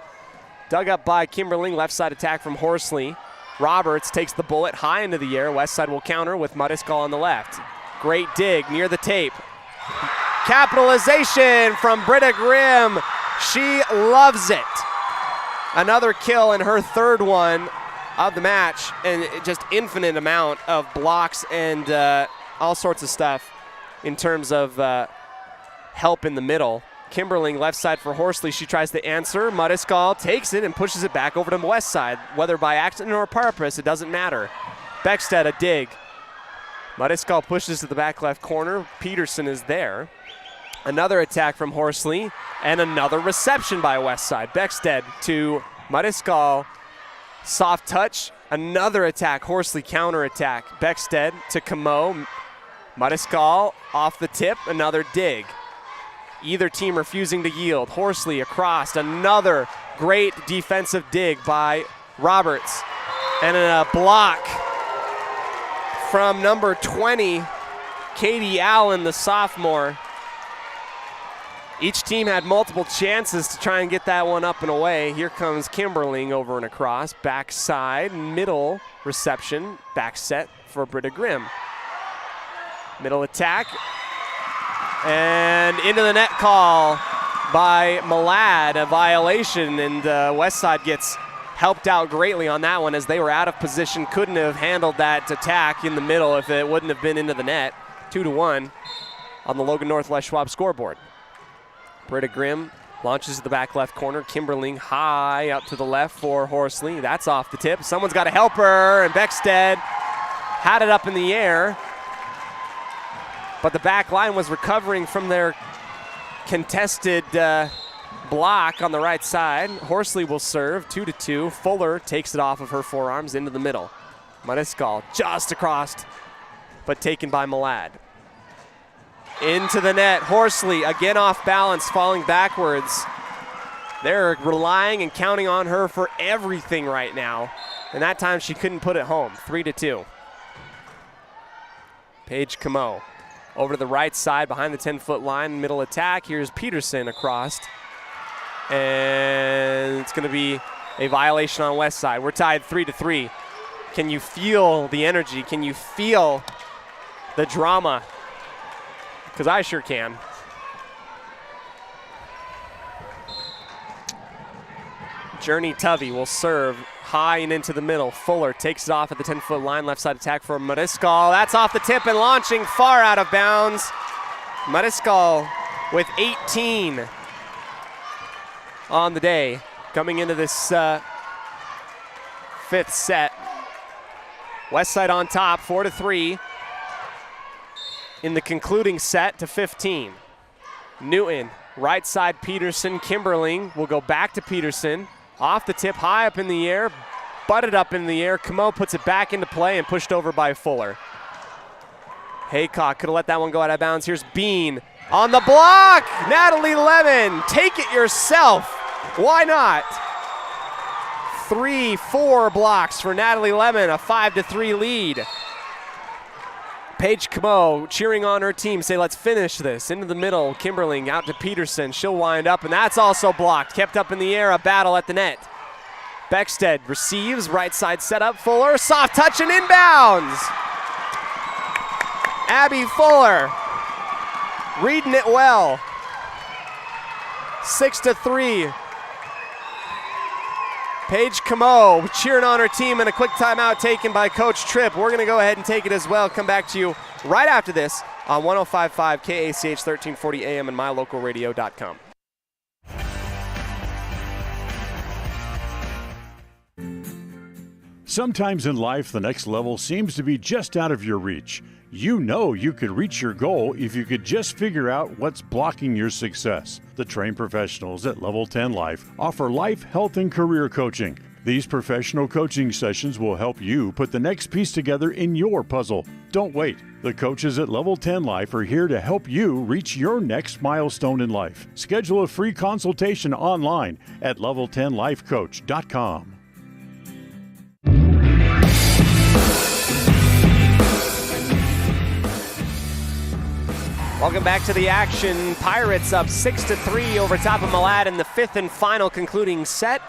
Dug up by Kimberling, left side attack from Horsley. Roberts takes the bullet high into the air. Westside will counter with Muddiskal on the left. Great dig near the tape. Capitalization from Britta Grimm. She loves it. Another kill in her 3rd one of the match, and just infinite amount of blocks and all sorts of stuff in terms of help in the middle. Kimberling left side for Horsley. She tries to answer. Muddiskal takes it and pushes it back over to Westside. Whether by accident or purpose, it doesn't matter. Beckstead a dig. Muddiskal pushes to the back left corner. Peterson is there. Another attack from Horsley and another reception by Westside. Beckstead to Muddiskal. Soft touch. Another attack. Horsley counter attack. Beckstead to Camo. Muddiskal off the tip. Another dig. Either team refusing to yield. Horsley across, another great defensive dig by Roberts. And a block from number 20, Katie Allen, the sophomore. Each team had multiple chances to try and get that one up and away. Here comes Kimberling over and across. Backside, middle reception, back set for Britta Grimm. Middle attack. And into the net call by Malad, a violation, and Westside gets helped out greatly on that one as they were out of position, couldn't have handled that attack in the middle if it wouldn't have been into the net. 2-1 on the Logan North Les Schwab scoreboard. Britta Grimm launches to the back left corner. Kimberling high up to the left for Horsley. That's off the tip. Someone's got to help her, and Beckstead had it up in the air. But the back line was recovering from their contested block on the right side. Horsley will serve 2-2. Fuller takes it off of her forearms into the middle. Muddiskal just across, but taken by Malad. Into the net. Horsley again off balance, falling backwards. They're relying and counting on her for everything right now. And that time she couldn't put it home. 3-2. Paige Camo. Over to the right side behind the 10-foot line, middle attack. Here's Peterson across. And it's going to be a violation on Westside. We're tied 3-3. Can you feel the energy? Can you feel the drama? Because I sure can. Journey Tovey will serve high and into the middle. Fuller takes it off at the 10-foot line. Left side attack for Mariscal. That's off the tip and launching far out of bounds. Mariscal with 18 on the day. Coming into this fifth set. Westside on top, 4-3. In the concluding set to 15. Newton, right side Peterson. Kimberling will go back to Peterson. Off the tip, high up in the air, butted up in the air. Camo puts it back into play and pushed over by Fuller. Haycock could have let that one go out of bounds. Here's Bean on the block. Natalie Lemon, take it yourself. Why not? 3-4 blocks for Natalie Lemon, a 5-3 lead. Paige Camo cheering on her team, say let's finish this. Into the middle, Kimberling out to Peterson. She'll wind up, and that's also blocked. Kept up in the air, a battle at the net. Beckstead receives, right side setup. Fuller, soft touch and inbounds. Abby Fuller reading it well. 6-3. Paige Camo cheering on her team, and a quick timeout taken by Coach Tripp. We're going to go ahead and take it as well. Come back to you right after this on 105.5 KACH 1340 AM and mylocalradio.com. Sometimes in life, the next level seems to be just out of your reach. You know you could reach your goal if you could just figure out what's blocking your success. The trained professionals at Level 10 Life offer life, health, and career coaching. These professional coaching sessions will help you put the next piece together in your puzzle. Don't wait. The coaches at Level 10 Life are here to help you reach your next milestone in life. Schedule a free consultation online at level10lifecoach.com. Welcome back to the action. Pirates up 6-3 over top of Malad in the fifth and final concluding set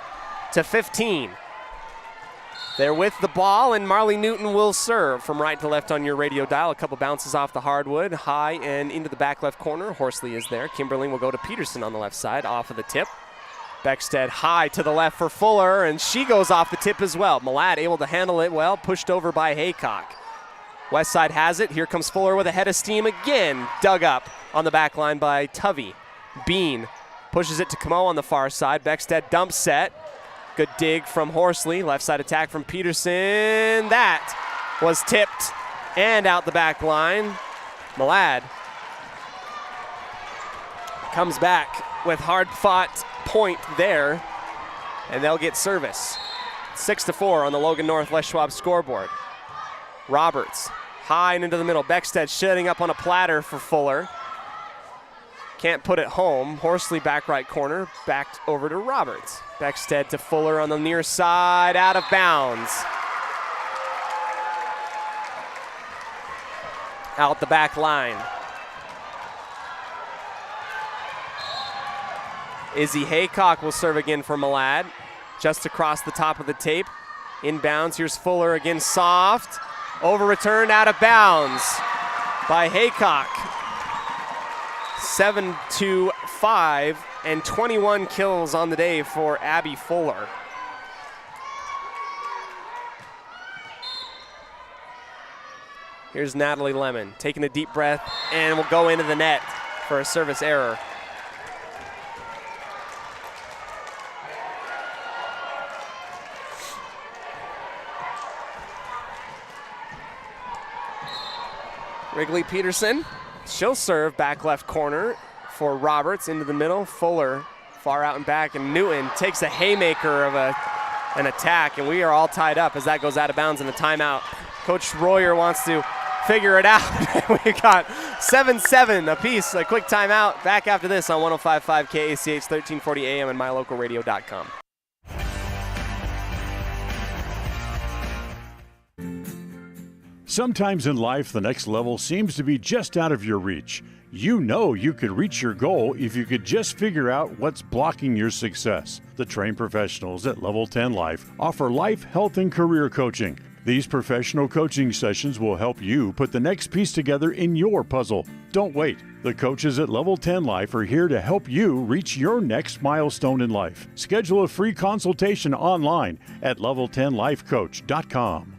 to 15. They're with the ball, and Marley Newton will serve from right to left on your radio dial. A couple bounces off the hardwood, high and into the back left corner. Horsley is there. Kimberling will go to Peterson on the left side, off of the tip. Beckstead high to the left for Fuller, and she goes off the tip as well. Malad able to handle it well, pushed over by Haycock. Westside has it. Here comes Fuller with a head of steam again. Dug up on the back line by Tuvey. Bean pushes it to Camo on the far side. Beckstead dump set. Good dig from Horsley. Left side attack from Peterson. That was tipped and out the back line. Malad comes back with hard-fought point there, and they'll get service. 6-4 on the Logan North Les Schwab scoreboard. Roberts high and into the middle. Beckstead shutting up on a platter for Fuller. Can't put it home. Horsley back right corner, backed over to Roberts. Beckstead to Fuller on the near side, out of bounds. Out the back line. Izzy Haycock will serve again for Malad. Just across the top of the tape. Inbounds, here's Fuller again, soft. Over return, out of bounds by Haycock. 7-5 and 21 kills on the day for Abby Fuller. Here's Natalie Lemon taking a deep breath and will go into the net for a service error. Wrigley Peterson, she'll serve back left corner for Roberts into the middle. Fuller far out and back, and Newton takes a haymaker of an attack, and we are all tied up as that goes out of bounds in a timeout. Coach Royer wants to figure it out. We got 7-7 apiece. A quick timeout. Back after this on 105.5 KACH 1340 AM and mylocalradio.com. Sometimes in life, the next level seems to be just out of your reach. You know you could reach your goal if you could just figure out what's blocking your success. The trained professionals at Level 10 Life offer life, health, and career coaching. These professional coaching sessions will help you put the next piece together in your puzzle. Don't wait. The coaches at Level 10 Life are here to help you reach your next milestone in life. Schedule a free consultation online at level10lifecoach.com.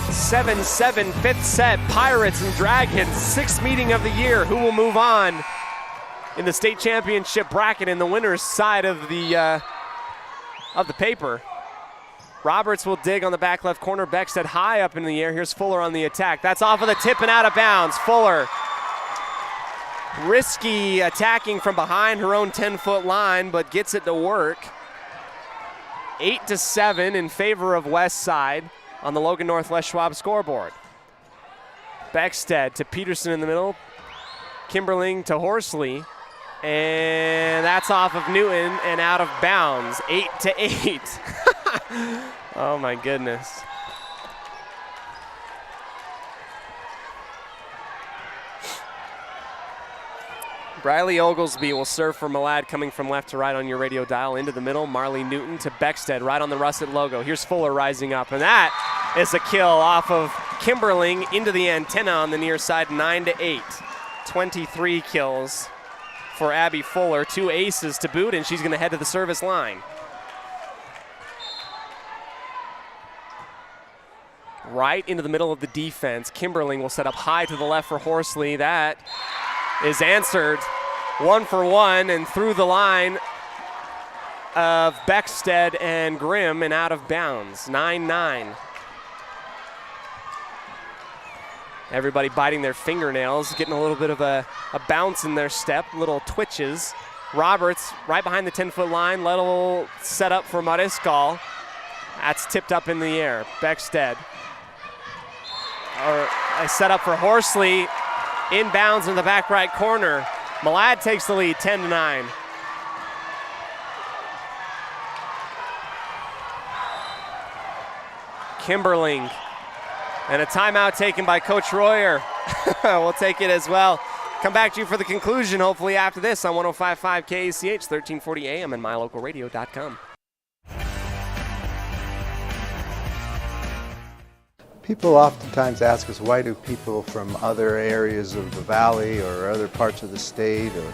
7-7 fifth set, Pirates and Dragons, sixth meeting of the year. Who will move on in the state championship bracket in the winner's side of the paper? Roberts will dig on the back left corner. Beckstead high up in the air. Here's Fuller on the attack. That's off of the tip and out of bounds. Fuller risky attacking from behind her own 10-foot line, but gets it to work. 8-7 in favor of West Side on the Logan Northwest Schwab scoreboard. Beckstead to Peterson in the middle. Kimberling to Horsley. And that's off of Newton and out of bounds. 8-8. Oh my goodness. Briley Oglesby will serve for Malad, coming from left to right on your radio dial. Into the middle, Marley Newton to Beckstead, right on the russet logo. Here's Fuller rising up, and that is a kill off of Kimberling into the antenna on the near side, 9-8. 23 kills for Abby Fuller, 2 aces to boot, and she's going to head to the service line. Right into the middle of the defense. Kimberling will set up high to the left for Horsley. That is answered 1 for 1 and through the line of Beckstead and Grimm and out of bounds. 9-9. Everybody biting their fingernails, getting a little bit of a bounce in their step, little twitches. Roberts right behind the 10-foot line. Little set up for Mariscal. That's tipped up in the air. Beckstead. Or a set up for Horsley. Inbounds in the back right corner. Malad takes the lead, 10-9. Kimberling. And a timeout taken by Coach Royer. We'll take it as well. Come back to you for the conclusion, hopefully after this on 105.5 KACH, 1340 AM and mylocalradio.com. People oftentimes ask us, why do people from other areas of the valley or other parts of the state or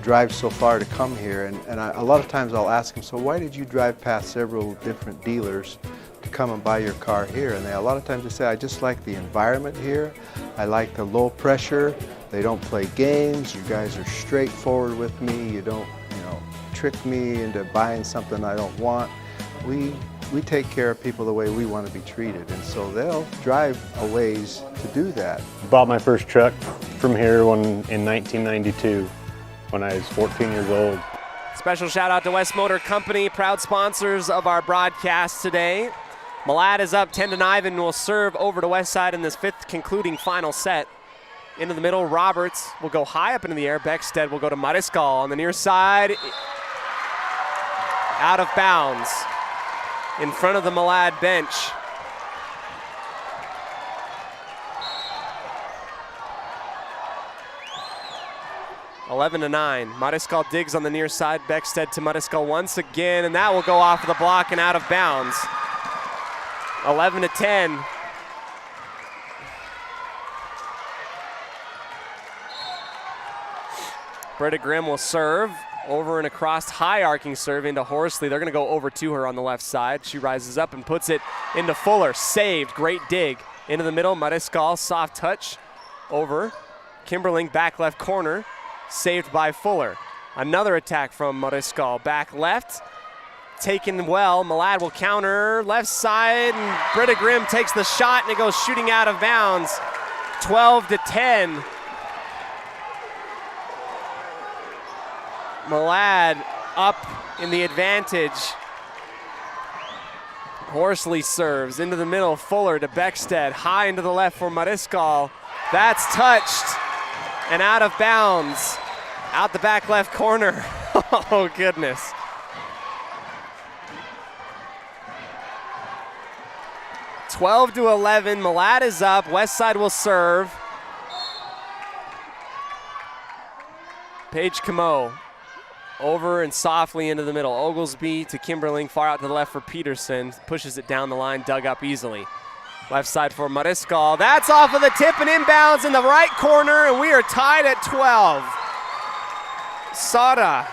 drive so far to come here? And a lot of times I'll ask them, so why did you drive past several different dealers to come and buy your car here? And a lot of times they say, I just like the environment here. I like the low pressure. They don't play games. You guys are straightforward with me. You don't, trick me into buying something I don't want. We take care of people the way we want to be treated, and so they'll drive a ways to do that. Bought my first truck from here in 1992 when I was 14 years old. Special shout out to West Motor Company, proud sponsors of our broadcast today. Malad is up 10-9 and will serve over to West Side in this fifth concluding final set. Into the middle, Roberts will go high up into the air. Beckstead will go to Mariscal on the near side. Out of bounds. In front of the Malad bench. (11-9). Mariscal digs on the near side. Beckstead to Mariscal once again, and that will go off of the block and out of bounds. 11-10. Britta Grimm will serve. Over and across, high arcing serve into Horsley. They're going to go over to her on the left side. She rises up and puts it into Fuller. Saved, great dig. Into the middle, Mariscal, soft touch. Over. Kimberling, back left corner. Saved by Fuller. Another attack from Mariscal. Back left. Taken well. Malad will counter. Left side, and Britta Grimm takes the shot, and it goes shooting out of bounds. 12-10. Malad up in the advantage. Horsley serves into the middle. Fuller to Beckstead. High into the left for Mariscal. That's touched and out of bounds. Out the back left corner. Oh, goodness. (12-11). Malad is up. West Side will serve. Paige Camo over and softly into the middle. Oglesby to Kimberling, far out to the left for Peterson. Pushes it down the line, dug up easily. Left side for Mariscal. That's off of the tip and inbounds in the right corner, and we are tied at 12. Sada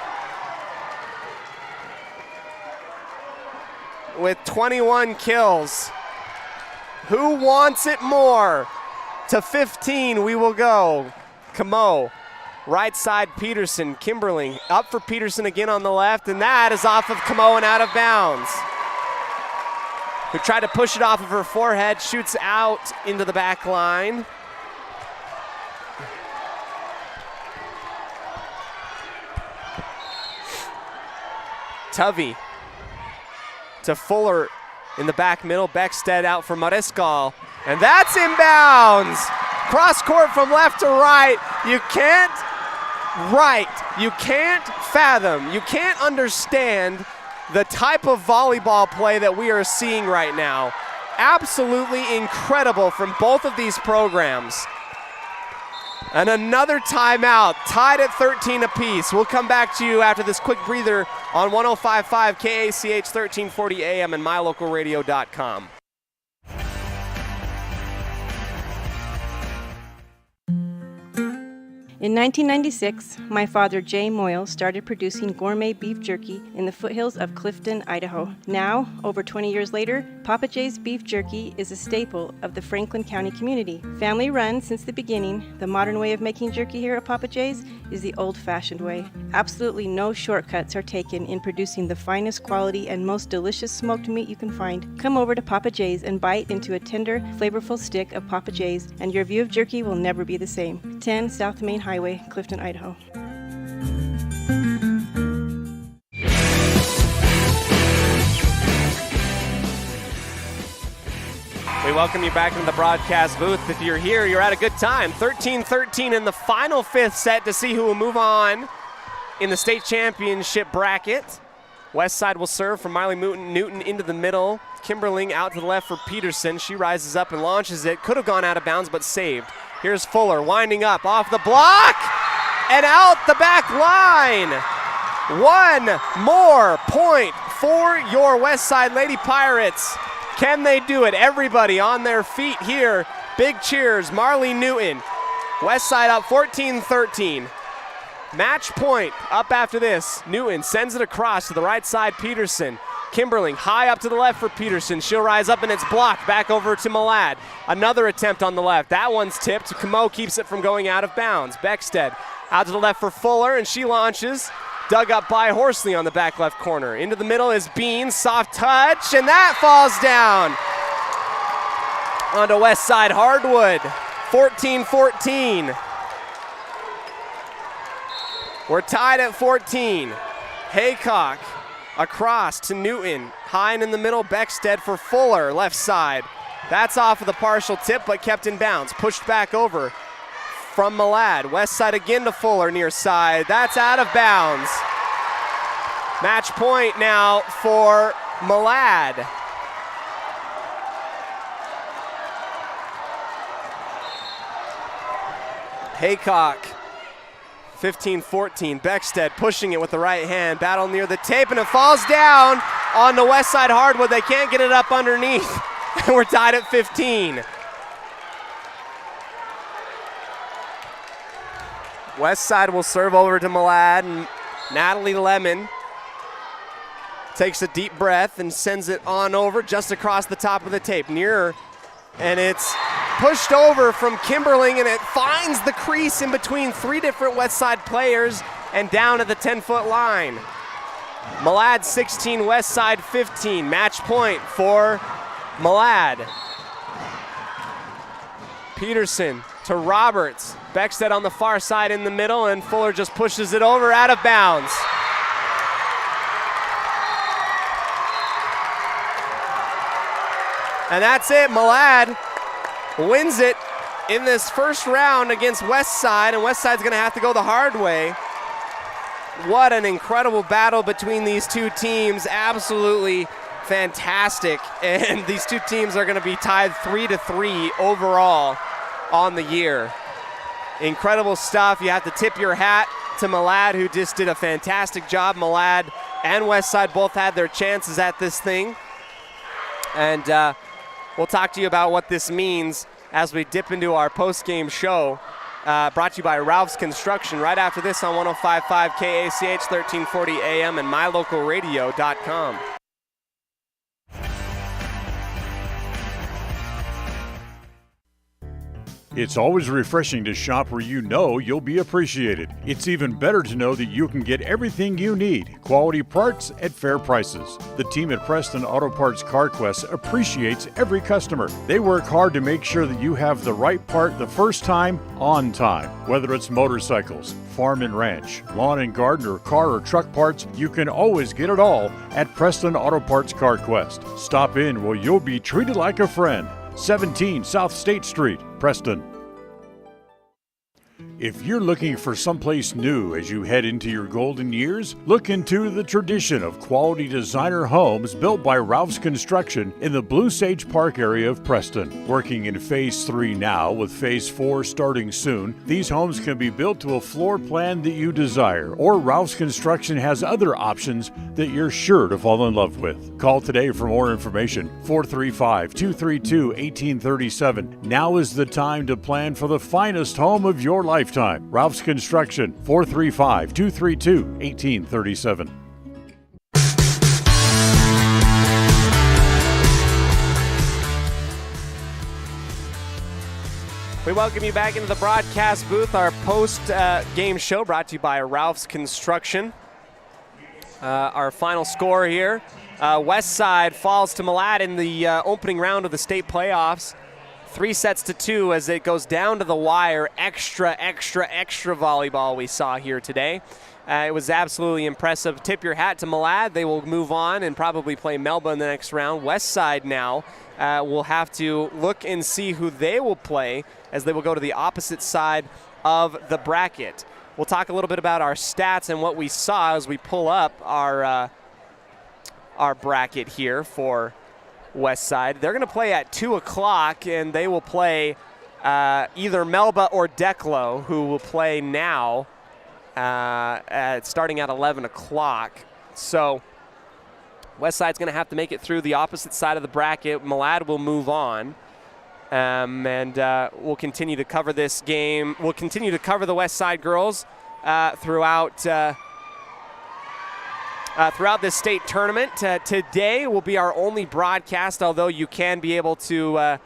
with 21 kills. Who wants it more? To 15 we will go. Camo, right side Peterson, Kimberling up for Peterson again on the left, and that is off of Camo and out of bounds. Who tried to push it off of her forehead, shoots out into the back line. Tovey to Fuller in the back middle. Beckstead out for Mariscal, and that's inbounds. Cross court from left to right. You can't fathom, you can't understand the type of volleyball play that we are seeing right now. Absolutely incredible from both of these programs. And another timeout, tied at 13 apiece. We'll come back to you after this quick breather on 105.5 KACH 1340 AM and mylocalradio.com. In 1996, my father, Jay Moyle, started producing gourmet beef jerky in the foothills of Clifton, Idaho. Now, over 20 years later, Papa Jay's beef jerky is a staple of the Franklin County community. Family run since the beginning, the modern way of making jerky here at Papa Jay's is the old-fashioned way. Absolutely no shortcuts are taken in producing the finest quality and most delicious smoked meat you can find. Come over to Papa Jay's and bite into a tender, flavorful stick of Papa Jay's, and your view of jerky will never be the same. 10 South Main Highway, Clifton, Idaho. We welcome you back into the broadcast booth. If you're here, you're at a good time. 13-13 in the final fifth set to see who will move on in the state championship bracket. Westside will serve from Miley Newton into the middle. Kimberling out to the left for Peterson. She rises up and launches it. Could have gone out of bounds, but saved. Here's Fuller winding up off the block and out the back line. One more point for your Westside Lady Pirates. Can they do it? Everybody on their feet here. Big cheers. Marley Newton. Westside up 14-13. Match point up after this. Newton sends it across to the right side. Peterson. Kimberling high up to the left for Peterson. She'll rise up and it's blocked. Back over to Malad. Another attempt on the left. That one's tipped. Camo keeps it from going out of bounds. Beckstead out to the left for Fuller, and she launches. Dug up by Horsley on the back left corner. Into the middle is Bean. Soft touch, and that falls down. Onto Westside Hardwood. 14-14. We're tied at 14. Haycock across to Newton. High and in the middle, Beckstead for Fuller, left side. That's off of the partial tip, but kept in bounds. Pushed back over from Malad. West side again to Fuller, near side. That's out of bounds. Match point now for Malad. Haycock, 15-14. Beckstead pushing it with the right hand. Battle near the tape, and it falls down on the west side hardwood. They can't get it up underneath, and we're tied at 15. West side will serve over to Malad, and Natalie Lemon takes a deep breath and sends it on over just across the top of the tape. Nearer, and it's pushed over from Kimberling, and it finds the crease in between three different West Side players and down at the 10-foot line. Malad 16, West Side 15. Match point for Malad. Peterson to Roberts. Beckstead on the far side in the middle, and Fuller just pushes it over, out of bounds. And that's it. Malad wins it in this first round against Westside, and Westside's going to have to go the hard way. What an incredible battle between these two teams. Absolutely fantastic. And these two teams are going to be tied 3-3 overall on the year. Incredible stuff. You have to tip your hat to Malad, who just did a fantastic job. Malad and Westside both had their chances at this thing. And we'll talk to you about what this means as we dip into our post-game show, brought to you by Ralph's Construction, right after this on 105.5 KACH, 1340 AM, and mylocalradio.com. It's always refreshing to shop where you know you'll be appreciated. It's even better to know that you can get everything you need, quality parts at fair prices. The team at Preston Auto Parts CarQuest appreciates every customer. They work hard to make sure that you have the right part the first time, on time. Whether it's motorcycles, farm and ranch, lawn and garden, or car or truck parts, you can always get it all at Preston Auto Parts CarQuest. Stop in where you'll be treated like a friend. 17 South State Street, Preston. If you're looking for someplace new as you head into your golden years, look into the tradition of quality designer homes built by Ralph's Construction in the Blue Sage Park area of Preston. Working in Phase 3 now, with Phase 4 starting soon, these homes can be built to a floor plan that you desire, or Ralph's Construction has other options that you're sure to fall in love with. Call today for more information, 435-232-1837. Now is the time to plan for the finest home of your lifetime. Ralph's Construction, 435-232-1837. We welcome you back into the broadcast booth. Our post-game show brought to you by Ralph's Construction. Our final score here, Westside falls to Malad in the opening round of the state playoffs. 3-2 as it goes down to the wire. Extra volleyball we saw here today. It was absolutely impressive. Tip your hat to Malad. They will move on and probably play Melba in the next round. Westside now will have to look and see who they will play as they will go to the opposite side of the bracket. We'll talk a little bit about our stats and what we saw as we pull up our bracket here for Westside. They're going to play at 2 o'clock, and they will play either Melba or Declo, who will play now starting at 11 o'clock. So Westside's going to have to make it through the opposite side of the bracket. Malad will move on, and we'll continue to cover this game. We'll continue to cover the Westside girls throughout this state tournament. Today will be our only broadcast, although you can be able to,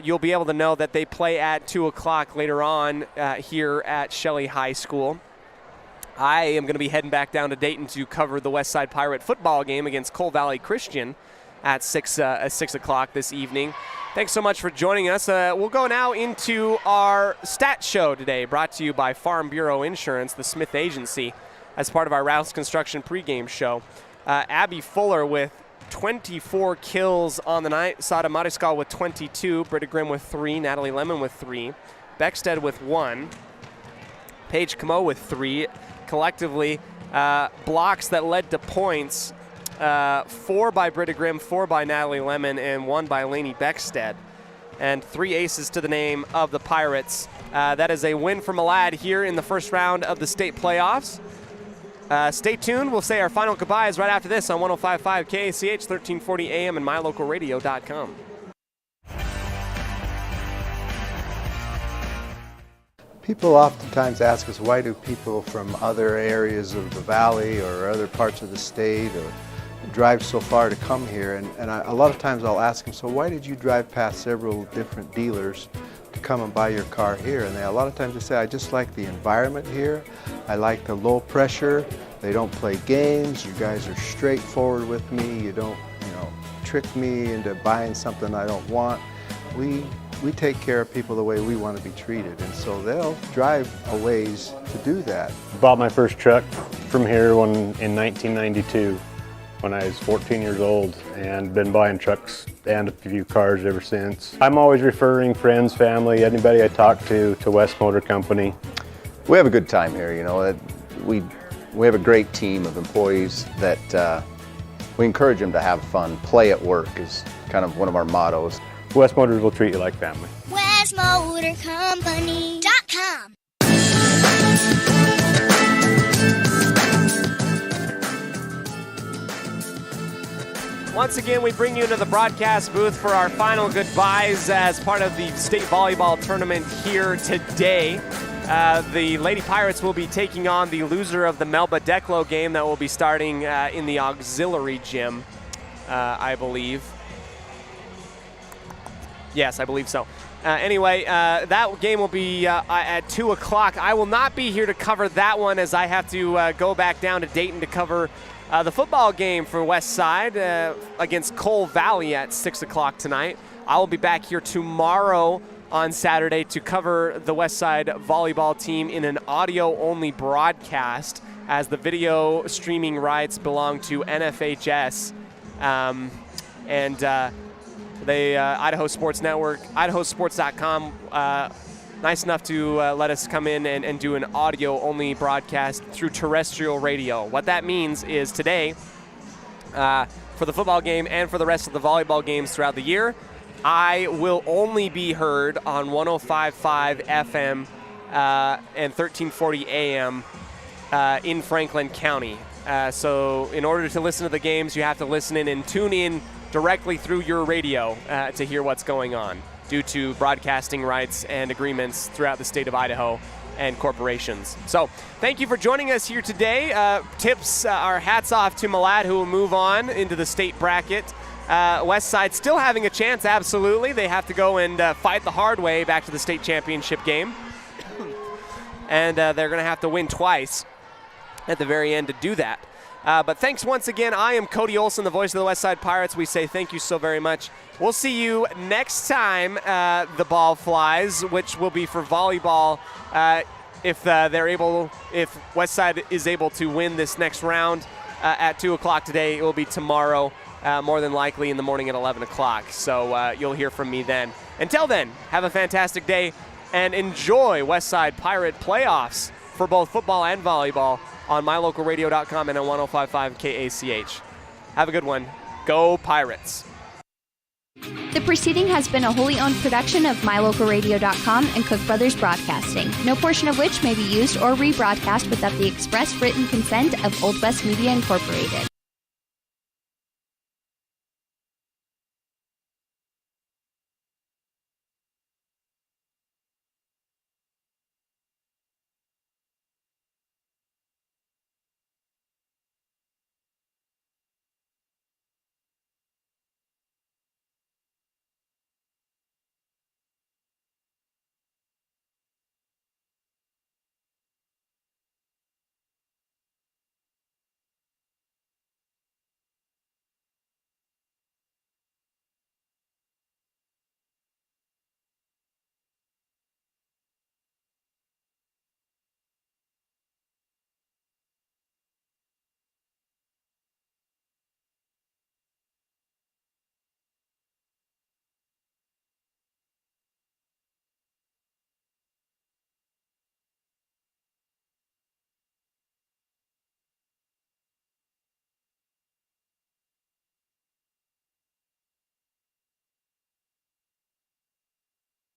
you'll be able to know that they play at 2 o'clock later on here at Shelley High School. I am going to be heading back down to Dayton to cover the Westside Pirate football game against Coal Valley Christian at 6 o'clock this evening. Thanks so much for joining us. We'll go now into our stat show today, brought to you by Farm Bureau Insurance, the Smith Agency, as part of our Ralph's Construction pregame show. Abby Fuller with 24 kills on the night. Sada Mariscal with 22. Britta Grimm with 3. Natalie Lemon with 3. Beckstead with 1. Paige Camo with 3. Collectively, blocks that led to points. 4 by Britta Grimm, 4 by Natalie Lemon, and 1 by Lainey Beckstead. And 3 aces to the name of the Pirates. That is a win for Malad here in the first round of the state playoffs. Stay tuned. We'll say our final goodbyes right after this on 105.5 KACH, 1340 AM, and mylocalradio.com. People oftentimes ask us, why do people from other areas of the valley or other parts of the state or drive so far to come here? And a lot of times I'll ask them, so why did you drive past several different dealers to come and buy your car here? And a lot of times they say, I just like the environment here. I like the low pressure. They don't play games. You guys are straightforward with me. You don't, trick me into buying something I don't want. We take care of people the way we want to be treated, and so they'll drive a ways to do that. Bought my first truck from here in 1992 when I was 14 years old, and been buying trucks and a few cars ever since. I'm always referring friends, family, anybody I talk to West Motor Company. We have a good time here, We have a great team of employees that we encourage them to have fun. Play at work is kind of one of our mottos. West Motors will treat you like family. WestMotorCompany.com once again, we bring you into the broadcast booth for our final goodbyes as part of the state volleyball tournament here today. The Lady Pirates will be taking on the loser of the Melba Declo game that will be starting in the auxiliary gym, I believe. Yes, I believe so. Anyway, that game will be at 2 o'clock. I will not be here to cover that one as I have to go back down to Dayton to cover the football game for West Side against Cole Valley at 6 o'clock tonight. I will be back here tomorrow on Saturday to cover the West Side volleyball team in an audio-only broadcast as the video streaming rights belong to NFHS. The Idaho Sports Network, idahosports.com, nice enough to let us come in and do an audio-only broadcast through terrestrial radio. What that means is today, for the football game and for the rest of the volleyball games throughout the year, I will only be heard on 105.5 FM and 1340 AM in Franklin County. So in order to listen to the games, you have to listen in and tune in directly through your radio to hear what's going on due to broadcasting rights and agreements throughout the state of Idaho and corporations. So thank you for joining us here today. Tips our hats off to Malad, who will move on into the state bracket. West Side still having a chance, absolutely. They have to go and fight the hard way back to the state championship game. And they're going to have to win twice at the very end to do that. But thanks once again. I am Cody Olsen, the voice of the West Side Pirates. We say thank you so very much. We'll see you next time the ball flies, which will be for volleyball. If West Side is able to win this next round at 2 o'clock today, it will be tomorrow, more than likely in the morning at 11 o'clock. So you'll hear from me then. Until then, have a fantastic day and enjoy West Side Pirate playoffs for both football and volleyball on mylocalradio.com and on 105.5 KACH. Have a good one. Go Pirates. The preceding has been a wholly owned production of mylocalradio.com and Cook Brothers Broadcasting, no portion of which may be used or rebroadcast without the express written consent of Old West Media Incorporated.